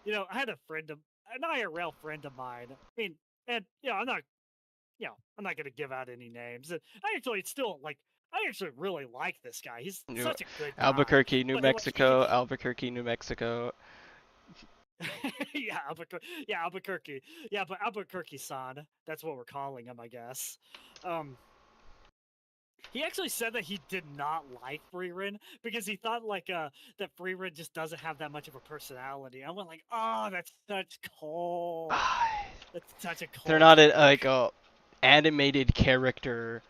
B: Dude, I had an IRL friend of mine. I mean, and I'm not gonna give out any names. And I actually still like, I actually really like this guy. He's
A: New
B: such a good guy.
A: Albuquerque, New
B: But like, he could,
A: Mexico, Albuquerque, New Mexico.
B: yeah, Albuquerque, yeah, but Albuquerque-san, that's what we're calling him, I guess. Um, he actually said that he did not like Freerin because he thought like that Freerin just doesn't have that much of a personality. I went like, oh, that's such cold. That's such a
A: They're
B: cold
A: not like
B: take.
A: a animated character.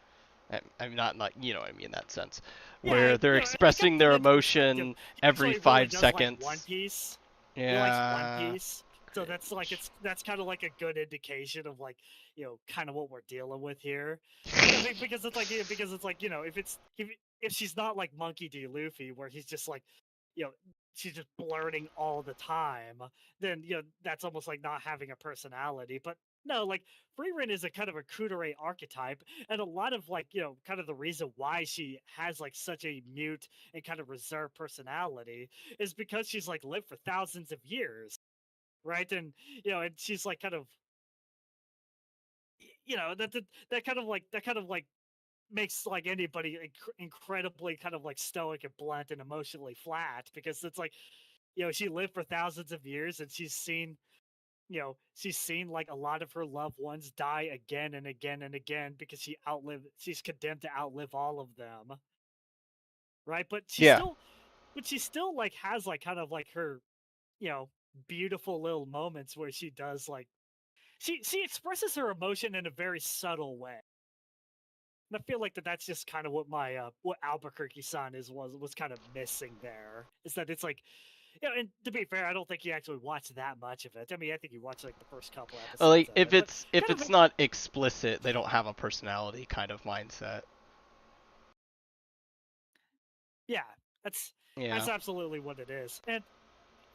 A: I'm not you know what I mean in that sense,
B: Yeah,
A: where they're
B: and to kind
A: expressing
B: of put
A: their
B: into perspective,
A: emotion
B: he
A: every
B: actually really
A: five
B: does like One
A: seconds.
B: Piece. He likes One
A: Yeah.
B: Piece. So that's kind of like a good indication of like kind of what we're dealing with here. Because it's like if she's not like Monkey D. Luffy, where he's just like you know she's just blurting all the time, then that's almost like not having a personality. But no, like Freerin is a kind of a Kudere archetype, and a lot of like kind of the reason why she has like such a mute and kind of reserved personality is because she's like lived for thousands of years, right? And and she's like kind of that kind of like makes like anybody incredibly kind of like stoic and blunt and emotionally flat because it's like she lived for thousands of years and she's seen like a lot of her loved ones die again and again and again because she's condemned to outlive all of them, right?
A: Yeah.
B: But she still like has like kind of like her you know beautiful little moments where she does like she expresses her emotion in a very subtle way. And I feel like that's just kind of what my what Albuquerque Sun was kind of missing there. Is that it's like and to be fair, I don't think he actually watched that much of it. I mean, I think he watched like the first couple episodes
A: Like
B: of it, but
A: if
B: kind of
A: it's not explicit, they don't have a personality kind of mindset.
B: yeah, that's
A: Yeah.
B: absolutely what it is. And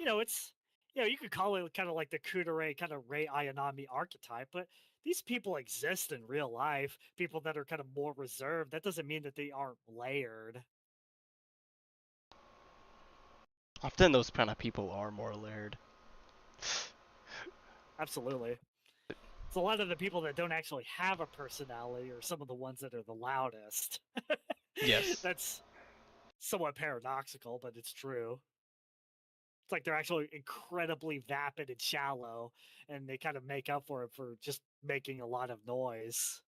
B: it's you could call it kind of like the Kudere kind of Rei Ayanami archetype, but these people exist in real life. People that are kind of more reserved. That doesn't mean that they aren't layered.
A: Often those kind of people are more layered.
B: Absolutely. It's a lot of the people that don't actually have a personality are some of the ones that are the loudest.
A: Yes.
B: That's somewhat paradoxical, but it's true. It's like they're actually incredibly vapid and shallow, and they kind of make up for it for just making a lot of noise.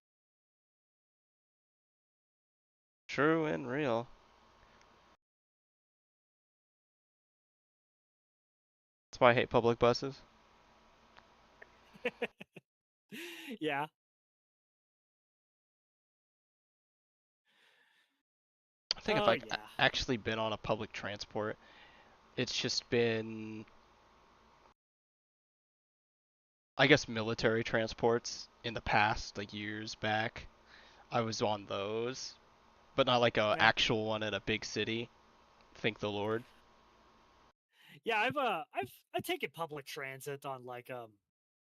A: True and real. That's why I hate public buses.
B: Yeah.
A: I think if
B: Oh
A: I've
B: yeah.
A: actually been on a public transport, it's just been, I guess, military transports in the past, like years back. I was on those, but not like a
B: Yeah.
A: actual one at a big city. Thank the Lord.
B: Yeah, I've taken public transit on like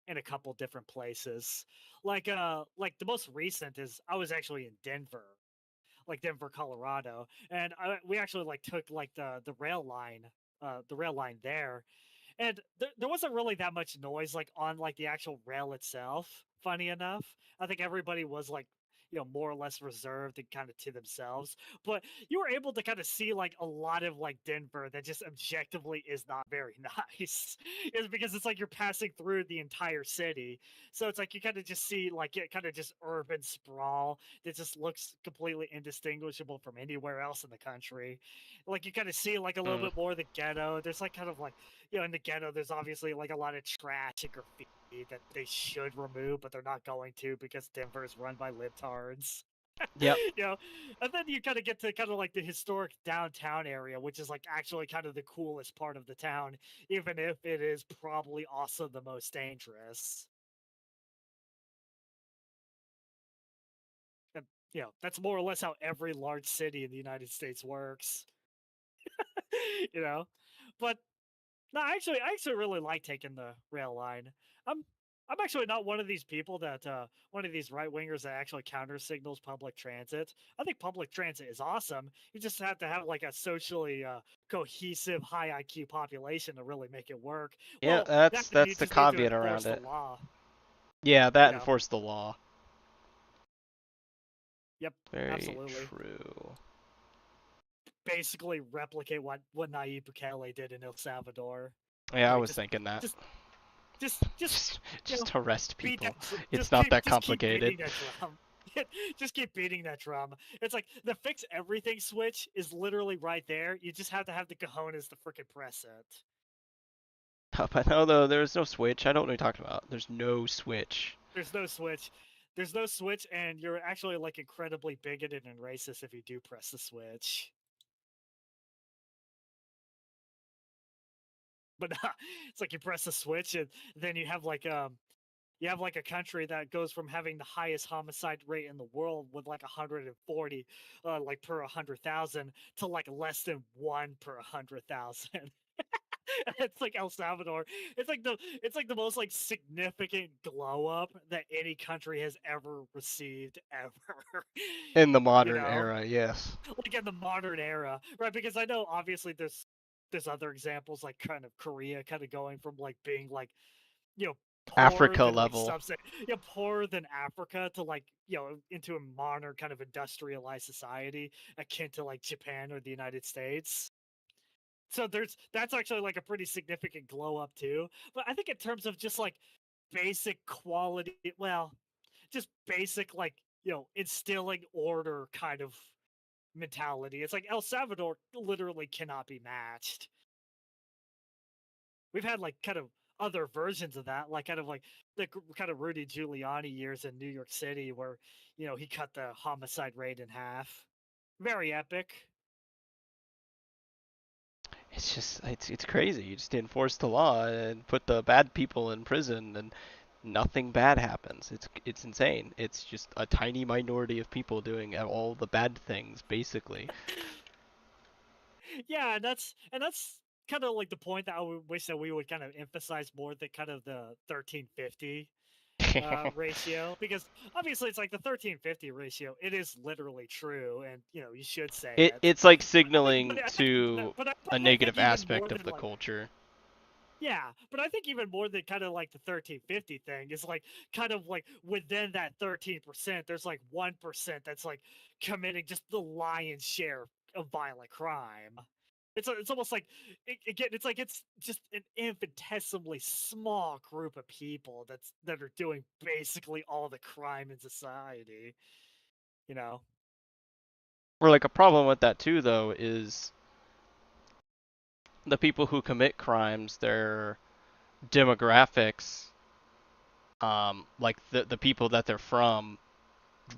B: in a couple different places. Like the most recent is I was actually in Denver. like Denver, Colorado, and we actually like took like the rail line there, and there wasn't really that much noise like on like the actual rail itself. Funny enough, I think everybody was like, more or less reserved and kind of to themselves, but you were able to kind of see like a lot of like Denver that just objectively is not very nice. Is because it's like you're passing through the entire city, so it's like you kind of just see like it kind of just urban sprawl that just looks completely indistinguishable from anywhere else in the country. Like you kind of see like a little
A: Mm.
B: bit more of the ghetto. There's like kind of like, in the ghetto, there's obviously like a lot of trash and graffiti that they should remove, but they're not going to because Denver is run by libtards.
A: Yep.
B: And then you kind of get to kind of like the historic downtown area, which is like actually kind of the coolest part of the town, even if it is probably also the most dangerous. And, that's more or less how every large city in the United States works. you know, but no, I actually really like taking the rail line. I'm I'm actually not one of these people that one of these right wingers that actually counter signals public transit. I think public transit is awesome. You just have to have like a socially cohesive, high IQ population to really make it work.
A: Yeah,
B: Well, that you
A: that's the
B: just need to
A: caveat
B: enforce
A: around
B: the
A: it.
B: law.
A: Yeah, that
B: You know.
A: enforce the law.
B: Yep.
A: Very
B: Absolutely.
A: true.
B: Basically replicate what Nayib Bukele did in El Salvador.
A: Yeah, I
B: Like
A: was thinking that.
B: just just
A: Just,
B: you know
A: just arrest
B: beat
A: people. It's
B: just
A: not that
B: keep
A: complicated.
B: beating that drum. Just keep beating that drum. It's like the fix everything switch is literally right there. You just have to have the cojones to freaking press it.
A: But no, though, there's no switch. I don't know what you're talking about. There's no switch.
B: There's no switch. There's no switch, and you're actually like incredibly bigoted and racist if you do press the switch. But it's like you press the switch, and then you have like a country that goes from having the highest homicide rate in the world with like 140 like per 100,000 to like less than 1 per 100,000. It's like El Salvador. It's like the most like significant glow up that any country has ever received ever.
A: In the
B: you
A: modern
B: know,
A: era, yes.
B: like in the modern era, right? Because I know obviously there's other examples like kind of Korea kind of going from like being like, you know, poorer
A: Africa
B: than like
A: level.
B: poorer than Africa to like, into a modern kind of industrialized society akin to like Japan or the United States. So that's actually like a pretty significant glow up too. But I think in terms of just like basic quality, well, just basic like, instilling order kind of mentality. It's like El Salvador literally cannot be matched. We've had like kind of other versions of that, like kind of like the kind of Rudy Giuliani years in New York City, where he cut the homicide rate in half. Very epic.
A: It's crazy. You just enforce the law and put the bad people in prison, and nothing bad happens. It's insane. It's just a tiny minority of people doing all the bad things, basically.
B: Yeah, and that's kind of like the point that I would wish that we would kind of emphasize more, the kind of the 1350 ratio, because obviously it's like the 1350 ratio. It is literally true, and you should say it.
A: It's like
B: But I think,
A: signaling to
B: but
A: a
B: I think
A: negative
B: even more
A: aspect of
B: than
A: the
B: like,
A: culture.
B: yeah, but I think even more than kind of like the 1350 thing is like kind of like within that 13%, there's like 1% that's like committing just the lion's share of violent crime. It's almost like again, it's like it's just an infinitesimally small group of people that are doing basically all the crime in society. You know?
A: Or like a problem with that too, though, is the people who commit crimes, their demographics, like the people that they're from,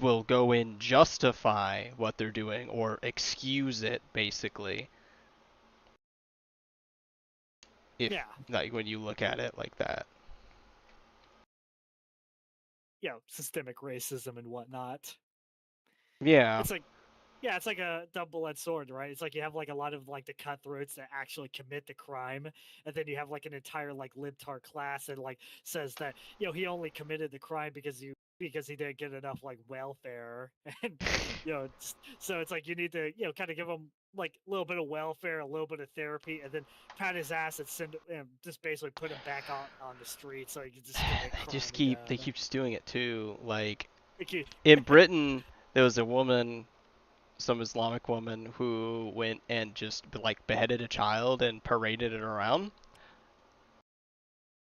A: will go in justify what they're doing or excuse it, basically. If
B: Yeah,
A: like when you look at it like that.
B: systemic racism and whatnot.
A: Yeah.
B: It's like, yeah, it's like a double-edged sword, right? It's like you have like a lot of like the cutthroats that actually commit the crime, and then you have like an entire like libtard class that like says that he only committed the crime because because he didn't get enough like welfare, and so it's like you need to kind of give him like a little bit of welfare, a little bit of therapy, and then pat his ass and send him, just basically put him back on the street so he can just commit crime
A: They
B: again.
A: keep just doing it too. Like
B: Like,
A: in Britain, there was a woman, some Islamic woman, who went and just like beheaded a child and paraded it around,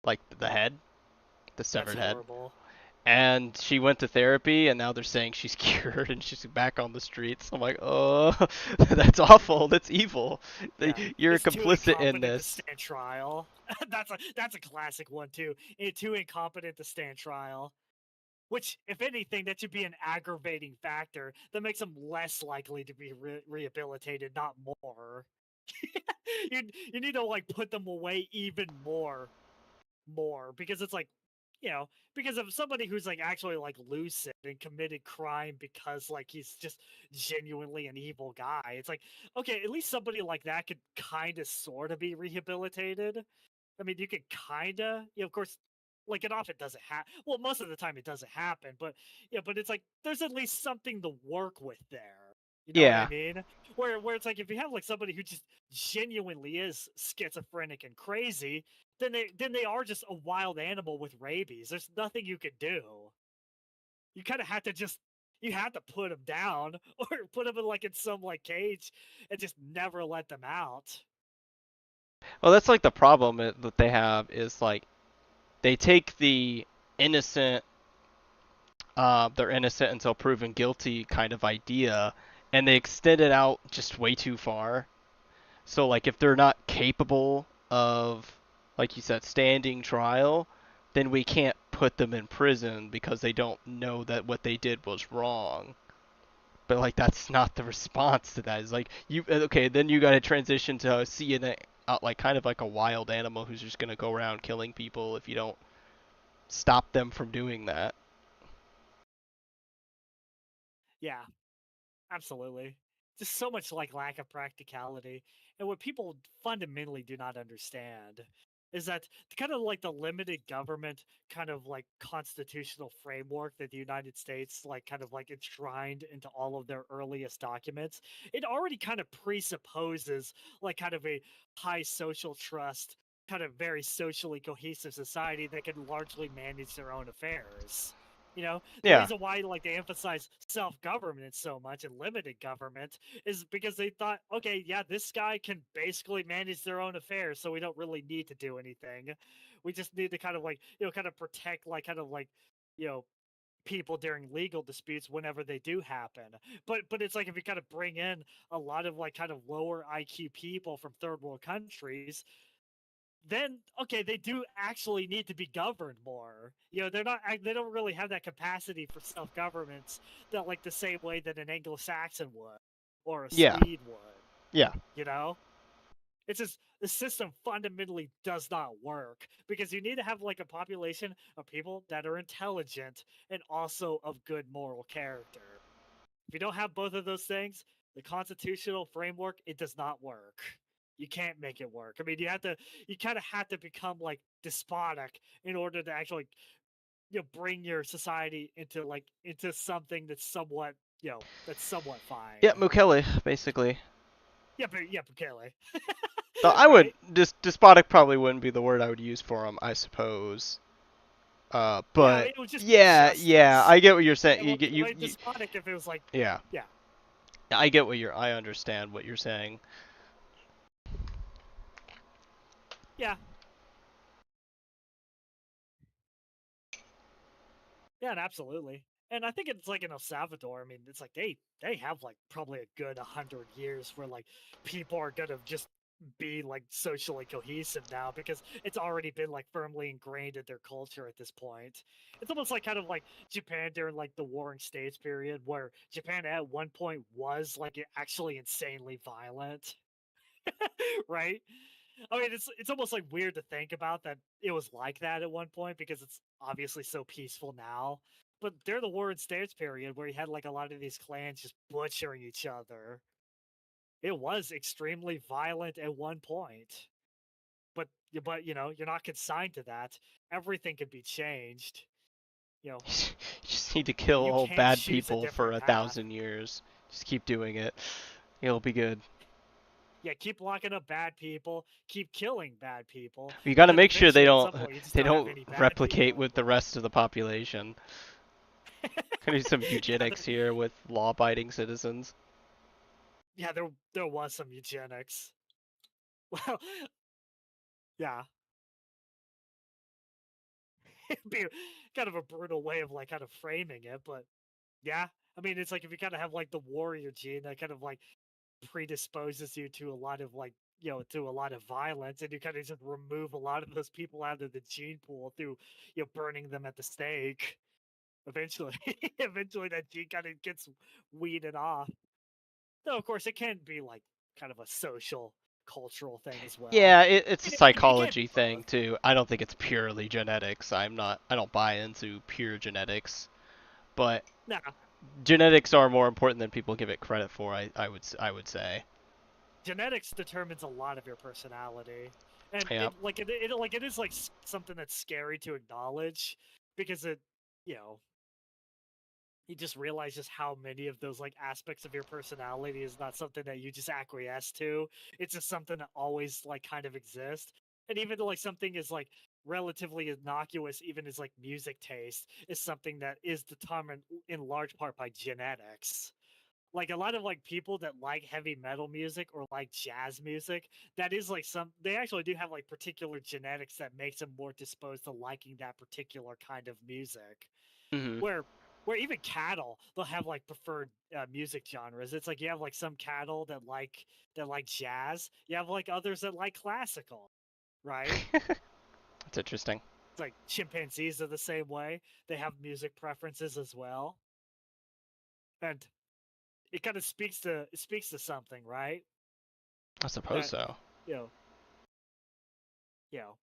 A: like the head, the
B: that's
A: severed head.
B: horrible.
A: And she went to therapy, and now they're saying she's cured and she's back on the streets. I'm like, oh, that's awful. That's evil.
B: Yeah,
A: You're
B: it's too
A: complicit in
B: incompetent to
A: this.
B: stand trial. That's a classic one too. Too incompetent to stand trial. Which, if anything, that should be an aggravating factor that makes them less likely to be rehabilitated, not more. You need to like put them away even more because it's like because of somebody who's like actually like lucid and committed crime because like he's just genuinely an evil guy. It's like, okay, at least somebody like that could kind of sort of be rehabilitated. I mean, you could kind of, of course, like it often doesn't happen. Well, most of the time it doesn't happen, but but it's like there's at least something to work with there. You know what I
A: Yeah.
B: mean? Where it's like if you have like somebody who just genuinely is schizophrenic and crazy, then they are just a wild animal with rabies. There's nothing you could do. You kind of have to just you have to put them down or put them in like in some like cage and just never let them out.
A: Well, that's like the problem that they have is like they take the innocent, they're innocent until proven guilty kind of idea, and they extend it out just way too far. So like if they're not capable of, like you said, standing trial, then we can't put them in prison because they don't know that what they did was wrong. But like that's not the response to that. It's like you okay, then you got to transition to seeing it like kind of like a wild animal who's just gonna go around killing people if you don't stop them from doing that.
B: Yeah, absolutely. Just so much like lack of practicality. And what people fundamentally do not understand is that kind of like the limited government kind of like constitutional framework that the United States like kind of like enshrined into all of their earliest documents, it already kind of presupposes like kind of a high social trust, kind of very socially cohesive society that can largely manage their own affairs. The
A: Yeah.
B: reason why like they emphasize self-government so much and limited government is because they thought, okay, yeah, this guy can basically manage their own affairs, so we don't really need to do anything. We just need to kind of like kind of protect like kind of like you know people during legal disputes whenever they do happen. But it's like if you kind of bring in a lot of like kind of lower IQ people from third world countries, then okay, they do actually need to be governed more. They don't really have that capacity for self-governance that like the same way that an Anglo-Saxon would or a
A: Yeah.
B: Swede would.
A: Yeah.
B: You know, it's just the system fundamentally does not work because you need to have like a population of people that are intelligent and also of good moral character. If you don't have both of those things, the constitutional framework it does not work. You can't make it work. I mean, you kind of have to become like despotic in order to actually bring your society into something that's somewhat fine.
A: Yeah, Mukele, basically.
B: Yeah, but Kelly,
A: Though I would
B: right?
A: despotic probably wouldn't be the word I would use for him, I suppose.
B: Yeah, I
A: But
B: mean, it would just be
A: yeah,
B: justice.
A: I get what you're saying.
B: It
A: You
B: would
A: get
B: be like despotic if it was like,
A: yeah.
B: yeah,
A: I understand what you're saying.
B: yeah, yeah, and absolutely. And I think it's like in El Salvador. I mean, it's like they have like probably a good 100 years where like people are gonna just be like socially cohesive now because it's already been like firmly ingrained in their culture at this point. It's almost like kind of like Japan during like the Warring States period, where Japan at one point was like actually insanely violent, right? I mean, it's almost like weird to think about that it was like that at one point because it's obviously so peaceful now. But during the War in States period, where you had like a lot of these clans just butchering each other, it was extremely violent at one point. But you're not consigned to that. Everything could be changed. You know,
A: Need to
B: Yeah,
A: kill
B: you
A: all
B: can't
A: bad
B: choose a
A: people for
B: different
A: a
B: path.
A: thousand years. Just keep doing it. It'll be good.
B: Yeah, keep locking up bad people, keep killing bad people,
A: You got
B: and
A: to
B: then
A: make sure
B: eventually at some point you just
A: they
B: don't have
A: don't
B: any bad
A: replicate
B: people
A: with the
B: anymore.
A: rest of the population. Gonna do some
B: Yeah,
A: eugenics here with law-abiding citizens.
B: yeah, there was some eugenics. Well, yeah, it'd be kind of a brutal way of like kind of framing it, but yeah, I mean it's like if you kind of have like the warrior gene that kind of like predisposes you to a lot of like to a lot of violence, and you kind of just remove a lot of those people out of the gene pool through burning them at the stake. Eventually, eventually that gene kind of gets weeded off. Though of course it can be like kind of a social, cultural thing as well.
A: Yeah, it's a
B: It can't
A: psychology
B: be
A: thing
B: both.
A: too. I don't think it's purely genetics. I don't buy into pure genetics, but
B: Nah,
A: genetics are more important than people give it credit for. I would say.
B: genetics determines a lot of your personality, and
A: Yeah.
B: it is like something that's scary to acknowledge because it you know you just realize just how many of those like aspects of your personality is not something that you just acquiesce to. It's just something that always like kind of exists. And even though like something is like relatively innocuous, even as like music taste, is something that is determined in large part by genetics. Like a lot of like people that like heavy metal music or like jazz music, that is like they actually do have like particular genetics that makes them more disposed to liking that particular kind of music
A: Mhm.
B: where even cattle they'll have like preferred music genres. It's like you have like some cattle that like jazz. You have like others that like classical, right?
A: That's interesting.
B: It's like chimpanzees are the same way. They have music preferences as well, and it kind of speaks to something, right?
A: I suppose
B: That
A: so.
B: you know, you know,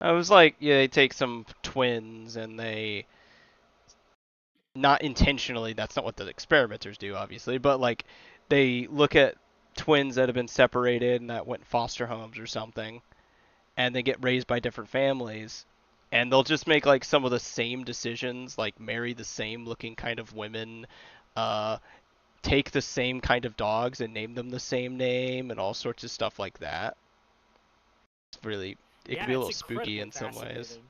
A: I was like, yeah, they take some twins and they not intentionally, that's not what the experimenters do, obviously, but like they look at twins that have been separated and that went foster homes or something, and they get raised by different families, and they'll just make like some of the same decisions, like marry the same looking kind of women, uh, take the same kind of dogs and name them the same name, and all sorts of stuff like that. It's really, it can
B: yeah,
A: be a
B: it's
A: little spooky
B: incredibly
A: in some ways.
B: fascinating.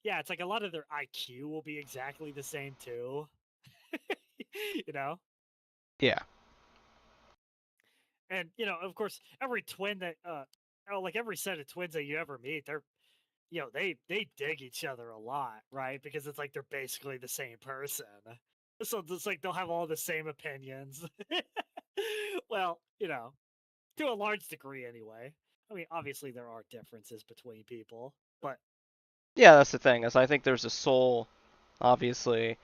B: Yeah, it's like a lot of their IQ will be exactly the same too. you know,
A: Yeah.
B: and of course, every twin that like every set of twins that you ever meet, they're they dig each other a lot, right? Because it's like they're basically the same person. So it's like they'll have all the same opinions. Well, to a large degree anyway. I mean, obviously there are differences between people, but
A: Yeah, that's the thing, is I think there's a soul, obviously,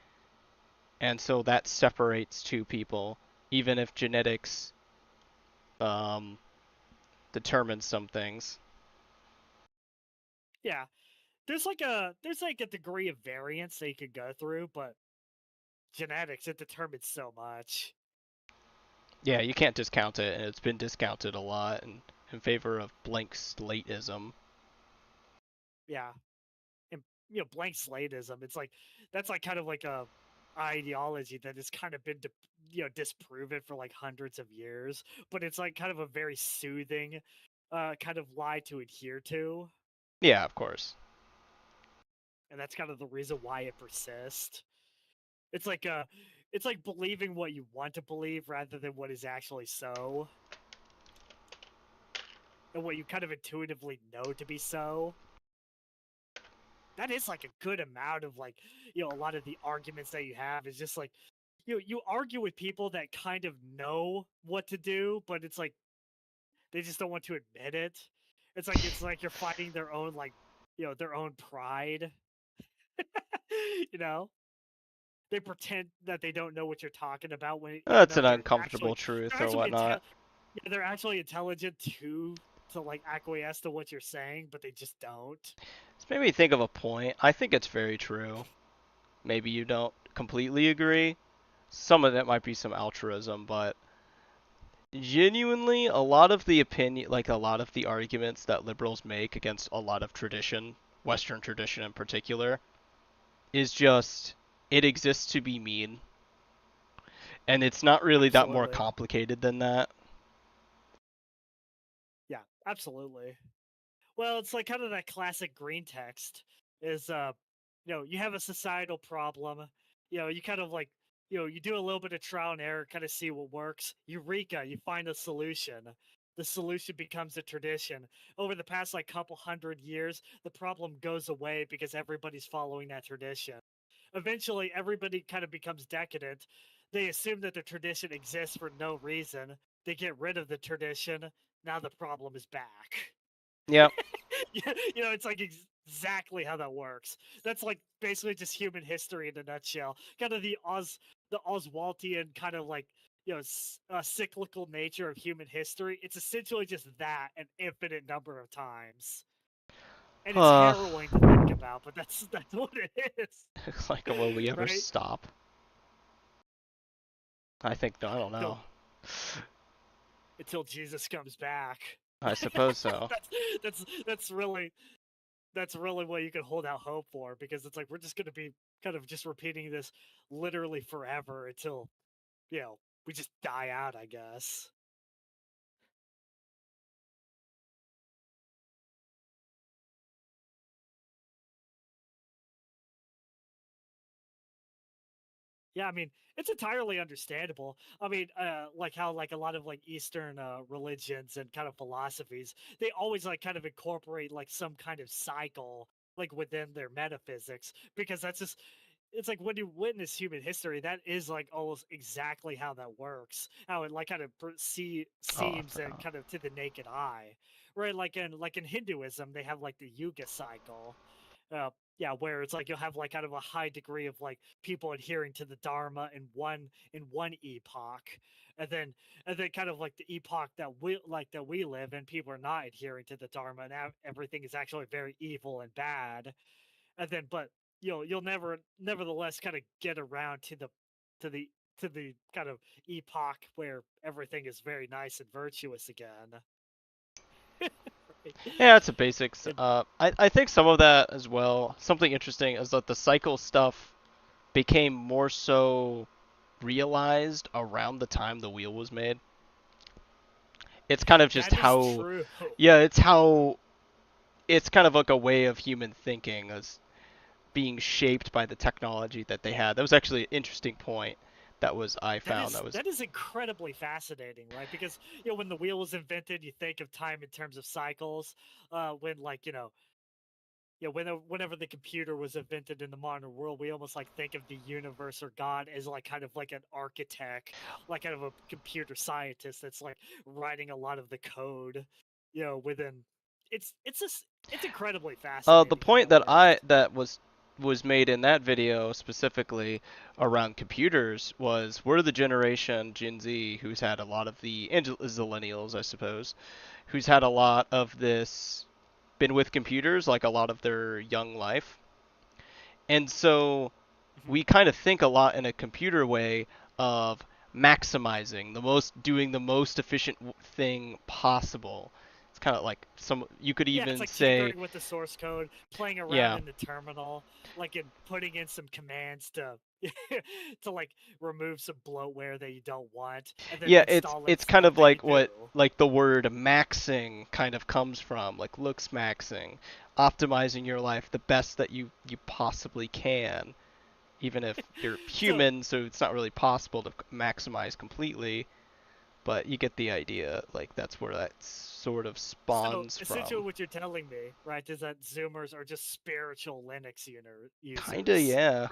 A: and so that separates two people, even if genetics um, determines some things.
B: yeah, there's like a degree of variance that you could go through, but genetics it determines so much.
A: Yeah, you can't discount it, and it's been discounted a lot in favor of blank slateism.
B: Yeah, and blank slateism. It's like that's like kind of like a ideology that has kind of been disproven for like hundreds of years, but it's like kind of a very soothing kind of lie to adhere to,
A: Yeah, of course.
B: and that's kind of the reason why it persists. It's like it's like believing what you want to believe rather than what is actually so, and what you kind of intuitively know to be so. That is like a good amount of like a lot of the arguments that you have is just like you argue with people that kind of know what to do, but it's like they just don't want to admit it. It's like you're fighting their own like their own pride. you know they pretend that they don't know what you're talking about when even
A: That's
B: though
A: an uncomfortable
B: they're
A: truth or
B: actually
A: whatnot.
B: yeah, they're actually intelligent to like acquiesce to what you're saying, but they just don't.
A: It's made me think of a point. I think it's very true. Maybe you don't completely agree. Some of it might be some altruism, but genuinely, a lot of the opinion, like a lot of the arguments that liberals make against a lot of tradition Western tradition in particular, is just it exists to be mean, and it's not really that more
B: Absolutely.
A: complicated than that.
B: Yeah, absolutely. Well, it's like kind of that classic green text is you have a societal problem. You kind of like you do a little bit of trial and error, kind of see what works. Eureka, you find a solution. The solution becomes a tradition. Over the past like couple hundred years, the problem goes away because everybody's following that tradition. Eventually everybody kind of becomes decadent. They assume that the tradition exists for no reason. They get rid of the tradition. Now the problem is back.
A: Yep.
B: It's like exactly how that works. That's like basically just human history in a nutshell. Kind of the Oswaldian kind of like cyclical nature of human history. It's essentially just that an infinite number of times, and it's
A: Uh,
B: harrowing to think about. But that's what it is,
A: like, will we ever
B: right?
A: stop? I think I don't
B: Until
A: know.
B: until Jesus comes back.
A: I suppose so.
B: that's that's really what you can hold out hope for, because it's like we're just going to be kind of just repeating this literally forever until we just die out, I guess. Yeah, I mean, it's entirely understandable. I mean, like how like a lot of like Eastern religions and kind of philosophies, they always like kind of incorporate like some kind of cycle like within their metaphysics, because that's just it's like when you witness human history, that is like almost exactly how that works. How it like kind of
A: Oh,
B: seems and
A: no.
B: kind of to the naked eye, right? Like in Hinduism, they have like the Yuga cycle. Yeah, where it's like you'll have like kind of a high degree of like people adhering to the Dharma in one epoch, and then kind of like the epoch that we live in, people are not adhering to the Dharma, and everything is actually very evil and bad. And then but you'll nevertheless kind of get around to the to the kind of epoch where everything is very nice and virtuous again. Right?
A: Yeah, it's a basics.
B: And
A: I think some of that as well. Something interesting is that the cycle stuff became more so realized around the time the wheel was made. It's kind of just
B: that is
A: how,
B: true.
A: yeah, it's kind of like a way of human thinking as being shaped by the technology that they had. That was actually an interesting point that was I
B: That
A: found
B: is
A: that was
B: that is incredibly fascinating, right? Because when the wheel was invented, you think of time in terms of cycles. When like whenever the computer was invented in the modern world, we almost like think of the universe or God as like kind of like an architect, like kind of a computer scientist that's like writing a lot of the code, within. It's incredibly
A: the
B: fascinating how
A: point
B: that
A: that
B: works.
A: was made in that video specifically around computers was we're the generation Gen Z who's had a lot of the and zillennials, I suppose, who's had a lot of this been with computers like a lot of their young life. And so
B: Mhm.
A: we kind of think a lot in a computer way of maximizing doing the most efficient thing possible. It's kind of like you could
B: Yeah, it's
A: even
B: like
A: say,
B: tinkering with the source code, playing around
A: yeah,
B: in the terminal, like in putting in some commands to to like remove some bloatware that you don't want, and then
A: yeah,
B: installing
A: it's kind
B: stuff
A: of
B: that you
A: like what
B: do.
A: like the word maxing kind of comes from, like looks maxing, optimizing your life the best that you possibly can, even if you're
B: So
A: human, so it's not really possible to maximize completely. But you get the idea. Like that's where that sort of
B: so
A: spawns
B: essentially,
A: from.
B: what you're telling me, right, is that Zoomers are just spiritual Linux
A: Kinda,
B: users
A: yeah.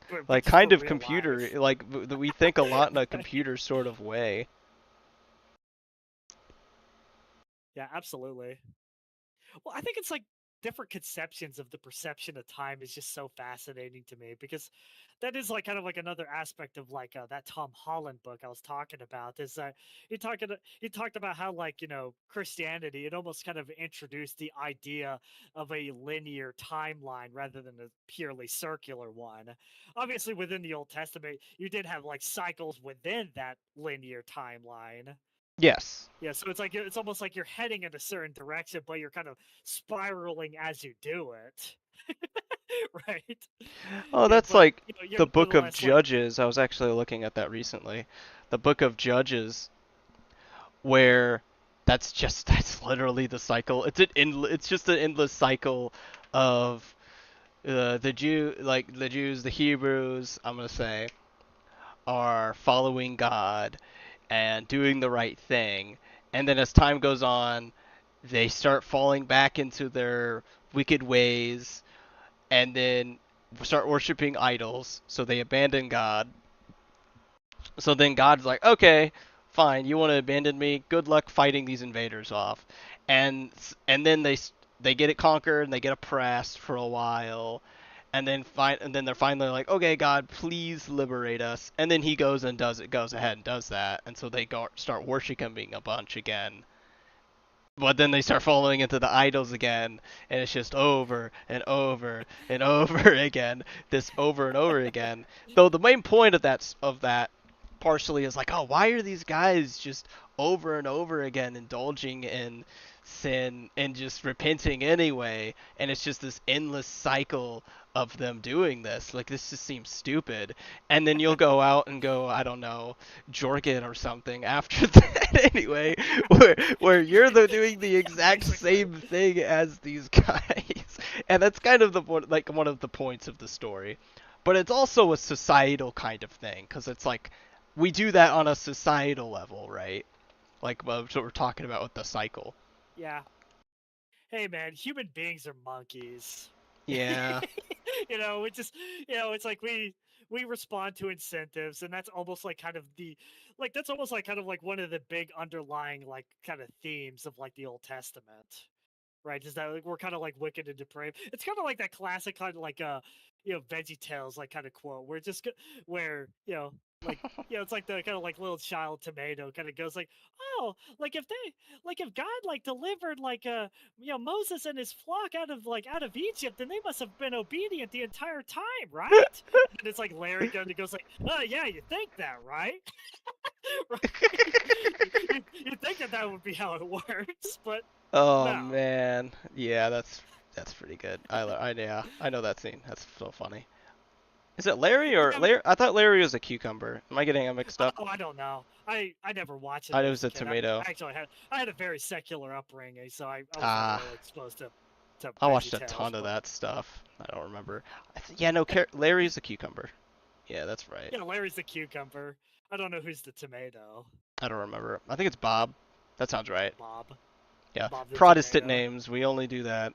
B: but
A: Like
B: just for
A: kind of
B: real
A: computer.
B: life.
A: Like we think a lot in a
B: Right?
A: computer sort of way.
B: Yeah, absolutely. Well, I think it's like different conceptions of the perception of time is just so fascinating to me, because that is like kind of like another aspect of like that Tom Holland book I was talking about, is that he talked about how like Christianity, it almost kind of introduced the idea of a linear timeline rather than a purely circular one. Obviously within the Old Testament you did have like cycles within that linear timeline.
A: Yes.
B: Yeah, so it's almost like you're heading in a certain direction, but you're kind of spiraling as you do it. right?
A: Oh,
B: Yeah,
A: that's
B: but
A: like
B: you're
A: the Book of
B: nonetheless like,
A: Judges. I was actually looking at that recently. The Book of Judges, where that's literally the cycle. It's just an endless cycle of the Jews, the Hebrews, I'm gonna say, are following God and doing the right thing, and then as time goes on, they start falling back into their wicked ways, and then start worshiping idols. So they abandon God. So then God's like, okay, fine, you want to abandon me? Good luck fighting these invaders off. And then they get it conquered and they get oppressed for a while. And then they're finally like, okay, God, please liberate us. And then he goes ahead and does that. And so start worshiping a bunch again. But then they start falling into the idols again, and it's just over and over and over again, this over and over again. Though the main point of that partially is like, oh, why are these guys just over and over again indulging in sin and just repenting anyway? And it's just this endless cycle of them doing this. Like, this just seems stupid. And then you'll go out and go, I don't know, Jorgen or something after that anyway, where you're doing the
B: yeah,
A: exact
B: basically.
A: same thing as these guys. And that's kind of like one of the points of the story. But it's also a societal kind of thing, because it's like we do that on a societal level, right? Like what we're talking about with the cycle.
B: Yeah. Hey man, human beings are monkeys.
A: Yeah.
B: We just, it's like we respond to incentives, and that's almost like kind of the like that's almost like kind of like one of the big underlying like kind of themes of like the Old Testament, right? Is that like, we're kind of like wicked and depraved. It's kind of like that classic kind of like Veggie Tales like kind of quote where where like it's like the kind of like little child tomato kind of goes like, oh, like if God like delivered like Moses and his flock out of Egypt, then they must have been obedient the entire time, right? And it's like Larry kind of goes like, oh yeah, you think that, right? Right? You think that would be how it works, but
A: Oh
B: no.
A: man. Yeah, that's pretty good. Yeah, I know that scene. That's so funny. Is it Larry or
B: Yeah,
A: Larry? I thought Larry was a cucumber. Am I getting it mixed up?
B: oh, I don't know. I never watched it
A: I know it
B: as
A: was
B: a
A: a
B: kid.
A: tomato.
B: I had a very secular upbringing, so I was never
A: Ah,
B: really exposed to
A: I
B: Veggie
A: watched a
B: Tales.
A: ton of
B: But
A: that stuff. I don't remember. Yeah, no, Larry's a cucumber. Yeah, that's right.
B: yeah, Larry's the cucumber. I don't know who's the tomato.
A: I don't remember. I think it's Bob. That sounds right.
B: Bob.
A: Yeah.
B: Bob the
A: Protestant
B: tomato.
A: names. We only do that.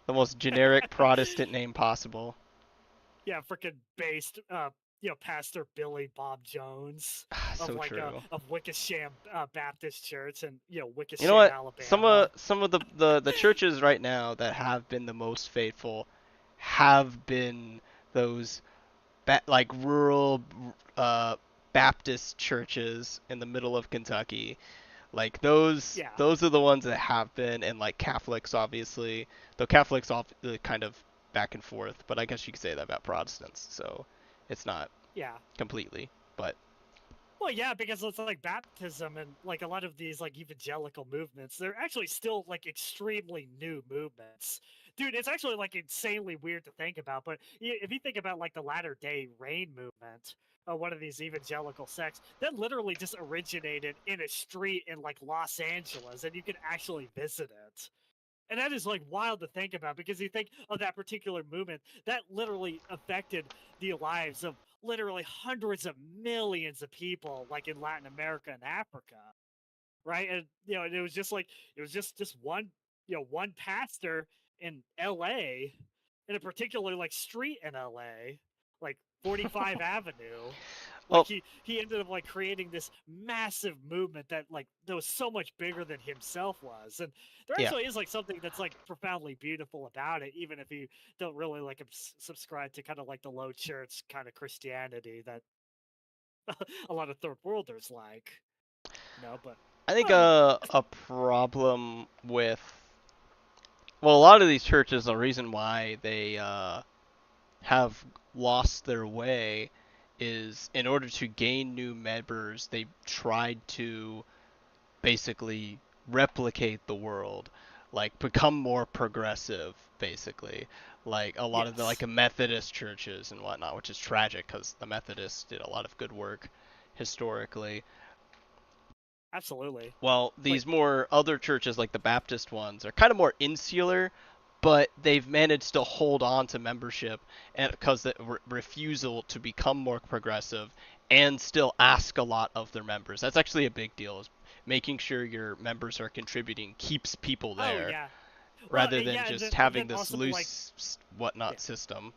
A: The most generic Protestant name possible.
B: Yeah, freaking based Pastor Billy Bob Jones of
A: So true.
B: of Wickersham Baptist Church and
A: You know
B: Wickersham,
A: what? Some of
B: Alabama.
A: some of the churches right now that have been the most faithful have been those like rural uh, Baptist churches in the middle of Kentucky. Like
B: Yeah.
A: those are the ones that have been, and like Catholics, obviously. Though Catholics kind of back and forth, but I guess you could say that about Protestants. So it's not
B: Yeah.
A: completely, but
B: Well, yeah, because it's like baptism and like a lot of these like evangelical movements, they're actually still like extremely new movements. Dude, it's actually like insanely weird to think about, but if you think about like the Latter Day Rain movement, one of these evangelical sects, that literally just originated in a street in like Los Angeles, and you can actually visit it. And that is like wild to think about because you think of that particular movement that literally affected the lives of literally hundreds of millions of people, like in Latin America and Africa, right? And and it was just like it was just one one pastor in L.A. in a particular like street in L.A. like 45 Avenue. Like
A: well,
B: he ended up like creating this massive movement that was so much bigger than himself was, and there
A: yeah.
B: actually is like something that's like profoundly beautiful about it, even if you don't really like subscribe to kind of like the low church kind of Christianity that a lot of third worlders like, but
A: I think
B: um,
A: a problem with well, a lot of these churches, the reason why they have lost their way is in order to gain new members, they tried to basically replicate the world. like become more progressive, basically. Like a lot of the
B: Yes,
A: like Methodist churches and whatnot, which is tragic because the Methodists did a lot of good work historically.
B: absolutely.
A: Well,
B: Like,
A: these more other churches, like the Baptist ones, are kind of more insular, but they've managed to hold on to membership and because the refusal to become more progressive and still ask a lot of their members. That's actually a big deal. Is making sure your members are contributing keeps people
B: oh
A: there
B: yeah. Well,
A: rather than
B: yeah,
A: just
B: and
A: having
B: then
A: this
B: also like,
A: loose
B: yeah.
A: whatnot system.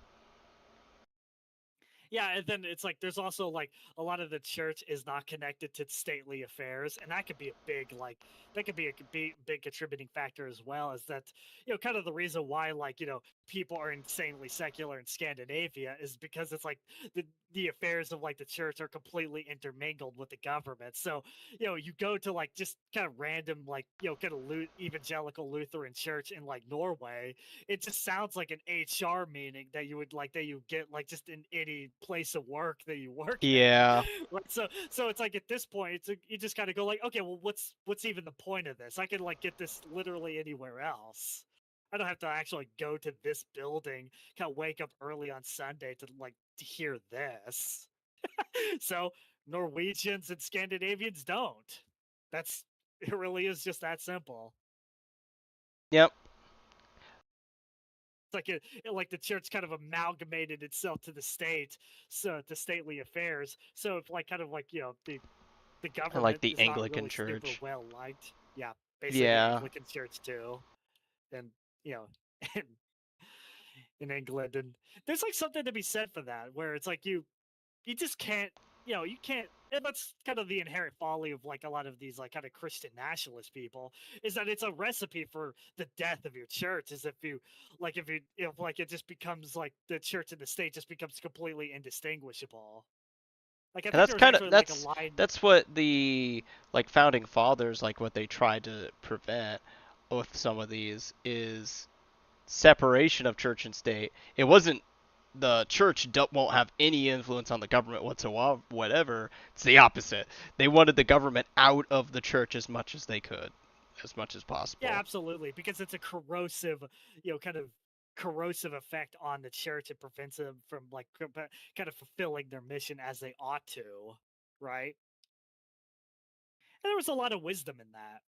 B: Yeah, and then it's like there's also like a lot of the church is not connected to stately affairs, and that could be a big like that could be a big contributing factor as well. Is that kind of the reason why like people are insanely secular in Scandinavia is because it's like the affairs of like the church are completely intermingled with the government. So you go to like just kind of random like kind of evangelical Lutheran church in like Norway, it just sounds like an HR meeting that you would like that you get like just in any place of work that you work in.
A: Yeah.
B: Right? So it's like at this point you just kind of go like, okay, well what's even the point of this? I can like get this literally anywhere else. I don't have to actually go to this building, kind of wake up early on Sunday to hear this. So Norwegians and Scandinavians don't. That's it really is just that simple.
A: Yep.
B: It's like like the church kind of amalgamated itself to the state, so to stately affairs. So if like kind of like the
A: And like
B: government
A: the
B: is not
A: Anglican
B: really super
A: Church.
B: well liked. Yeah, basically the
A: Yeah.
B: Anglican Church too, and you know, in, in England, and there's like something to be said for that, where it's like you just can't you can't, and that's kind of the inherent folly of like a lot of these like kind of Christian nationalist people, is that it's a recipe for the death of your church, is if like it just becomes like the church and the state just becomes completely indistinguishable. Like I
A: And
B: think
A: that's
B: there was
A: kind of
B: actually like a
A: that's
B: line.
A: that's what the like founding fathers like what they tried to prevent with some of these is separation of church and state. It wasn't the church won't have any influence on the government whatsoever. Whatever. It's the opposite. They wanted the government out of the church as much as they could, as much as
B: Yeah,
A: possible.
B: absolutely, because it's a corrosive, kind of corrosive effect on the church. It prevents them from like kind of fulfilling their mission as they ought to, right? And there was a lot of wisdom in that.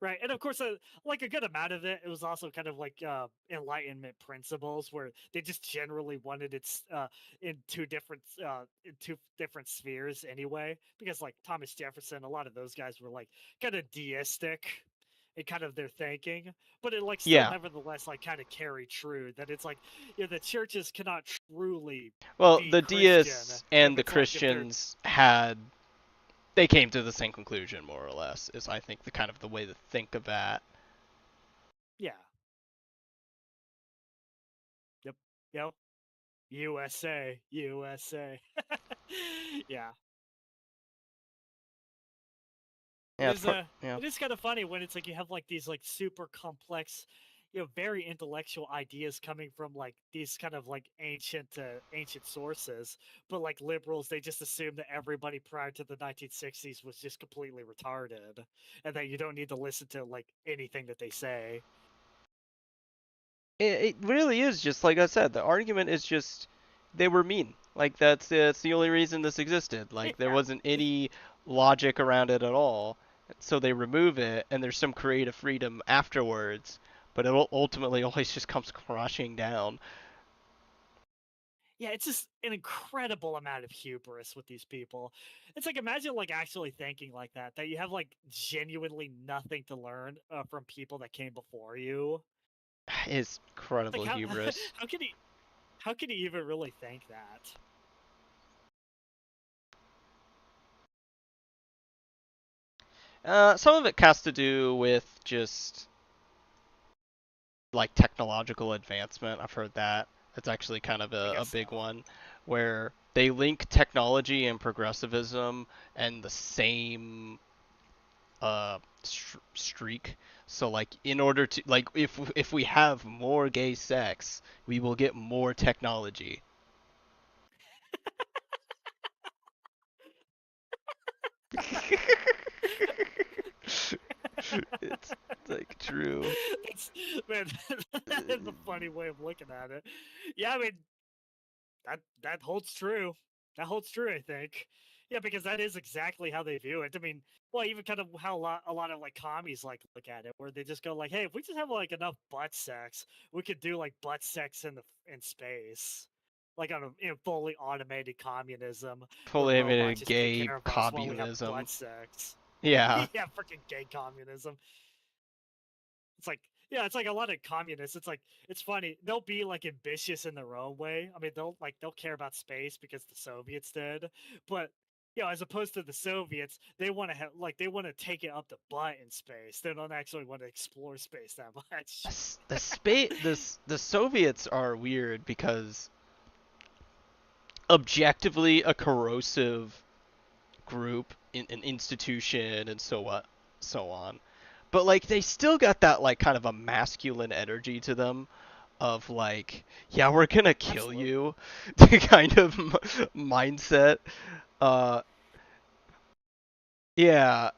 B: Right, and of course, like a good amount of it, it was also kind of like Enlightenment principles, where they just generally wanted it in two different spheres anyway. Because like Thomas Jefferson, a lot of those guys were like kind of deistic in kind of their thinking, but it like still
A: Yeah.
B: nevertheless like kind of carry true that it's like the churches cannot truly
A: Well,
B: be
A: the
B: Christian
A: deists and
B: if
A: the
B: it's like if they're
A: Christians had they came to the same conclusion more or less. Is I think the kind of the way to think of that.
B: yeah, yep, yep. USA, USA. Yeah, it
A: Yeah, it's
B: is
A: part. Yeah.
B: it is kind of funny when it's like you have like these like super complex, very intellectual ideas coming from like these kind of like ancient sources, but like liberals they just assume that everybody prior to the 1960s was just completely retarded, and that you don't need to listen to like anything that they say.
A: It really is just like I said. The argument is just they were mean. Like that's the only reason this existed. Like there
B: Yeah.
A: wasn't any logic around it at all. So they remove it, and there's some creative freedom afterwards. But it ultimately always just comes crashing down.
B: Yeah, it's just an incredible amount of hubris with these people. It's like imagine like actually thinking like that you have like genuinely nothing to learn from people that came before you.
A: It's
B: It's like
A: incredible hubris.
B: how can he how can he even really think that?
A: Some of it has to do with just like technological advancement. I've heard that. It's actually kind of
B: I
A: a
B: guess
A: big
B: so.
A: one where they link technology and progressivism and the same streak. So like in order to like if we have more gay sex, we will get more technology. It's like true.
B: That's, man, that is a funny way of looking at it. Yeah, I mean, that holds true. That holds true, I think. Yeah, because that is exactly how they view it. I mean, well, even kind of how a lot of like commies like look at it, where they just go like, "Hey, if we just have like enough butt sex, we could do like butt sex in space, like on a fully automated communism where
A: Fully
B: robots
A: admitted
B: just take
A: gay
B: care of us while we have
A: communism.
B: butt sex."
A: Yeah.
B: Yeah, freaking gay communism. It's like, yeah, it's like a lot of communists. It's like, it's funny. They'll be like ambitious in their own way. I mean, they'll care about space because the Soviets did, but as opposed to the Soviets, they want to have like they want to take it up the butt in space. They don't actually want to explore space that much.
A: The Soviets are weird because objectively a corrosive group in an institution and so on. But like they still got that like kind of a masculine energy to them of like, yeah, we're gonna kill
B: Absolutely.
A: you kind of mindset. Uh yeah,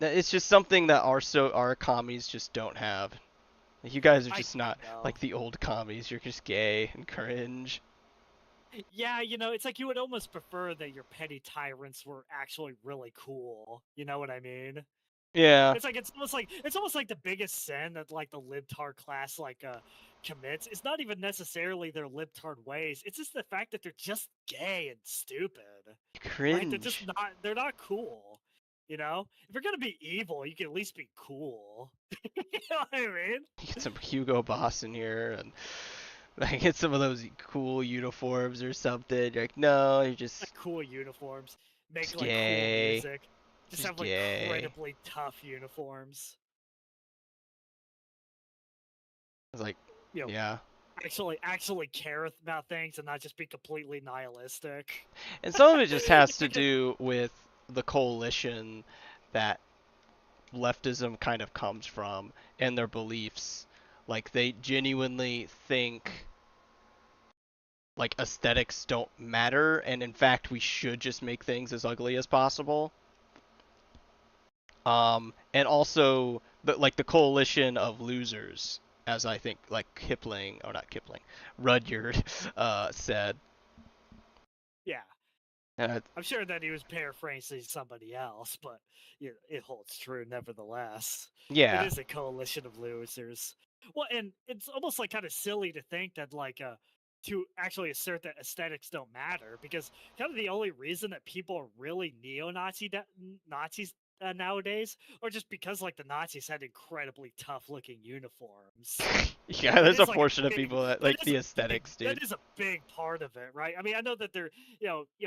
A: it's just something that our commies just don't have. You guys are just
B: I
A: not
B: know.
A: like the old commies. You're just gay and cringe.
B: Yeah, it's like you would almost prefer that your petty tyrants were actually really cool. You know what I mean?
A: Yeah.
B: It's almost like the biggest sin that like the libtard class commits. It's not even necessarily their libtard ways. It's just the fact that they're just gay and stupid. Right?
A: Cringe.
B: They're not cool. If you're gonna be evil, you can at least be cool. You know what I mean?
A: Get some Hugo Boss in here and like get some of those cool uniforms or something. You're like, no, you're
B: Like
A: just
B: cool uniforms, make
A: just
B: like cool
A: gay.
B: music, just
A: Just
B: have like
A: gay.
B: incredibly tough uniforms.
A: It's like,
B: You know,
A: yeah.
B: actually care about things and not just be completely nihilistic.
A: And some of it just has to
B: Because
A: do with the coalition that leftism kind of comes from and their beliefs. Like they genuinely think like aesthetics don't matter and in fact we should just make things as ugly as possible. And also the coalition of losers, as I think like Kipling or not Kipling, Rudyard said.
B: yeah,
A: Uh,
B: I'm sure that he was paraphrasing somebody else, but it holds true nevertheless. It
A: yeah,
B: is a coalition of losers. Well, and it's almost like kind of silly to think that to actually assert that aesthetics don't matter because kind of the only reason that people are really Nazis nowadays are just because like the Nazis had incredibly tough looking uniforms.
A: yeah.
B: That
A: There's a
B: is like a
A: portion of
B: big
A: people that
B: that
A: like
B: is
A: the
B: a big
A: aesthetics,
B: that
A: dude.
B: is a big part of it, right? I mean, I know that there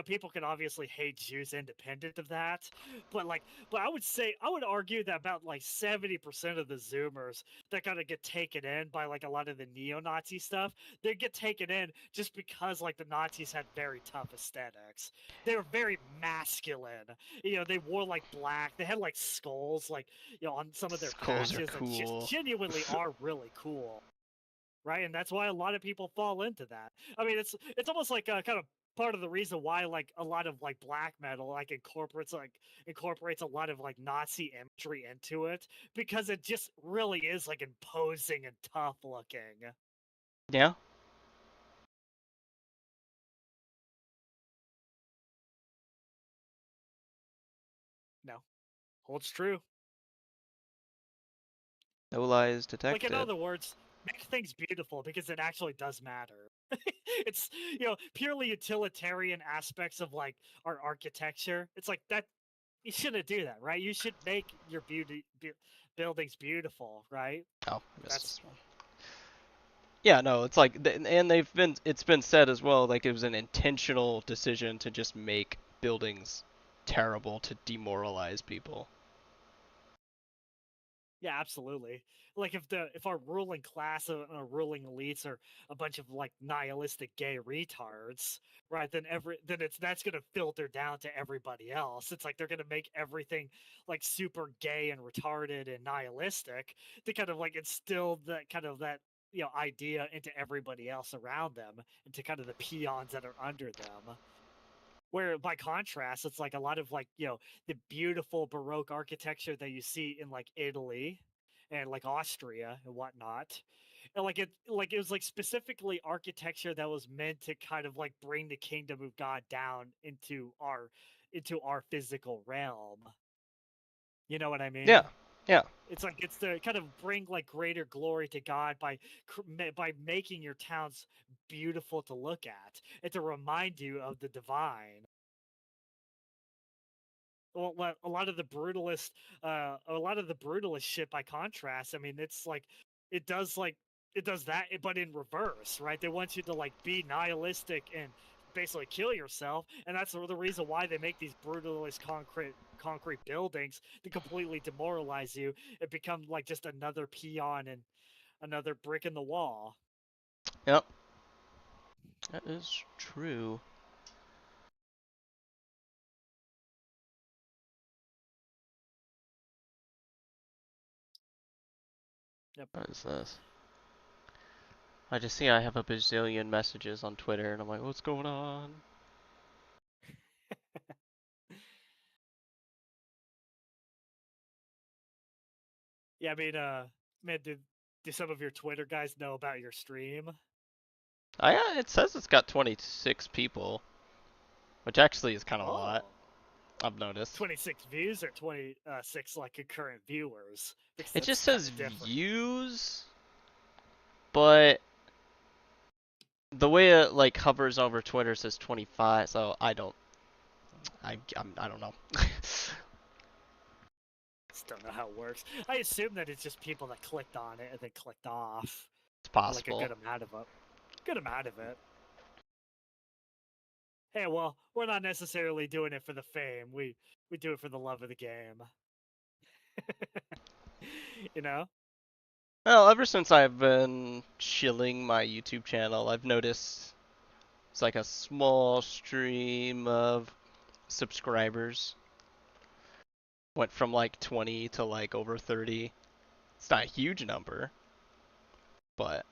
B: people can obviously hate Jews independent of that, but I would argue that about like 70% of the Zoomers that kind of get taken in by like a lot of the neo-Nazi stuff, they get taken in just because like the Nazis had very tough aesthetics. They were very masculine. They wore like black. They had like skulls like on some of their
A: Skulls are
B: patches that just
A: cool.
B: genuinely are really cool, right? And that's why a lot of people fall into that. I mean, it's almost like kind of part of the reason why like a lot of like black metal incorporates a lot of like Nazi imagery into it because it just really is like imposing and tough looking.
A: Yeah.
B: No, holds true.
A: No lies
B: Like in
A: detected.
B: other words, make things beautiful because it actually does matter. It's purely utilitarian aspects of like our architecture. It's like that you shouldn't do that, right? You should make your buildings beautiful, right?
A: Oh, I missed
B: That's
A: this one. Yeah, no, it's like, and it's been said as well, like it was an intentional decision to just make buildings terrible to demoralize people.
B: yeah, absolutely. Like if our ruling class and our ruling elites are a bunch of like nihilistic gay retards, right? Then that's gonna filter down to everybody else. It's like they're gonna make everything like super gay and retarded and nihilistic to kind of like instill that idea into everybody else around them, into kind of the peons that are under them. Where by contrast, it's like a lot of like the beautiful Baroque architecture that you see in like Italy and like Austria and whatnot. And like it was like specifically architecture that was meant to kind of like bring the kingdom of God down into our physical realm. You know what I
A: Yeah.
B: mean?
A: Yeah.
B: It's to kind of bring like greater glory to God by making your towns beautiful to look at and to remind you of the divine. Well, a lot of the brutalist shit. By contrast, I mean, it's like it does like it does that, but in reverse, right? They want you to like be nihilistic and basically kill yourself, and that's the reason why they make these brutalist concrete buildings to completely demoralize you and become like just another peon and another brick in the wall.
A: Yep. That is true.
B: Yep.
A: What is this? I just see I have a bazillion messages on Twitter, and I'm like, what's going on?
B: Yeah, I mean, man, do some of your Twitter guys know about your stream?
A: It says it's got 26 people, which actually is kind of a lot.
B: Oh.
A: I've noticed.
B: 26 views or 26 like concurrent viewers, because
A: It
B: that's
A: just
B: kind
A: says
B: of different.
A: views, but the way it like hovers over Twitter says 25, so I don't. I don't know.
B: Just don't know how it works. I assume that it's just people that clicked on it and then clicked off,
A: It's
B: or like a
A: possible.
B: good amount of it. Good amount of it. Hey, well, we're not necessarily doing it for the fame. We do it for the love of the game. You know?
A: Well, ever since I've been chilling my YouTube channel, I've noticed it's like a small stream of subscribers. Went from like 20 to like over 30. It's not a huge number, but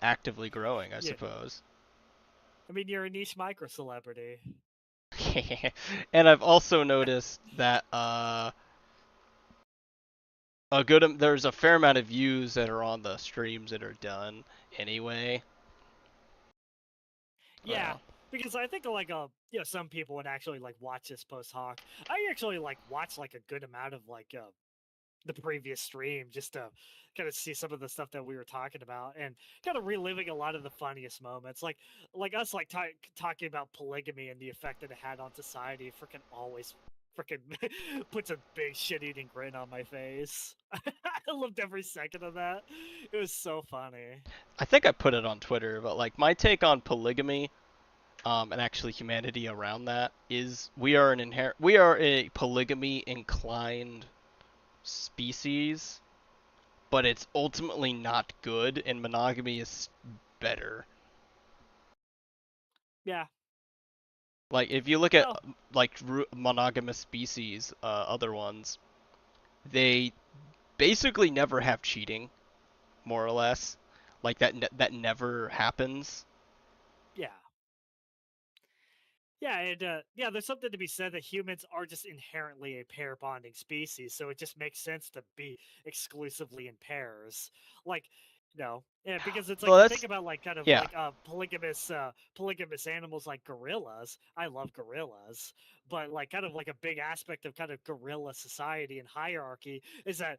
A: actively growing, I
B: Yeah.
A: suppose.
B: I mean, you're a niche micro celebrity.
A: And I've also noticed that there's a fair amount of views that are on the streams that are done anyway.
B: Yeah, because I think like some people would actually like watch this post hoc. I actually like watch like a good amount of like the previous stream just to kind of see some of the stuff that we were talking about and kind of reliving a lot of the funniest moments, like us like talking about polygamy and the effect that it had on society. Freaking always freaking puts a big shit-eating grin on my face. I loved every second of that. It was so funny.
A: I think I put it on Twitter, but like my take on polygamy, and actually humanity around that is we are a polygamy inclined species, but it's ultimately not good, and monogamy is better.
B: Yeah.
A: Like if you look at
B: Well,
A: like monogamous species, other ones, they basically never have cheating, more or less. Like that never happens.
B: yeah. Yeah, and yeah, there's something to be said that humans are just inherently a pair bonding species, so it just makes sense to be exclusively in pairs. Like, yeah, because it's like
A: Well,
B: you think
A: that's
B: about like kind of
A: yeah.
B: like polygamous animals like gorillas. I love gorillas, but like kind of like a big aspect of kind of gorilla society and hierarchy is that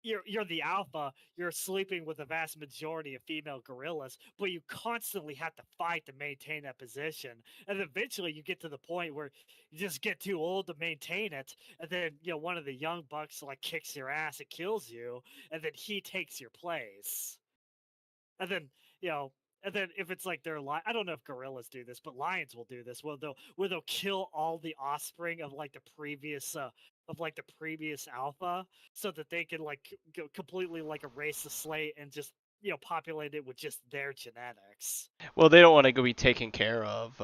B: you're the alpha, you're sleeping with the vast majority of female gorillas, but you constantly have to fight to maintain that position. And eventually you get to the point where you just get too old to maintain it, and then one of the young bucks like kicks your ass and kills you, and then he takes your place. And then, you know, and then if it's like I don't know if gorillas do this, but lions will do this. Where they'll kill all the offspring of like the previous alpha, so that they can like completely like erase the slate and just populate it with just their genetics.
A: Well, they don't want to go be taking care of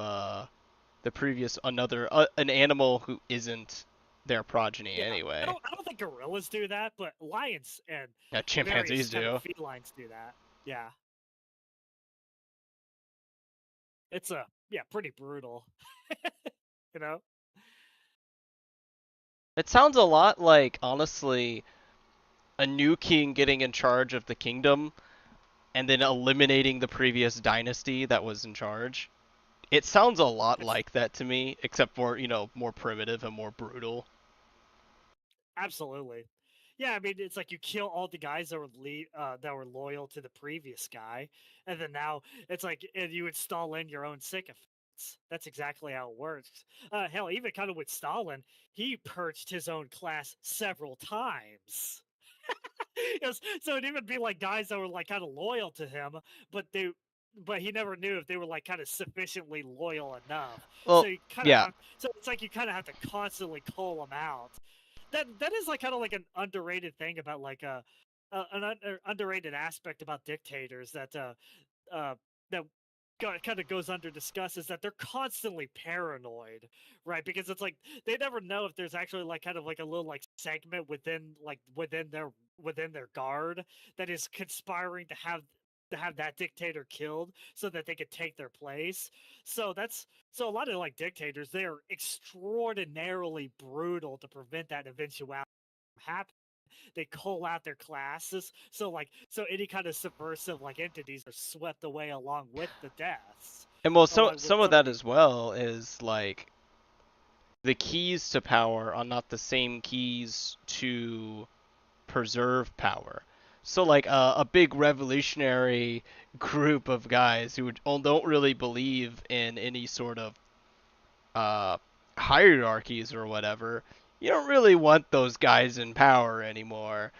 A: the previous an animal who isn't their progeny
B: Yeah, I
A: anyway.
B: don't I don't think gorillas do that, but lions and
A: Yeah,
B: various
A: chimpanzees
B: kind of
A: do.
B: felines do that. Yeah, it's pretty brutal, you know.
A: It sounds a lot like, honestly, a new king getting in charge of the kingdom and then eliminating the previous dynasty that was in charge. It sounds a lot
B: It's
A: like that to me, except for, more primitive and more brutal.
B: absolutely. Yeah, I mean, it's like you kill all the guys that that were loyal to the previous guy, and then now it's like and you install in your own sycophants. That's exactly how it works. Hell, even kind of with Stalin, he purged his own class several times. Yes, so it'd even be like guys that were like kind of loyal to him, but but he never knew if they were like kind of sufficiently loyal enough. So
A: Well,
B: you kind of
A: yeah.
B: have, so it's like you kind of have to constantly call them out. That is like kind of like an underrated thing about like underrated aspect about dictators uh that kind of goes under discuss is that they're constantly paranoid, right? Because it's like they never know if there's actually like kind of like a little like segment within their guard that is conspiring to have that dictator killed so that they could take their place. So a lot of like dictators, they're extraordinarily brutal to prevent that eventuality from happening. They call out their classes, so any kind of subversive like entities are swept away along with the deaths,
A: And well, so
B: along with
A: some of
B: some of
A: that
B: the
A: as well is like the keys to power are not the same keys to preserve power. So like a big revolutionary group of guys who don't really believe in any sort of uh, hierarchies or whatever, you don't really want those guys in power anymore.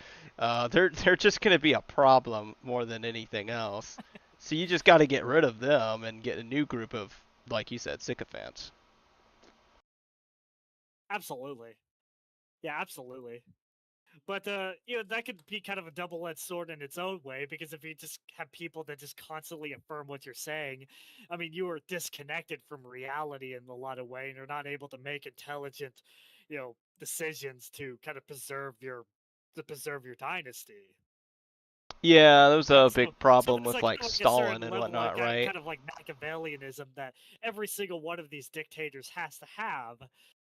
A: They're just gonna be a problem more than anything else. So you just got to get rid of them and get a new group of, like you said, sycophants.
B: absolutely, yeah, absolutely. But that could be kind of a double-edged sword in its own way because if you just have people that just constantly affirm what you're saying, I mean, you are disconnected from reality in a lot of way, and you're not able to make intelligent, decisions to kind of preserve your dynasty.
A: Yeah, that was a
B: So,
A: big
B: so
A: problem
B: there's
A: with
B: like
A: like
B: a certain
A: Stalin and
B: level of
A: whatnot, right?
B: kind of like Machiavellianism that every single one of these dictators has to have.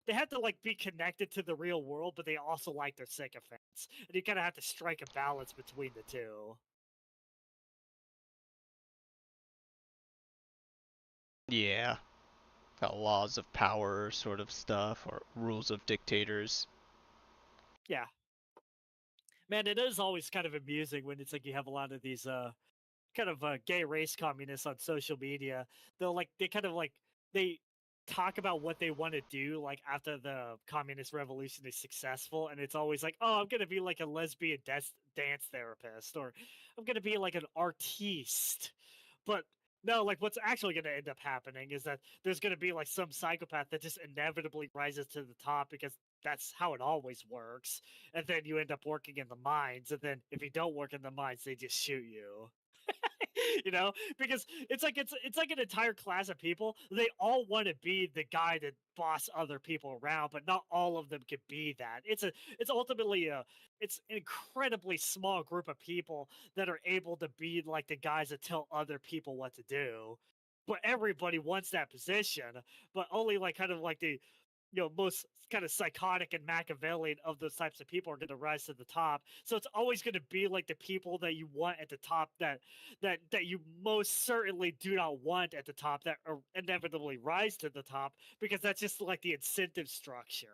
B: They have to like be connected to the real world, but they also like their sycophants, and you kind of have to strike a balance between the two.
A: Yeah, laws of power sort of stuff or rules of dictators.
B: Yeah, man, it is always kind of amusing when it's like you have a lot of these kind of gay race communists on social media. They kind of like they talk about what they want to do like after the communist revolution is successful, and it's always like, oh, I'm gonna be like a lesbian dance therapist, or I'm gonna be like an artiste. But no, like what's actually going to end up happening is that there's going to be like some psychopath that just inevitably rises to the top because that's how it always works. And then you end up working in the mines, and then if you don't work in the mines, they just shoot you. Because it's like an entire class of people. They all want to be the guy that boss other people around, but not all of them can be that. It's ultimately it's an incredibly small group of people that are able to be like the guys that tell other people what to do. But everybody wants that position, but only like kind of like the most kind of psychotic and Machiavellian of those types of people are going to rise to the top. So it's always going to be like the people that you want at the top that you most certainly do not want at the top that are inevitably rise to the top because that's just like the incentive structure.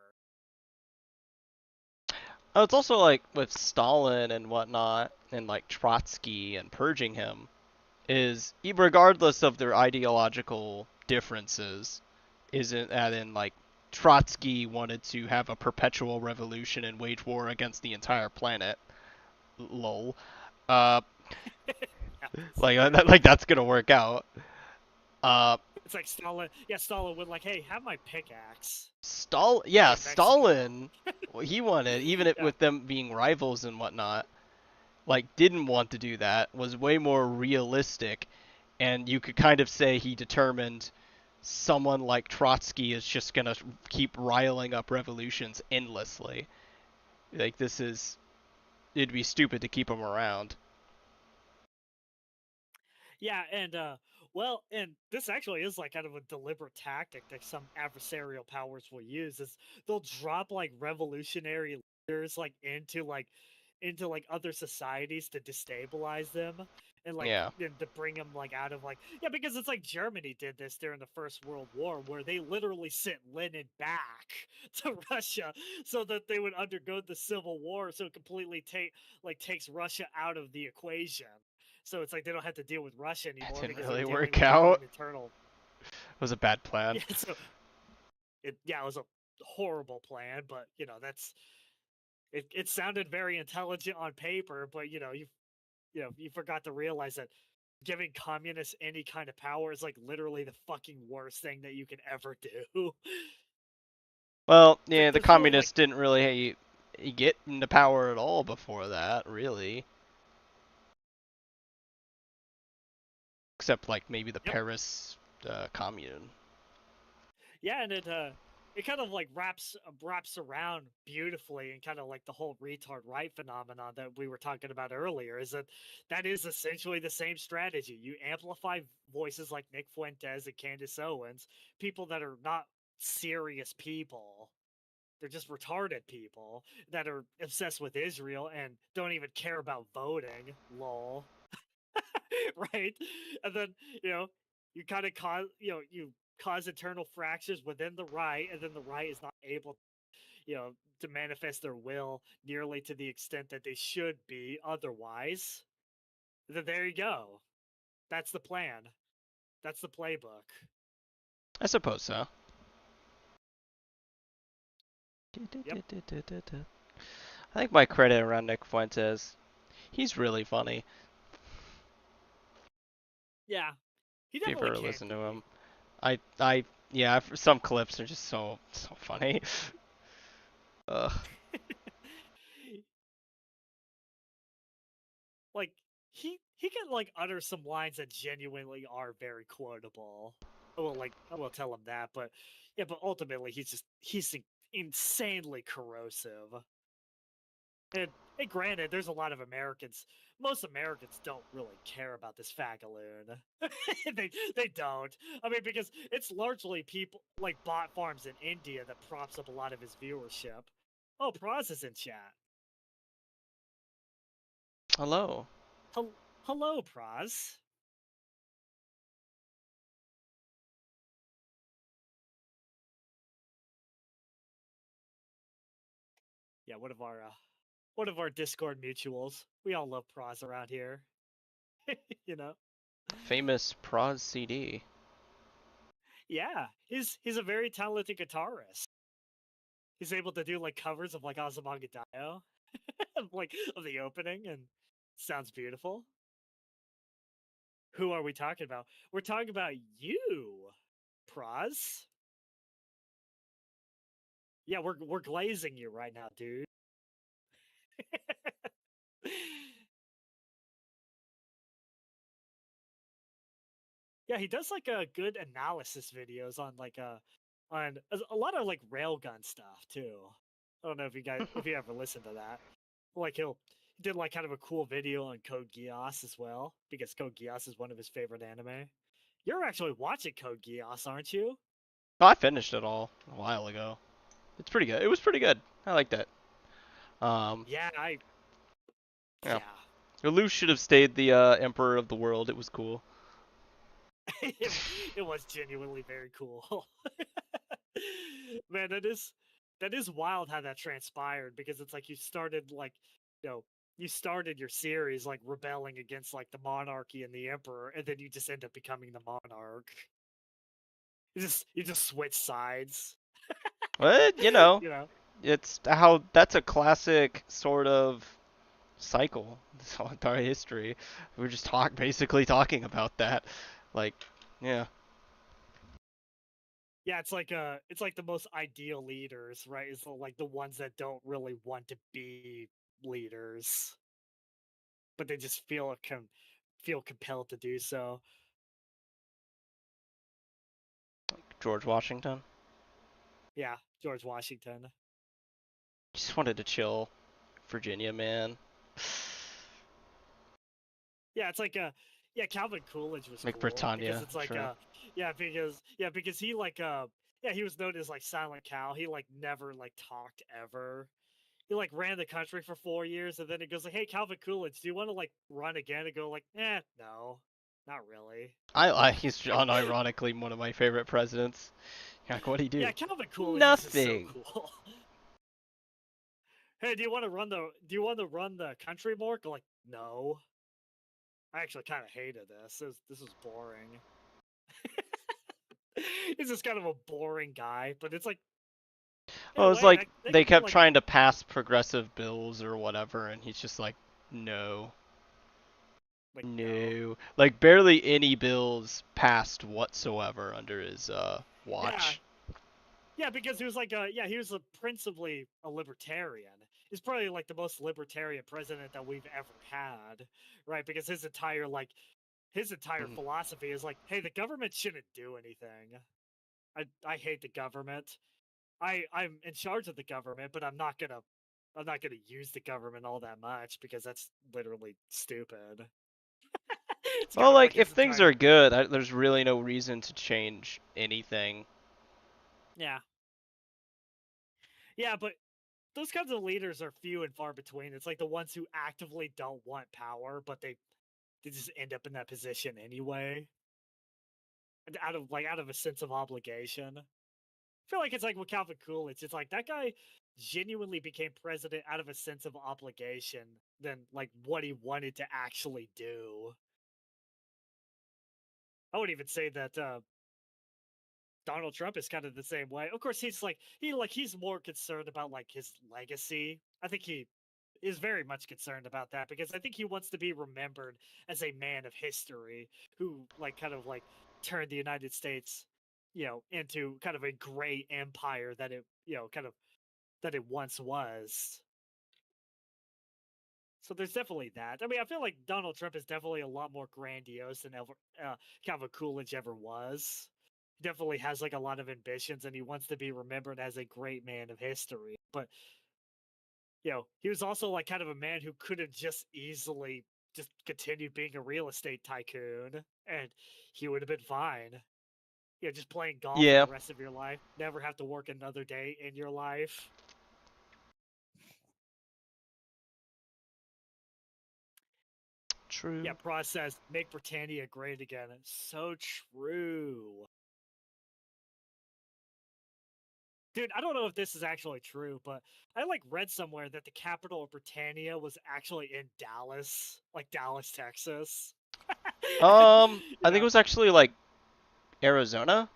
A: Oh, it's also like with Stalin and whatnot, and like Trotsky and purging him, is regardless of their ideological differences, isn't that in like Trotsky wanted to have a perpetual revolution and wage war against the entire planet. Lol. Uh,
B: Yes.
A: like that's gonna work out. Uh,
B: It's like Stalin. Yeah, Stalin would like, hey, have my pickaxe
A: Yeah,
B: in Mexico.
A: Stalin, he wanted, even it,
B: Yeah.
A: with them being rivals and whatnot, like didn't want to do that, was way more realistic, and you could kind of say he determined someone like Trotsky is just gonna keep riling up revolutions endlessly. Like it'd be stupid to keep him around.
B: Yeah, and and this actually is like kind of a deliberate tactic that some adversarial powers will use is they'll drop like revolutionary leaders like into like other societies to destabilize them and like
A: Yeah.
B: and to bring them like out of like because it's like Germany did this during the First World War where they literally sent Lenin back to Russia so that they would undergo the Civil War, so it completely takes Russia out of the equation. So it's like they don't have to deal with Russia
A: That
B: anymore
A: didn't
B: because
A: really
B: they're dealing
A: work
B: with their own
A: out.
B: internal.
A: It was a bad plan.
B: Yeah, so it was a horrible plan, but that's it sounded very intelligent on paper, but you forgot to realize that giving communists any kind of power is like literally the fucking worst thing that you can ever do.
A: Well, yeah, the
B: There's really like
A: communists didn't really get into power at all before that, really. Except like maybe the
B: yep.
A: Paris Commune.
B: Yeah, and it kind of like wraps around beautifully, and kind of like the whole retard right phenomenon that we were talking about earlier is that is essentially the same strategy. You amplify voices like Nick Fuentes and Candace Owens, people that are not serious people. They're just retarded people that are obsessed with Israel and don't even care about voting. Lol. Right? And then, you kind of cause internal fractures within the right, and then the right is not able, to manifest their will nearly to the extent that they should be otherwise. Then there you go. That's the plan. That's the playbook.
A: I suppose so.
B: Yep.
A: I think my credit around Nick Fuentes, he's really funny.
B: Yeah. He
A: If you've
B: definitely
A: ever
B: can
A: listened to
B: be.
A: him, yeah, some clips are just so funny. Ugh.
B: Like he can like utter some lines that genuinely are very quotable. I will tell him that, but yeah, but ultimately he's insanely corrosive. And granted, there's a lot of Americans. Most Americans don't really care about this fagaloon. They don't. I mean, because it's largely people like bot farms in India that props up a lot of his viewership. Oh, Praz is in chat.
A: Hello.
B: Hello, Praz. Yeah, one of our Discord mutuals. We all love Praz around here. you know.
A: Famous Proz CD.
B: Yeah, he's a very talented guitarist. He's able to do like covers of like Azumagadayo, like of the opening, and sounds beautiful. Who are we talking about? We're talking about you, Praz. Yeah, we're glazing you right now, dude. Yeah, he does like a good analysis videos on like on a lot of like railgun stuff too. I don't know if you ever listened to that. Like he did like kind of a cool video on Code Geass as well, because Code Geass is one of his favorite anime. You're actually watching Code Geass, aren't you?
A: Oh, I finished it all a while ago. It's pretty good. It was pretty good. I liked it. Um,
B: Yeah,
A: yeah.
B: yeah.
A: Lelouch should have stayed the Emperor of the World. It was cool.
B: it, it was genuinely very cool. Man, that is wild how that transpired, because it's like you started your series like rebelling against like the monarchy and the emperor, and then you just end up becoming the monarch. You just switch sides.
A: But,
B: you know.
A: that's a classic sort of cycle. This whole entire history. We're just basically talking about that. Like, yeah.
B: Yeah, it's like the most ideal leaders, right? Is like the ones that don't really want to be leaders, but they just feel compelled to do so.
A: George Washington.
B: Yeah, George Washington.
A: Just wanted to chill. Virginia, man.
B: Yeah, it's like Calvin Coolidge was
A: Like
B: cool because
A: Britannia,
B: it's like
A: sure.
B: because he like he was known as like Silent Cal. He like never like talked ever. he like ran the country for 4 years, and then it goes like, "Hey, Calvin Coolidge, do you want to like run again?" And go like, no, not really.
A: He's unironically one of my favorite presidents. Like, what'd he do?
B: Yeah, Calvin Coolidge is just so
A: Nothing.
B: cool. Hey, do you want to run the country more? Go like, no. I actually kind of hated this. This was boring. He's just kind of a boring guy, but it's like, in
A: Well,
B: a
A: it's
B: way,
A: like
B: they
A: they
B: could be
A: kept
B: like,
A: trying to pass progressive bills or whatever, and he's just like, no,
B: no.
A: no. Like barely any bills passed whatsoever under his
B: Yeah,
A: watch.
B: yeah, because he was like, he was principally a libertarian. He's probably like the most libertarian president that we've ever had, right? Because his entire
A: Mhm.
B: philosophy is like, hey, the government shouldn't do anything. I hate the government. I'm in charge of the government, but I'm not gonna use the government all that much because that's literally stupid. It's
A: Well,
B: kind of
A: like
B: like
A: if
B: his
A: things
B: entire
A: are good, there's really no reason to change anything.
B: yeah. Yeah, but those kinds of leaders are few and far between. It's like the ones who actively don't want power, but they just end up in that position anyway. And out of a sense of obligation. I feel like it's like with Calvin Coolidge. It's like that guy genuinely became president out of a sense of obligation than like what he wanted to actually do. I would even say that Donald Trump is kind of the same way. Of course, he's more concerned about like his legacy. I think he is very much concerned about that because I think he wants to be remembered as a man of history who like kind of like turned the United States, into kind of a great empire that it, kind of that it once was. So there's definitely that. I mean, I feel like Donald Trump is definitely a lot more grandiose than ever Calvin Coolidge ever was. He definitely has like a lot of ambitions, and he wants to be remembered as a great man of history. But he was also like kind of a man who could have just easily just continued being a real estate tycoon, and he would have been fine. Just playing golf for
A: Yeah,
B: the rest of your life, never have to work another day in your life. Yeah,
A: true.
B: process make Britannia great again. So true. Dude, I don't know if this is actually true, but I like read somewhere that the capital of Britannia was actually in Dallas, like Dallas, Texas.
A: I think it was actually like Arizona.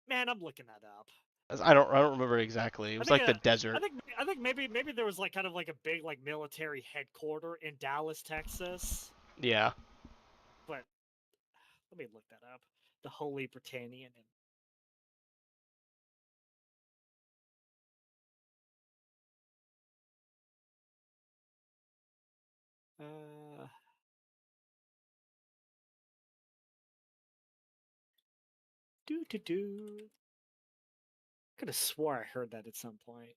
B: Man, I'm looking that up.
A: I don't remember exactly. It
B: I
A: was
B: think
A: like the
B: uh,
A: desert.
B: I think maybe there was like kind of like a big like military headquarter in Dallas, Texas.
A: Yeah.
B: But let me look that up. The Holy Britannian. Uh, do. Could have swore I heard that at some point.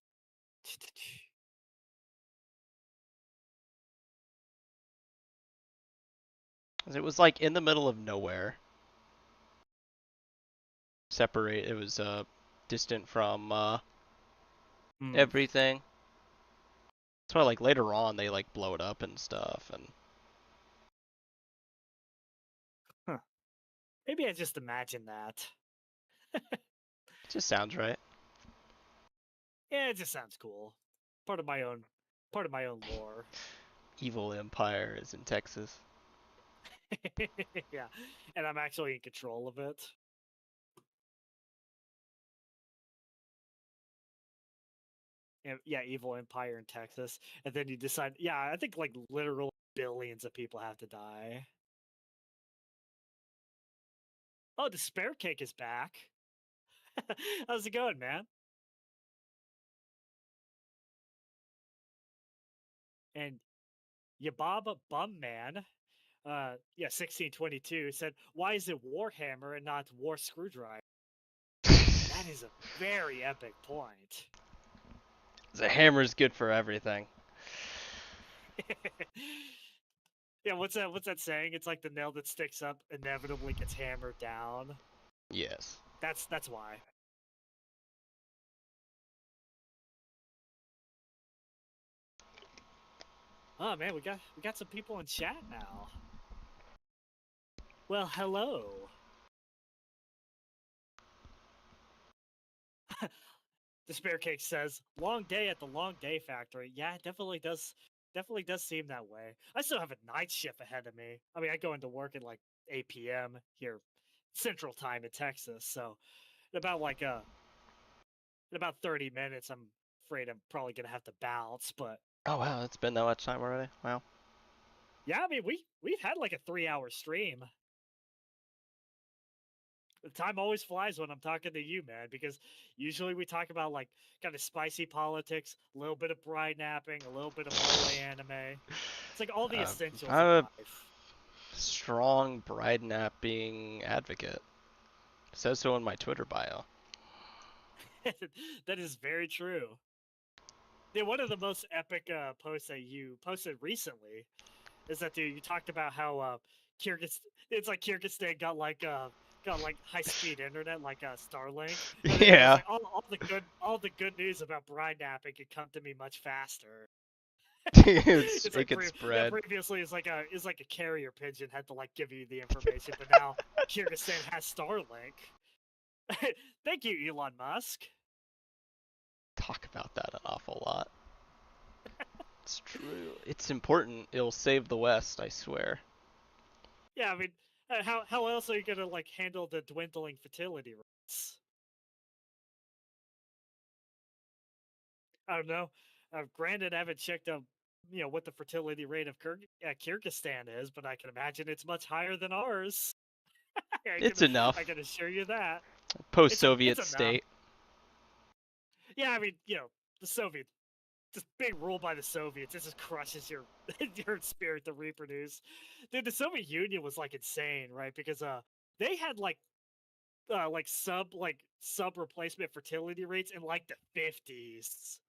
A: It was like in the middle of nowhere. Separate. It was distant from
B: Hmm.
A: everything. That's why like later on they like blow it up and stuff, and
B: Huh. Maybe I just imagined that.
A: it just sounds right.
B: Yeah, it just sounds cool. Part of my own, part of my own lore.
A: Evil Empire is in Texas.
B: Yeah, and I'm actually in control of it. Yeah, Evil Empire in Texas, and then you decide. Yeah, I think like literal billions of people have to die. Oh, the spare cake is back. How's it going, man? And Yababa Bumman, 1622 said, "Why is it Warhammer and not War Screwdriver?" That is a very epic point.
A: The hammer's good for everything.
B: Yeah, what's that saying? It's like the nail that sticks up inevitably gets hammered down.
A: Yes.
B: That's why. Oh man, we got some people in chat now. Well, hello. The Spare Cake says, "Long day at the Long Day Factory." Yeah, it definitely does seem that way. I still have a night shift ahead of me. I mean, I go into work at like 8 p.m. here, Central Time in Texas. So in about in about 30 minutes, I'm afraid I'm probably gonna have to bounce. But
A: Oh wow, it's been that much time already. Wow.
B: yeah, I mean, we've had like a 3-hour stream. The time always flies when I'm talking to you, man, because usually we talk about like kind of spicy politics, a little bit of bride napping, a little bit of moe anime. It's like all the
A: Uh,
B: essentials of
A: I'm a
B: life.
A: strong bride napping advocate. Says so in my Twitter bio.
B: That is very true. Yeah, one of the most epic posts that you posted recently is that you talked about how Kyrgyz it's like Kyrgyzstan got like high speed internet like Starlink, and then it was
A: Yeah.
B: like all the good news about bride napping could come to me much faster. It's
A: It
B: like
A: could
B: yeah,
A: spread.
B: previously it's like a carrier pigeon had to like give you the information, but now Kyrgyzstan has Starlink. Thank you, Elon Musk.
A: Talk about that an awful lot. It's true. It's important. It'll save the West, I swear.
B: Yeah, I mean, how else are you gonna like handle the dwindling fertility rates? I don't know. Granted, I haven't checked up, what the fertility rate of Kyrgyzstan is, but I can imagine it's much higher than ours.
A: It's
B: I
A: enough.
B: can assure you that it's
A: Post-Soviet
B: enough.
A: state.
B: Yeah, I mean, the Soviet, just being ruled by the Soviets, it just crushes your your spirit to reproduce. Dude, the Soviet Union was like insane, right? Because they had like sub replacement fertility rates in like the 50s.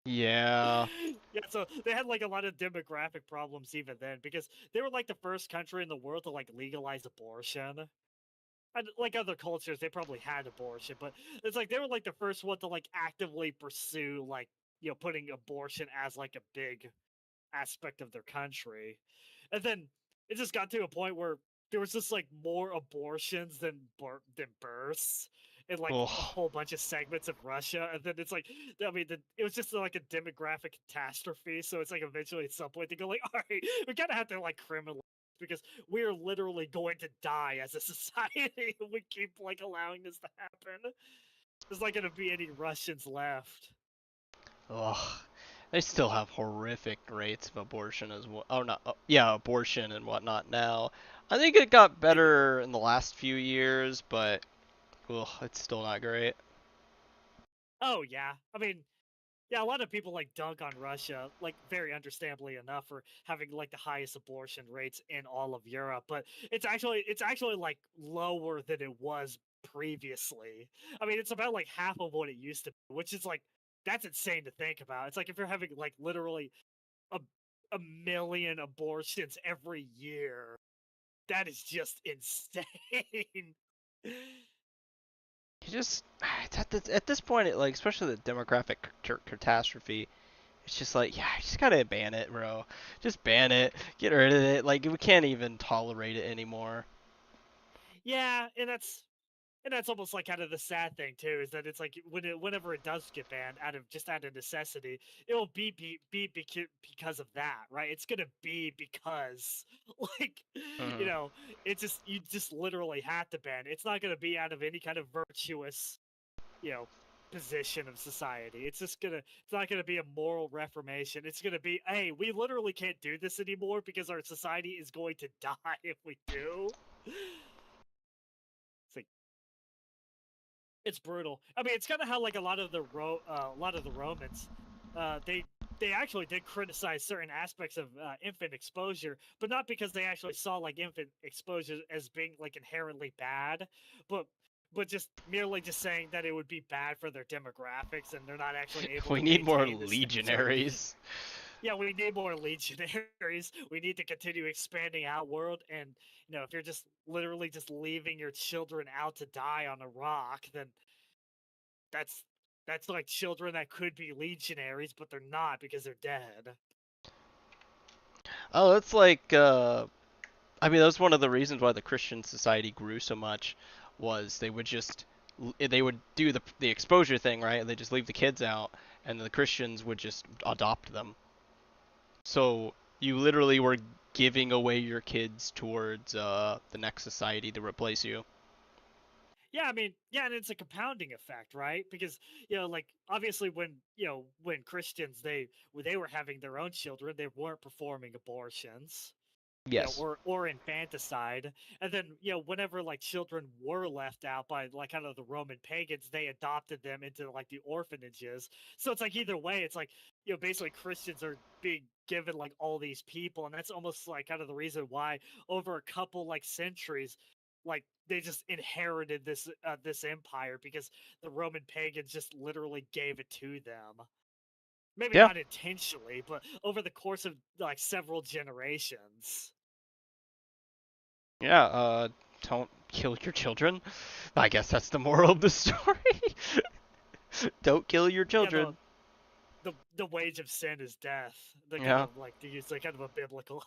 A: Yeah.
B: Yeah, so they had like a lot of demographic problems even then because they were like the first country in the world to like legalize abortion. And like other cultures, they probably had abortion, but it's like they were like the first one to like actively pursue like putting abortion as like a big aspect of their country. And then it just got to a point where there was just like more abortions than births in like a
A: Oh.
B: whole bunch of segments of Russia. And then it's like, I mean, it was just like a demographic catastrophe. So it's like eventually at some point they go like, all right, we kind of have to like criminalize because we're literally going to die as a society if we keep like allowing this to happen. There's not going to be any Russians left.
A: Ugh. They still have horrific rates of abortion as well. Oh, not. Oh, yeah, abortion and whatnot now. I think it got
B: They do.
A: better in the last few years, but ugh, it's still not great.
B: Oh yeah, I mean, yeah, a lot of people like dunk on Russia, like very understandably enough, for having like the highest abortion rates in all of Europe, but it's actually like lower than it was previously. I mean, it's about like half of what it used to be, which is like that's insane to think about. It's like if you're having like literally a a million abortions every year, that is just insane.
A: You just it's at this point, it, like especially the demographic catastrophe. It's just like, yeah, you just gotta ban it, bro. Just ban it. Get rid of it. Like we can't even tolerate it anymore.
B: Yeah, and that's almost like kind of the sad thing too, is that it's like whenever it does get banned out of necessity, it will because of that, right? It's gonna be because like you
A: Hmm.
B: know you just literally have to ban it. It's not gonna be out of any kind of virtuous you know position of society. It's not gonna be a moral reformation. It's gonna be, hey, we literally can't do this anymore because our society is going to die if we do. It's like it's brutal. I mean, it's kind of how like a lot of the Romans, they actually did criticize certain aspects of infant exposure, but not because they actually saw like infant exposure as being like inherently bad, but just merely just saying that it would be bad for their demographics and they're not actually able
A: We
B: to
A: need more
B: maintain the stature.
A: legionaries.
B: Yeah, we need more legionaries. We need to continue expanding outward. And if you're just literally just leaving your children out to die on a rock, then that's like children that could be legionaries, but they're not because they're dead.
A: Oh, it's like I mean, that was one of the reasons why the Christian society grew so much, was they would do the exposure thing, right? They just leave the kids out, and the Christians would just adopt them. So you literally were giving away your kids towards the next society to replace you.
B: Yeah, I mean, yeah, and it's a compounding effect, right? Because like obviously when when Christians when they were having their own children, they weren't performing abortions,
A: Yes.
B: or infanticide, and then whenever like children were left out by like kind of the Roman pagans, they adopted them into like the orphanages. So it's like either way, it's like basically Christians are being given like all these people, and that's almost like kind of the reason why over a couple like centuries like they just inherited this empire because the Roman pagans just literally gave it to them. Maybe
A: Yeah.
B: not intentionally, but over the course of like several generations.
A: Yeah. Don't kill your children. I guess that's the moral of the story. Don't kill your
B: Yeah, the
A: children.
B: the wage of sin is death. The kind
A: Yeah.
B: of like to use like kind of a biblical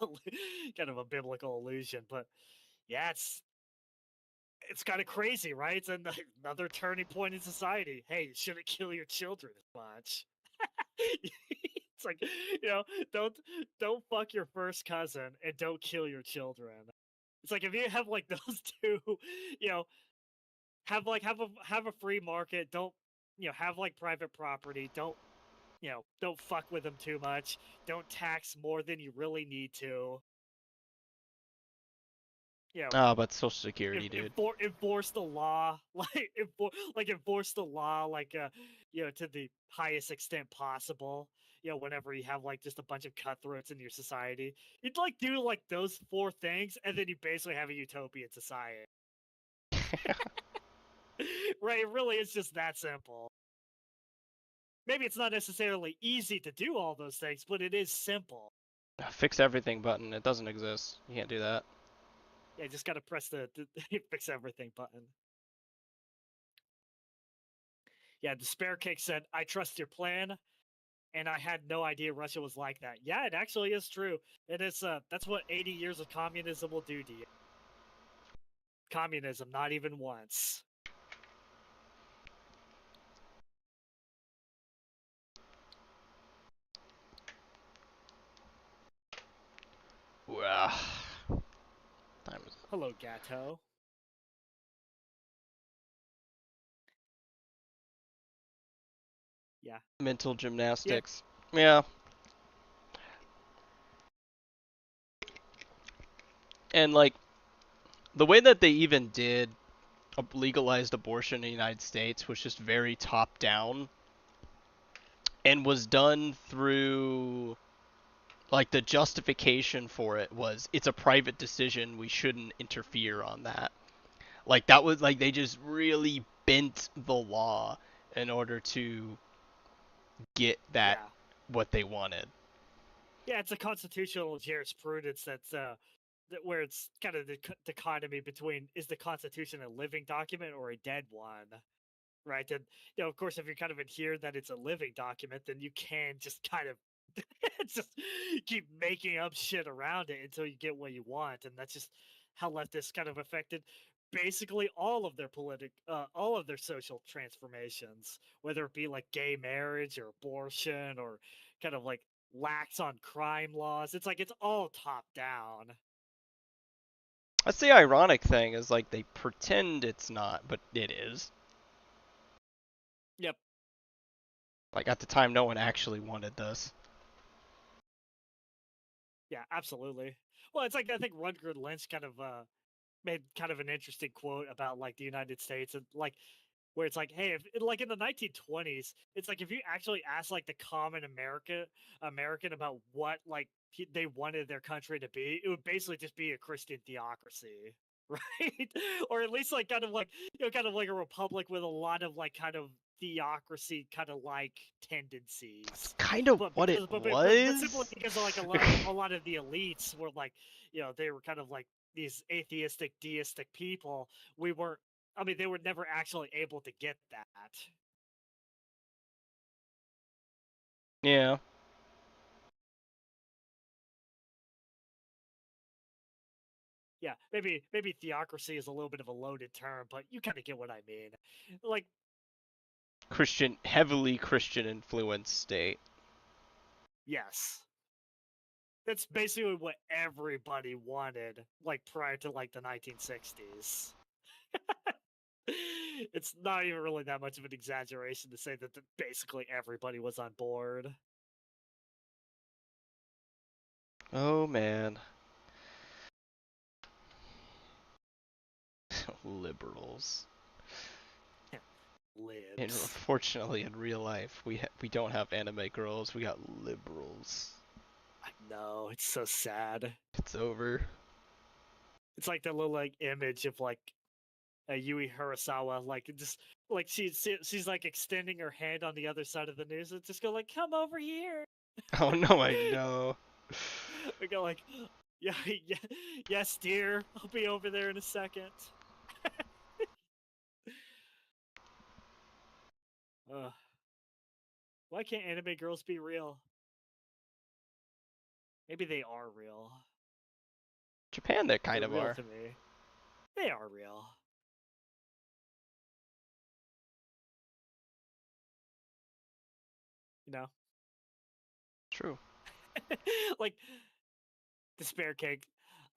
B: kind of a biblical allusion, but yeah, it's kind of crazy, right? It's another turning point in society. Hey, you shouldn't kill your children as much. It's like don't don't fuck your first cousin and don't kill your children. It's like if you have like those two, you know, have a free market. Don't have like private property. Don't fuck with them too much. Don't tax more than you really need to. You know,
A: Oh, but Social Security, dude.
B: enforce the law, enforce the law, like to the highest extent possible. Whenever you have like just a bunch of cutthroats in your society, you'd like do like those four things, and then you basically have a utopian society. Right? It really is just that simple. Maybe it's not necessarily easy to do all those things, but it is simple.
A: Fix everything button. It doesn't exist. You can't do that.
B: Yeah, just gotta press the fix everything button. Yeah, Despair Cake said, "I trust your plan," and I had no idea Russia was like that. Yeah, it actually is true. It is. That's what 80 years of communism will do to you. Communism, not even once.
A: Wow. Time is
B: Hello, Gato. Yeah.
A: mental
B: Yeah.
A: gymnastics. Yeah. And like the way that they even did legalized abortion in the United States was just very top down and was done through like the justification for it was it's a private decision, we shouldn't interfere on that. Like that was like they just really bent the law in order to get that
B: Yeah.
A: what they wanted.
B: Yeah. It's a constitutional jurisprudence where it's kind of the dichotomy between is the Constitution a living document or a dead one, right? And of course, if you're kind of adhere that it's a living document, then you can just kind of just keep making up shit around it until you get what you want, and that's just how leftists kind of affected basically all of their social transformations, whether it be like gay marriage or abortion or kind of like lax on crime laws. It's like it's all top down.
A: That's the ironic thing is like they pretend it's not, but it is.
B: Yep.
A: Like at the time, no one actually wanted this.
B: Yeah, absolutely. Well, it's like I think Rutger Lynch kind of made kind of an interesting quote about like the United States and like where it's like, hey, if like in the 1920s, it's like if you actually ask like the common American about what like they wanted their country to be, it would basically just be a Christian theocracy, right? Or at least like kind of like kind of like a republic with a lot of like kind of theocracy kind of like tendencies.
A: Kind of
B: But
A: what it
B: because but simply
A: was.
B: because of, like a lot of the elites were like they were kind of like these atheistic deistic people, we weren't I mean, they were never actually able to get that.
A: Yeah.
B: yeah, maybe theocracy is a little bit of a loaded term, but you kind of get what I mean. Like,
A: Heavily Christian influenced state.
B: yes, that's basically what everybody wanted, like prior to like the 1960s. It's not even really that much of an exaggeration to say that basically everybody was on board.
A: Oh man. Liberals. And
B: Libs.
A: unfortunately, in real life, we don't have anime girls. We got liberals.
B: I know, it's so sad.
A: It's over.
B: It's like the little like image of like Yui Hirasawa, like just like she's like extending her hand on the other side of the news and just go like, "Come over here."
A: Oh no, I know.
B: We go like, "Yeah, yeah, yes, dear. I'll be over there in a second." Why can't anime girls be real? Maybe they are real.
A: Japan, they kind
B: They're
A: of
B: real
A: are.
B: to me. They are real. You know?
A: True.
B: Like, Despair Cake,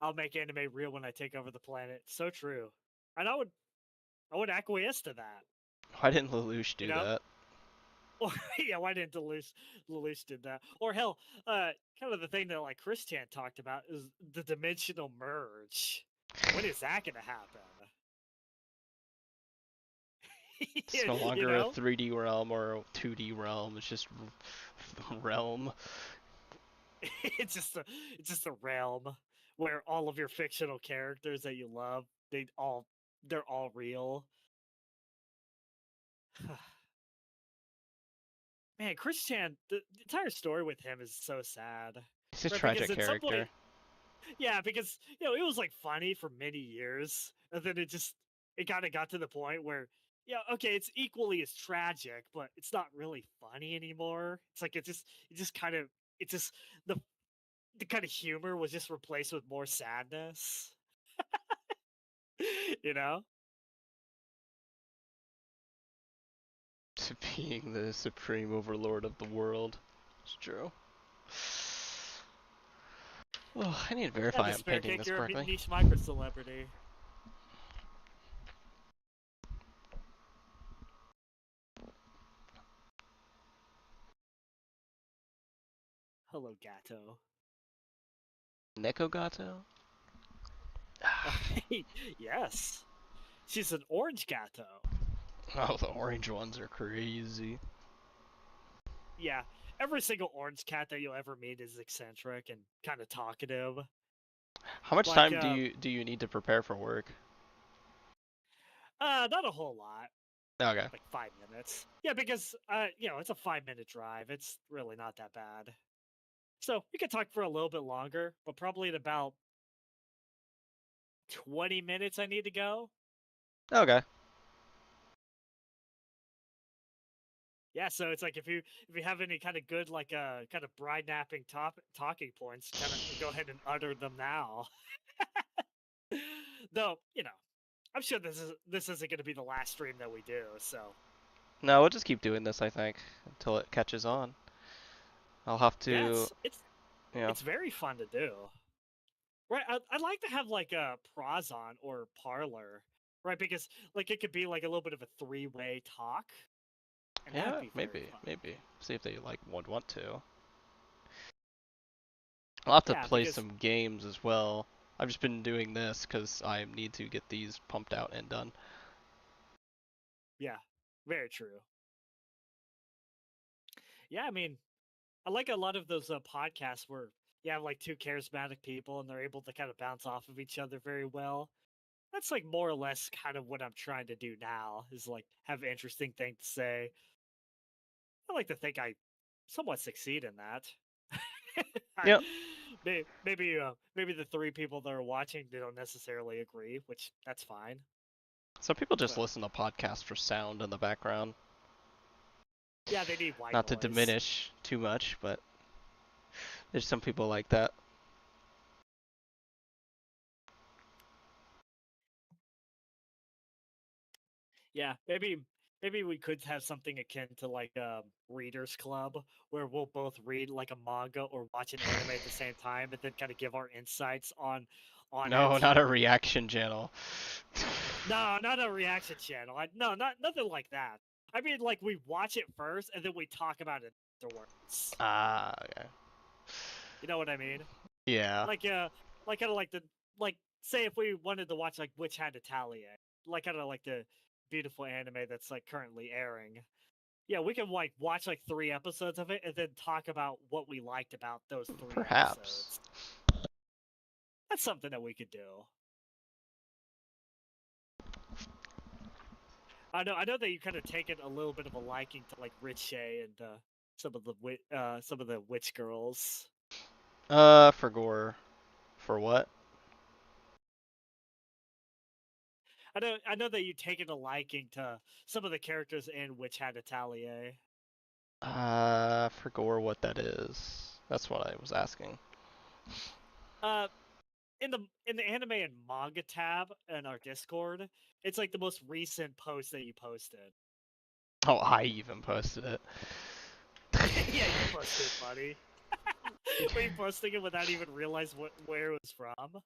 B: I'll make anime real when I take over the planet. So true. And I would acquiesce to that.
A: Why didn't Lelouch
B: You
A: do
B: know?
A: that?
B: Or yeah, why didn't Lelouch did that? Or hell, kind of the thing that like Christian talked about is the dimensional merge. When is that gonna happen?
A: It's no
B: You
A: longer a
B: know?
A: 3D realm or a 2D realm. It's just realm.
B: It's just a realm where all of your fictional characters that you love, they're all real. Man, Chris Chan, the entire story with him is so sad.
A: He's a
B: Right? Because
A: tragic
B: at some point,
A: character.
B: yeah, because it was like funny for many years, and then it kind of got to the point where, yeah, okay, it's equally as tragic, but it's not really funny anymore. It's like it just kind of it just the kind of humor was just replaced with more sadness. You know?
A: To being the supreme overlord of the world. It's true. Oh, I need to
B: Yeah,
A: verify
B: the
A: I'm
B: Spare
A: painting
B: Cake,
A: this
B: you're a
A: correctly.
B: niche micro celebrity. Hello, Gato.
A: Neko Gato?
B: Yes. She's an orange Gato.
A: Oh, the orange ones are crazy.
B: Yeah, every single orange cat that you'll ever meet is eccentric and kind of talkative.
A: How much
B: Like,
A: time do you need to prepare for work?
B: not a whole lot.
A: Okay.
B: Like 5 minutes. Yeah, because it's a 5 minute drive. It's really not that bad. So we could talk for a little bit longer, but probably in about 20 minutes I need to go.
A: Okay.
B: Yeah, so it's like if you have any kind of good like kind of bride napping talking points, kind of go ahead and utter them now. Though, I'm sure this isn't going to be the last stream that we do. So
A: No, we'll just keep doing this, I think, until it catches on. I'll have
B: yeah,
A: to, you know.
B: it's very fun to do. Right, I'd like to have like a Prozon or Parlor, right? Because like it could be like a little bit of a three-way talk, and that'd
A: Yeah,
B: be very
A: maybe,
B: fun.
A: maybe. See if they like would want to. I'll have to
B: Yeah,
A: play
B: because
A: some games as well. I've just been doing this because I need to get these pumped out and done.
B: yeah, very true. Yeah, I mean, I like a lot of those podcasts where you have like two charismatic people and they're able to kind of bounce off of each other very well. That's like more or less kind of what I'm trying to do now is like have interesting thing to say. I like to think I somewhat succeed in that.
A: Yep.
B: Maybe the three people that are watching they don't necessarily agree, which that's fine.
A: Some people just
B: But
A: listen to podcasts for sound in the background.
B: yeah, they need white
A: Not to
B: noise.
A: diminish too much, but there's some people like that.
B: Yeah, maybe we could have something akin to like a readers club where we'll both read like a manga or watch an anime at the same time, and then kind of give our insights on
A: No,
B: it.
A: not a reaction channel.
B: No, not a reaction channel. No, not nothing like that. I mean, like we watch it first and then we talk about it afterwards.
A: Ah, okay.
B: You know what I mean?
A: Yeah.
B: Like like kind of like the like say if we wanted to watch like Witch Hat Atelier, like kind of like the beautiful anime that's like currently airing. Yeah, we can like watch like 3 episodes of it and then talk about what we liked about those 3 episodes.
A: Perhaps.
B: That's something that we could do. I know that you kind of taken a little bit of a liking to like Richie and some of the witch girls.
A: For gore. For what?
B: I know that you taken a liking to some of the characters in Witch Hat Atelier.
A: For gore, what that is. That's what I was asking.
B: Uh, in the anime and manga tab in our Discord, it's like the most recent post that you posted.
A: Oh, I even posted it.
B: Yeah, you posted it, buddy. Were you posting it without even realize where it was from?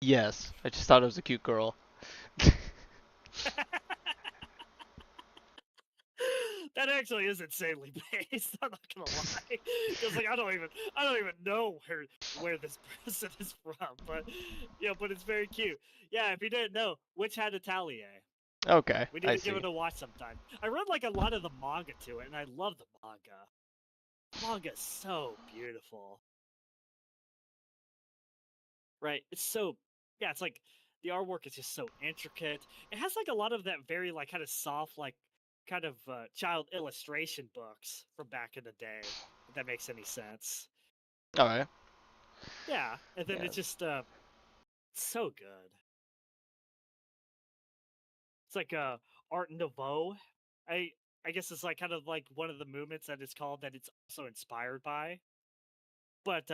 A: Yes, I just thought it was a cute girl.
B: That actually is insanely based. I'm not gonna lie, because like I don't even know where this person is from, but yeah, but it's very cute. Yeah, if you didn't know, Witch Hat Atelier.
A: Okay,
B: We need
A: I
B: to give
A: see.
B: it a watch sometime. I read like a lot of the manga to it, and I love the manga. Manga is so beautiful, right? It's so yeah, it's like the artwork is just so intricate. It has like a lot of that very like kind of soft like kind of child illustration books from back in the day. If that makes any sense.
A: Alright.
B: Yeah, and then
A: Yeah.
B: it's just so good. It's like Art Nouveau. I I guess it's like kind of like one of the movements that it's called that it's also inspired by. But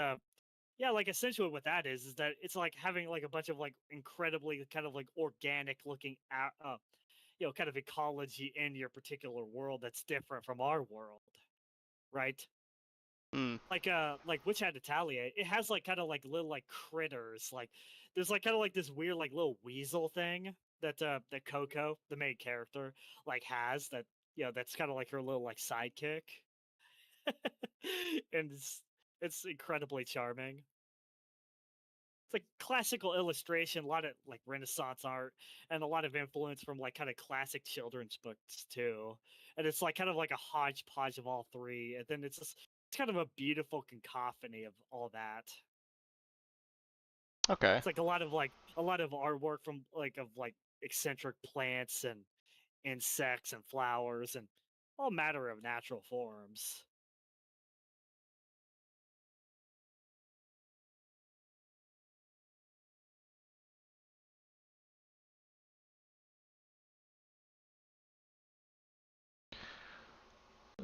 B: yeah, like essentially what that is that it's like having like a bunch of like incredibly kind of like organic looking kind of ecology in your particular world that's different from our world, right?
A: Hmm.
B: Like Witch Hat Italia, it has like kind of like little like critters. Like there's like kind of like this weird like little weasel thing that Coco, the main character, like has that that's kind of like her little like sidekick. And it's incredibly charming. It's like classical illustration, a lot of like Renaissance art, and a lot of influence from like kind of classic children's books too. And it's like kind of like a hodgepodge of all three, and then it's kind of a beautiful cacophony of all that.
A: Okay.
B: It's like a lot of artwork from like eccentric plants and insects and flowers and all matter of natural forms.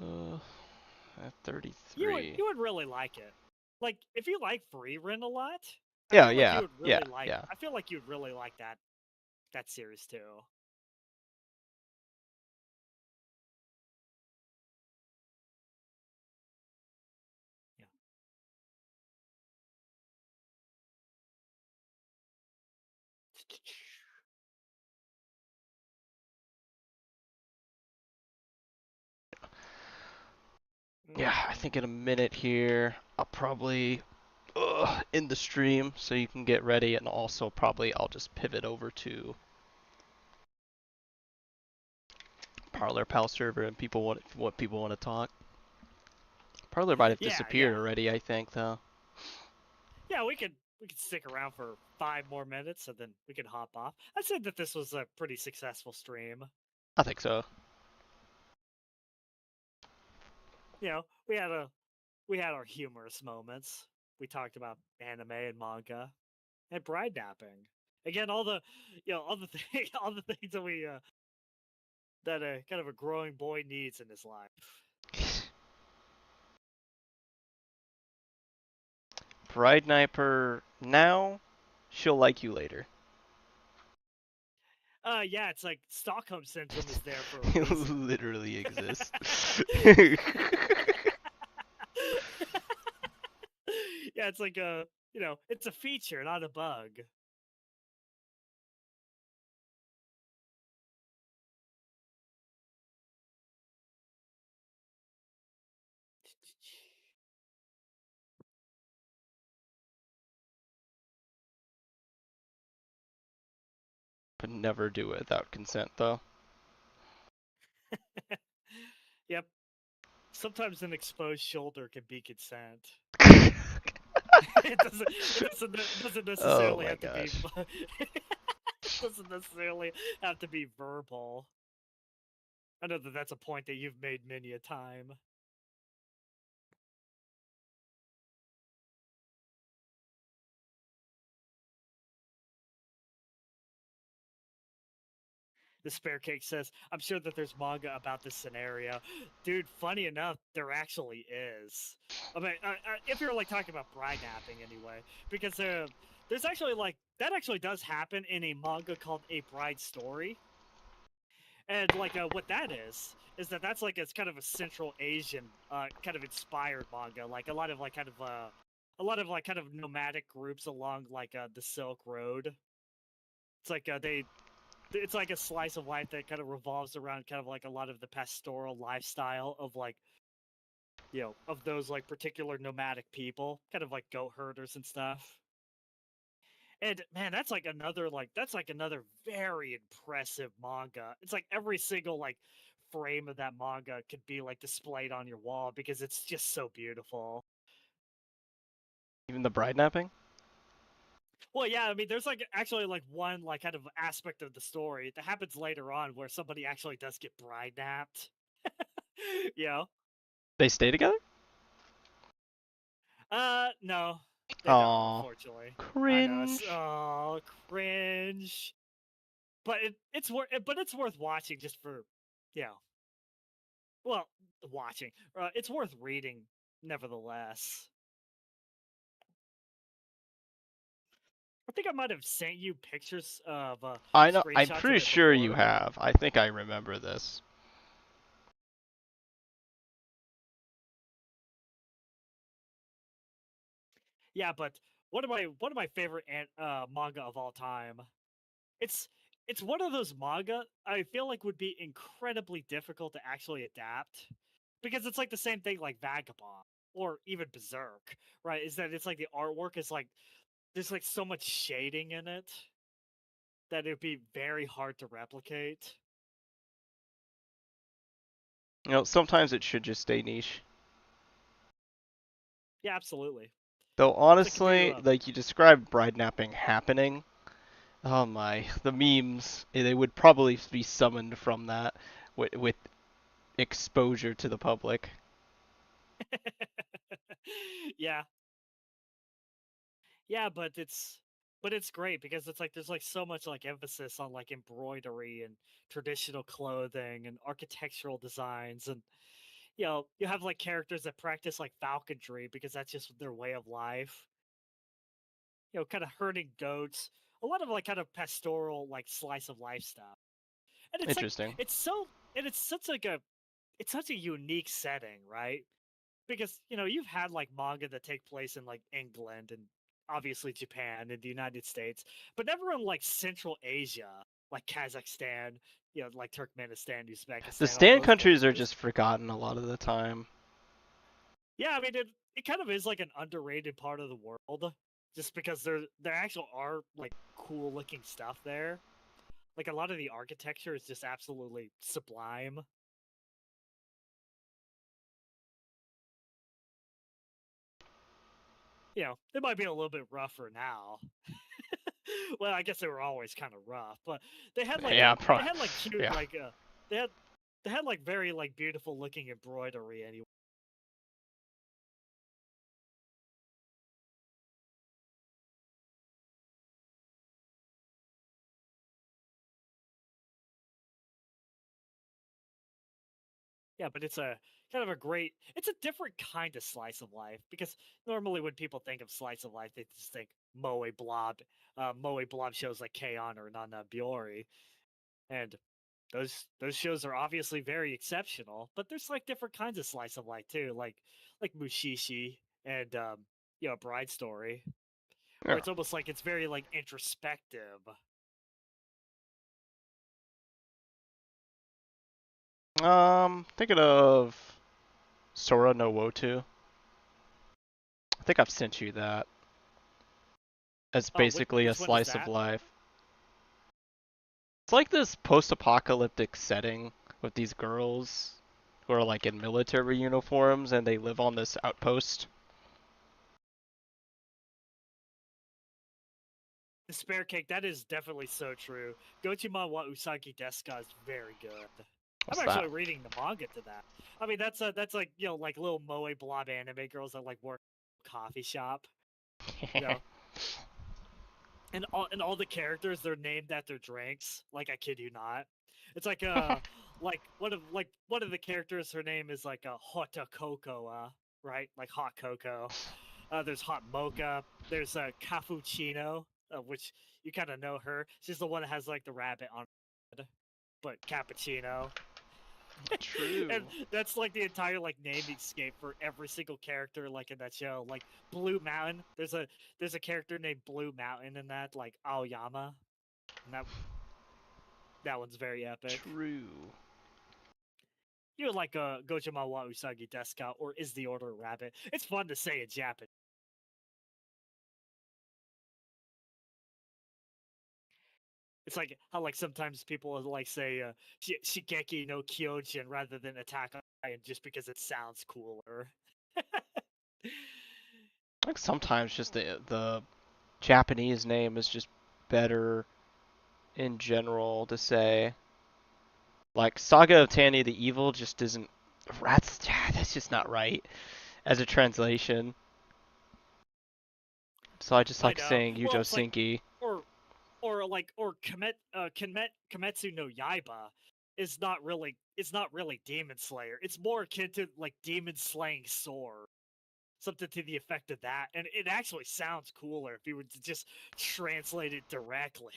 A: Uh, at
B: You
A: 33.
B: would really like it. Like if you like Frieren a lot, I
A: Yeah,
B: feel like you
A: yeah,
B: would
A: yeah,
B: really like.
A: yeah.
B: I feel like you'd really like that series too. Yeah.
A: Yeah, I think in a minute here, I'll probably end the stream so you can get ready, and also probably I'll just pivot over to Parlor Pal server and people want what people want to talk. Parlor might have
B: Yeah,
A: disappeared
B: yeah,
A: already, I think, though.
B: yeah. We could stick around for 5 more minutes and then we can hop off. I said that this was a pretty successful stream.
A: I think so.
B: You know, we had our humorous moments. We talked about anime and manga and bride napping. Again, all the all the all the things that we that a kind of a growing boy needs in his life.
A: Bride Niper now, she'll like you later.
B: Yeah, it's like Stockholm syndrome is there for a
A: It
B: reason.
A: literally exists.
B: Yeah, it's like a it's a feature, not a bug.
A: But never do it without consent, though.
B: Yep. Sometimes an exposed shoulder can be consent. It doesn't
A: Oh
B: necessarily
A: my
B: have to be
A: gosh.
B: it doesn't necessarily have to be verbal. I know that that's a point that you've made many a time. The Spare Cake says, I'm sure that there's manga about this scenario. Dude, funny enough, there actually is. I mean, if you're like talking about bride napping anyway, because there's actually like, that actually does happen in a manga called A Bride Story. And like, what that is that that's like, it's kind of a Central Asian, kind of inspired manga. Like a lot of like kind of nomadic groups along like the Silk Road. It's like it's like a slice of life that kind of revolves around kind of like a lot of the pastoral lifestyle of like of those like particular nomadic people, kind of like goat herders and stuff. And man, that's like another very impressive manga. It's like every single like frame of that manga could be like displayed on your wall because it's just so beautiful.
A: Even the bride napping?
B: Well, yeah, I mean, there's like actually like one like kind of aspect of the story that happens later on where somebody actually does get bride napped. you know,
A: They stay together?
B: No, they don't.
A: Aw.
B: Unfortunately, I know. It's
A: Cringe.
B: oh cringe, but it's worth watching just for, you know, well, watching. It's worth reading, nevertheless. I think I might have sent you pictures of
A: I know. I'm
B: screenshots of
A: pretty
B: it
A: sure you
B: before.
A: have. I think I remember this.
B: Yeah, but one of my favorite manga of all time. It's it's one of those manga I feel like would be incredibly difficult to actually adapt because it's like the same thing like Vagabond or even Berserk, right? Is that it's like the artwork is like there's like so much shading in it that it'd be very hard to replicate.
A: You know, sometimes it should just stay niche.
B: Yeah, absolutely.
A: Though
B: It's like if you
A: honestly, like you described bride napping happening. Oh my, the memes, they would probably be summoned from that with exposure to the public.
B: yeah, yeah, but it's great because it's like there's like so much like emphasis on like embroidery and traditional clothing and architectural designs and you have like characters that practice like falconry because that's just their way of life. Kind of herding goats, a lot of like kind of pastoral like slice of life stuff. And it's like
A: Interesting.
B: it's so and it's such a unique setting, right? Because you've had like manga that take place in like England and obviously Japan and the United States, but never in like Central Asia, like Kazakhstan, like Turkmenistan,
A: The
B: Uzbekistan, all
A: stand
B: those
A: countries are
B: places.
A: just forgotten a lot of the time.
B: Yeah, I mean it kind of is like an underrated part of the world, just because there actually are like cool looking stuff there. Like a lot of the architecture is just absolutely sublime. It might be a little bit rougher now. Well, I guess they were always kind of rough, but they had like
A: Yeah,
B: they had like cute
A: yeah.
B: like they had they had like very like beautiful looking embroidery anyway. Yeah, but it's a kind of a great it's a different kind of slice of life because normally when people think of slice of life they just think moe blob shows like K-On! Or Nana Biori. and those shows are obviously very exceptional. But there's like different kinds of slice of life too, like Mushishi and Bride Story, where
A: Yeah.
B: it's almost like it's very like introspective.
A: Thinking of Sora no Wotu. I think I've sent you that. It's basically a
B: Which one is
A: slice of
B: that?
A: life. It's like this post-apocalyptic setting with these girls who are like in military uniforms and they live on this outpost.
B: Despair Cake, that is definitely so true. Gochima wa Usagi Deska is very good. I'm
A: What's that?
B: actually reading the manga to that. I mean, that's like like little moe blob anime girls that like work coffee shop, you know, and all the characters they're named after drinks. Like I kid you not. It's like one of the characters, her name is like a Hota Cocoa, right? Like hot cocoa. There's hot mocha. There's a cappuccino, which you kind of know her. She's the one that has like the rabbit on her head, but cappuccino. And
A: True.
B: that's like the entire like naming scheme for every single character like in that show. Like Blue Mountain, there's a character named Blue Mountain in that, like Aoyama, and that one's very epic.
A: True.
B: You would like Gojima wa Usagi Deska or Is the Order a Rabbit? It's fun to say in Japanese. It's like how like sometimes people like say Shigeki no Kyojin rather than Attack on Titan just because it sounds cooler.
A: Like sometimes just the Japanese name is just better in general to say. Like Saga of Tanya the Evil just isn't. That's just not right as a translation. So I just
B: I
A: like
B: know.
A: saying
B: Well,
A: Yujo
B: it's like
A: Sinki.
B: or Kimetsu no Yaiba is not really it's not really Demon Slayer. It's more akin to like Demon Slaying Sword. Something to the effect of that, and it actually sounds cooler if you were to just translate it directly.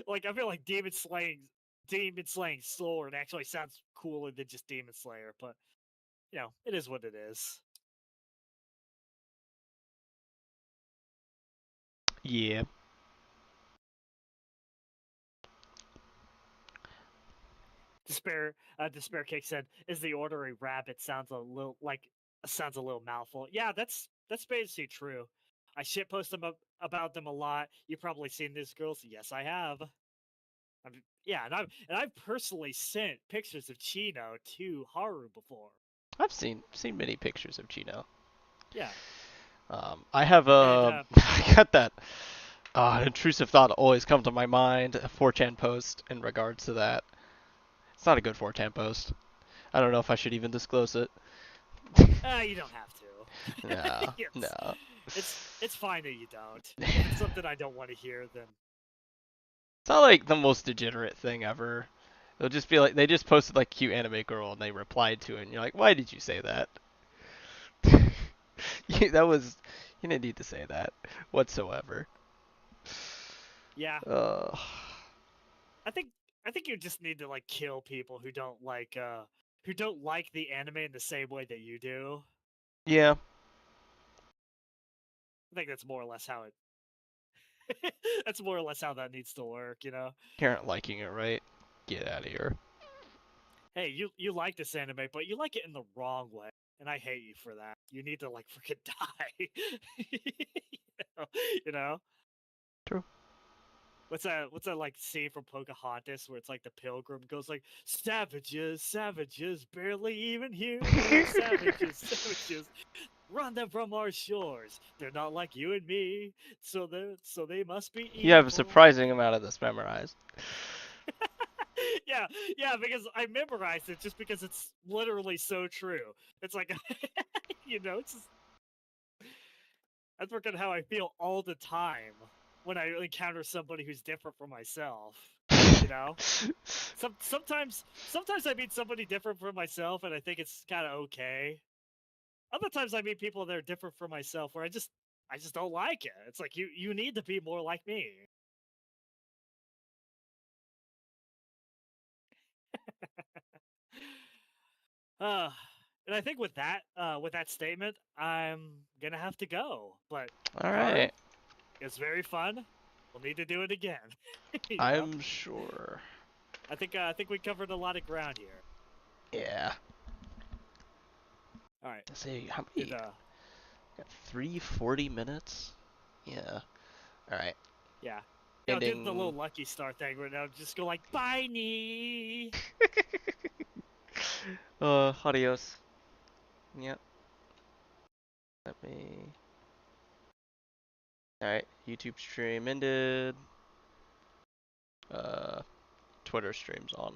B: Like I feel like Demon Slaying Sword actually sounds cooler than just Demon Slayer, but it is what it is.
A: Yeah.
B: Despair Cake said, "Is the order a rabbit?" Sounds a little mouthful. Yeah, that's basically true. I shitpost about them a lot. You've probably seen these girls. Yes, I have. Yeah, and I've personally sent pictures of Chino to Haru before.
A: I've seen many pictures of Chino.
B: Yeah,
A: I have
B: and
A: I got that intrusive thought always come to my mind. A 4chan post in regards to that. It's not a good 4chan post. I don't know if I should even disclose it.
B: you don't have to.
A: No,
B: Yes,
A: no.
B: it's fine that you don't. If it's something I don't want to hear, then
A: It's not like the most degenerate thing ever. It'll just be like they just posted like cute anime girl and they replied to it and you're like, why did you say that? That was you didn't need to say that whatsoever.
B: yeah,
A: Uh,
B: I think I think you just need to like kill people who don't like the anime in the same way that you do.
A: yeah,
B: I think that's more or less how it that's more or less how that needs to work.
A: you aren't liking it, right? Get out of here.
B: Hey, you like this anime, but you like it in the wrong way, and I hate you for that. You need to like freaking die. you know?
A: True.
B: What's that like scene from Pocahontas where it's like the pilgrim goes like savages, savages, barely even human, savages, savages, run them from our shores. They're not like you and me, so they must be
A: You have a
B: evil.
A: surprising amount of this memorized.
B: Yeah, yeah, because I memorized it just because it's literally so true. It's like, it's just, that's freaking how I feel all the time when I encounter somebody who's different from myself. You know, sometimes I meet somebody different from myself, and I think it's kind of okay. Other times I meet people that are different from myself, where I just don't like it. It's like you need to be more like me. Uh, and I think with that statement, I'm gonna have to go. But
A: All
B: Carter,
A: right.
B: it's very fun. We'll need to do it again. you know,
A: I'm sure.
B: I think we covered a lot of ground here.
A: Yeah.
B: All right.
A: Let's see how
B: Did
A: many. Got 340 minutes. Yeah. All right.
B: yeah. Did the little
A: Ending.
B: Lucky Star thing where now just go like bye knee.
A: Adios. Yep. Let me. All right. YouTube stream ended. Uh, Twitter stream's on.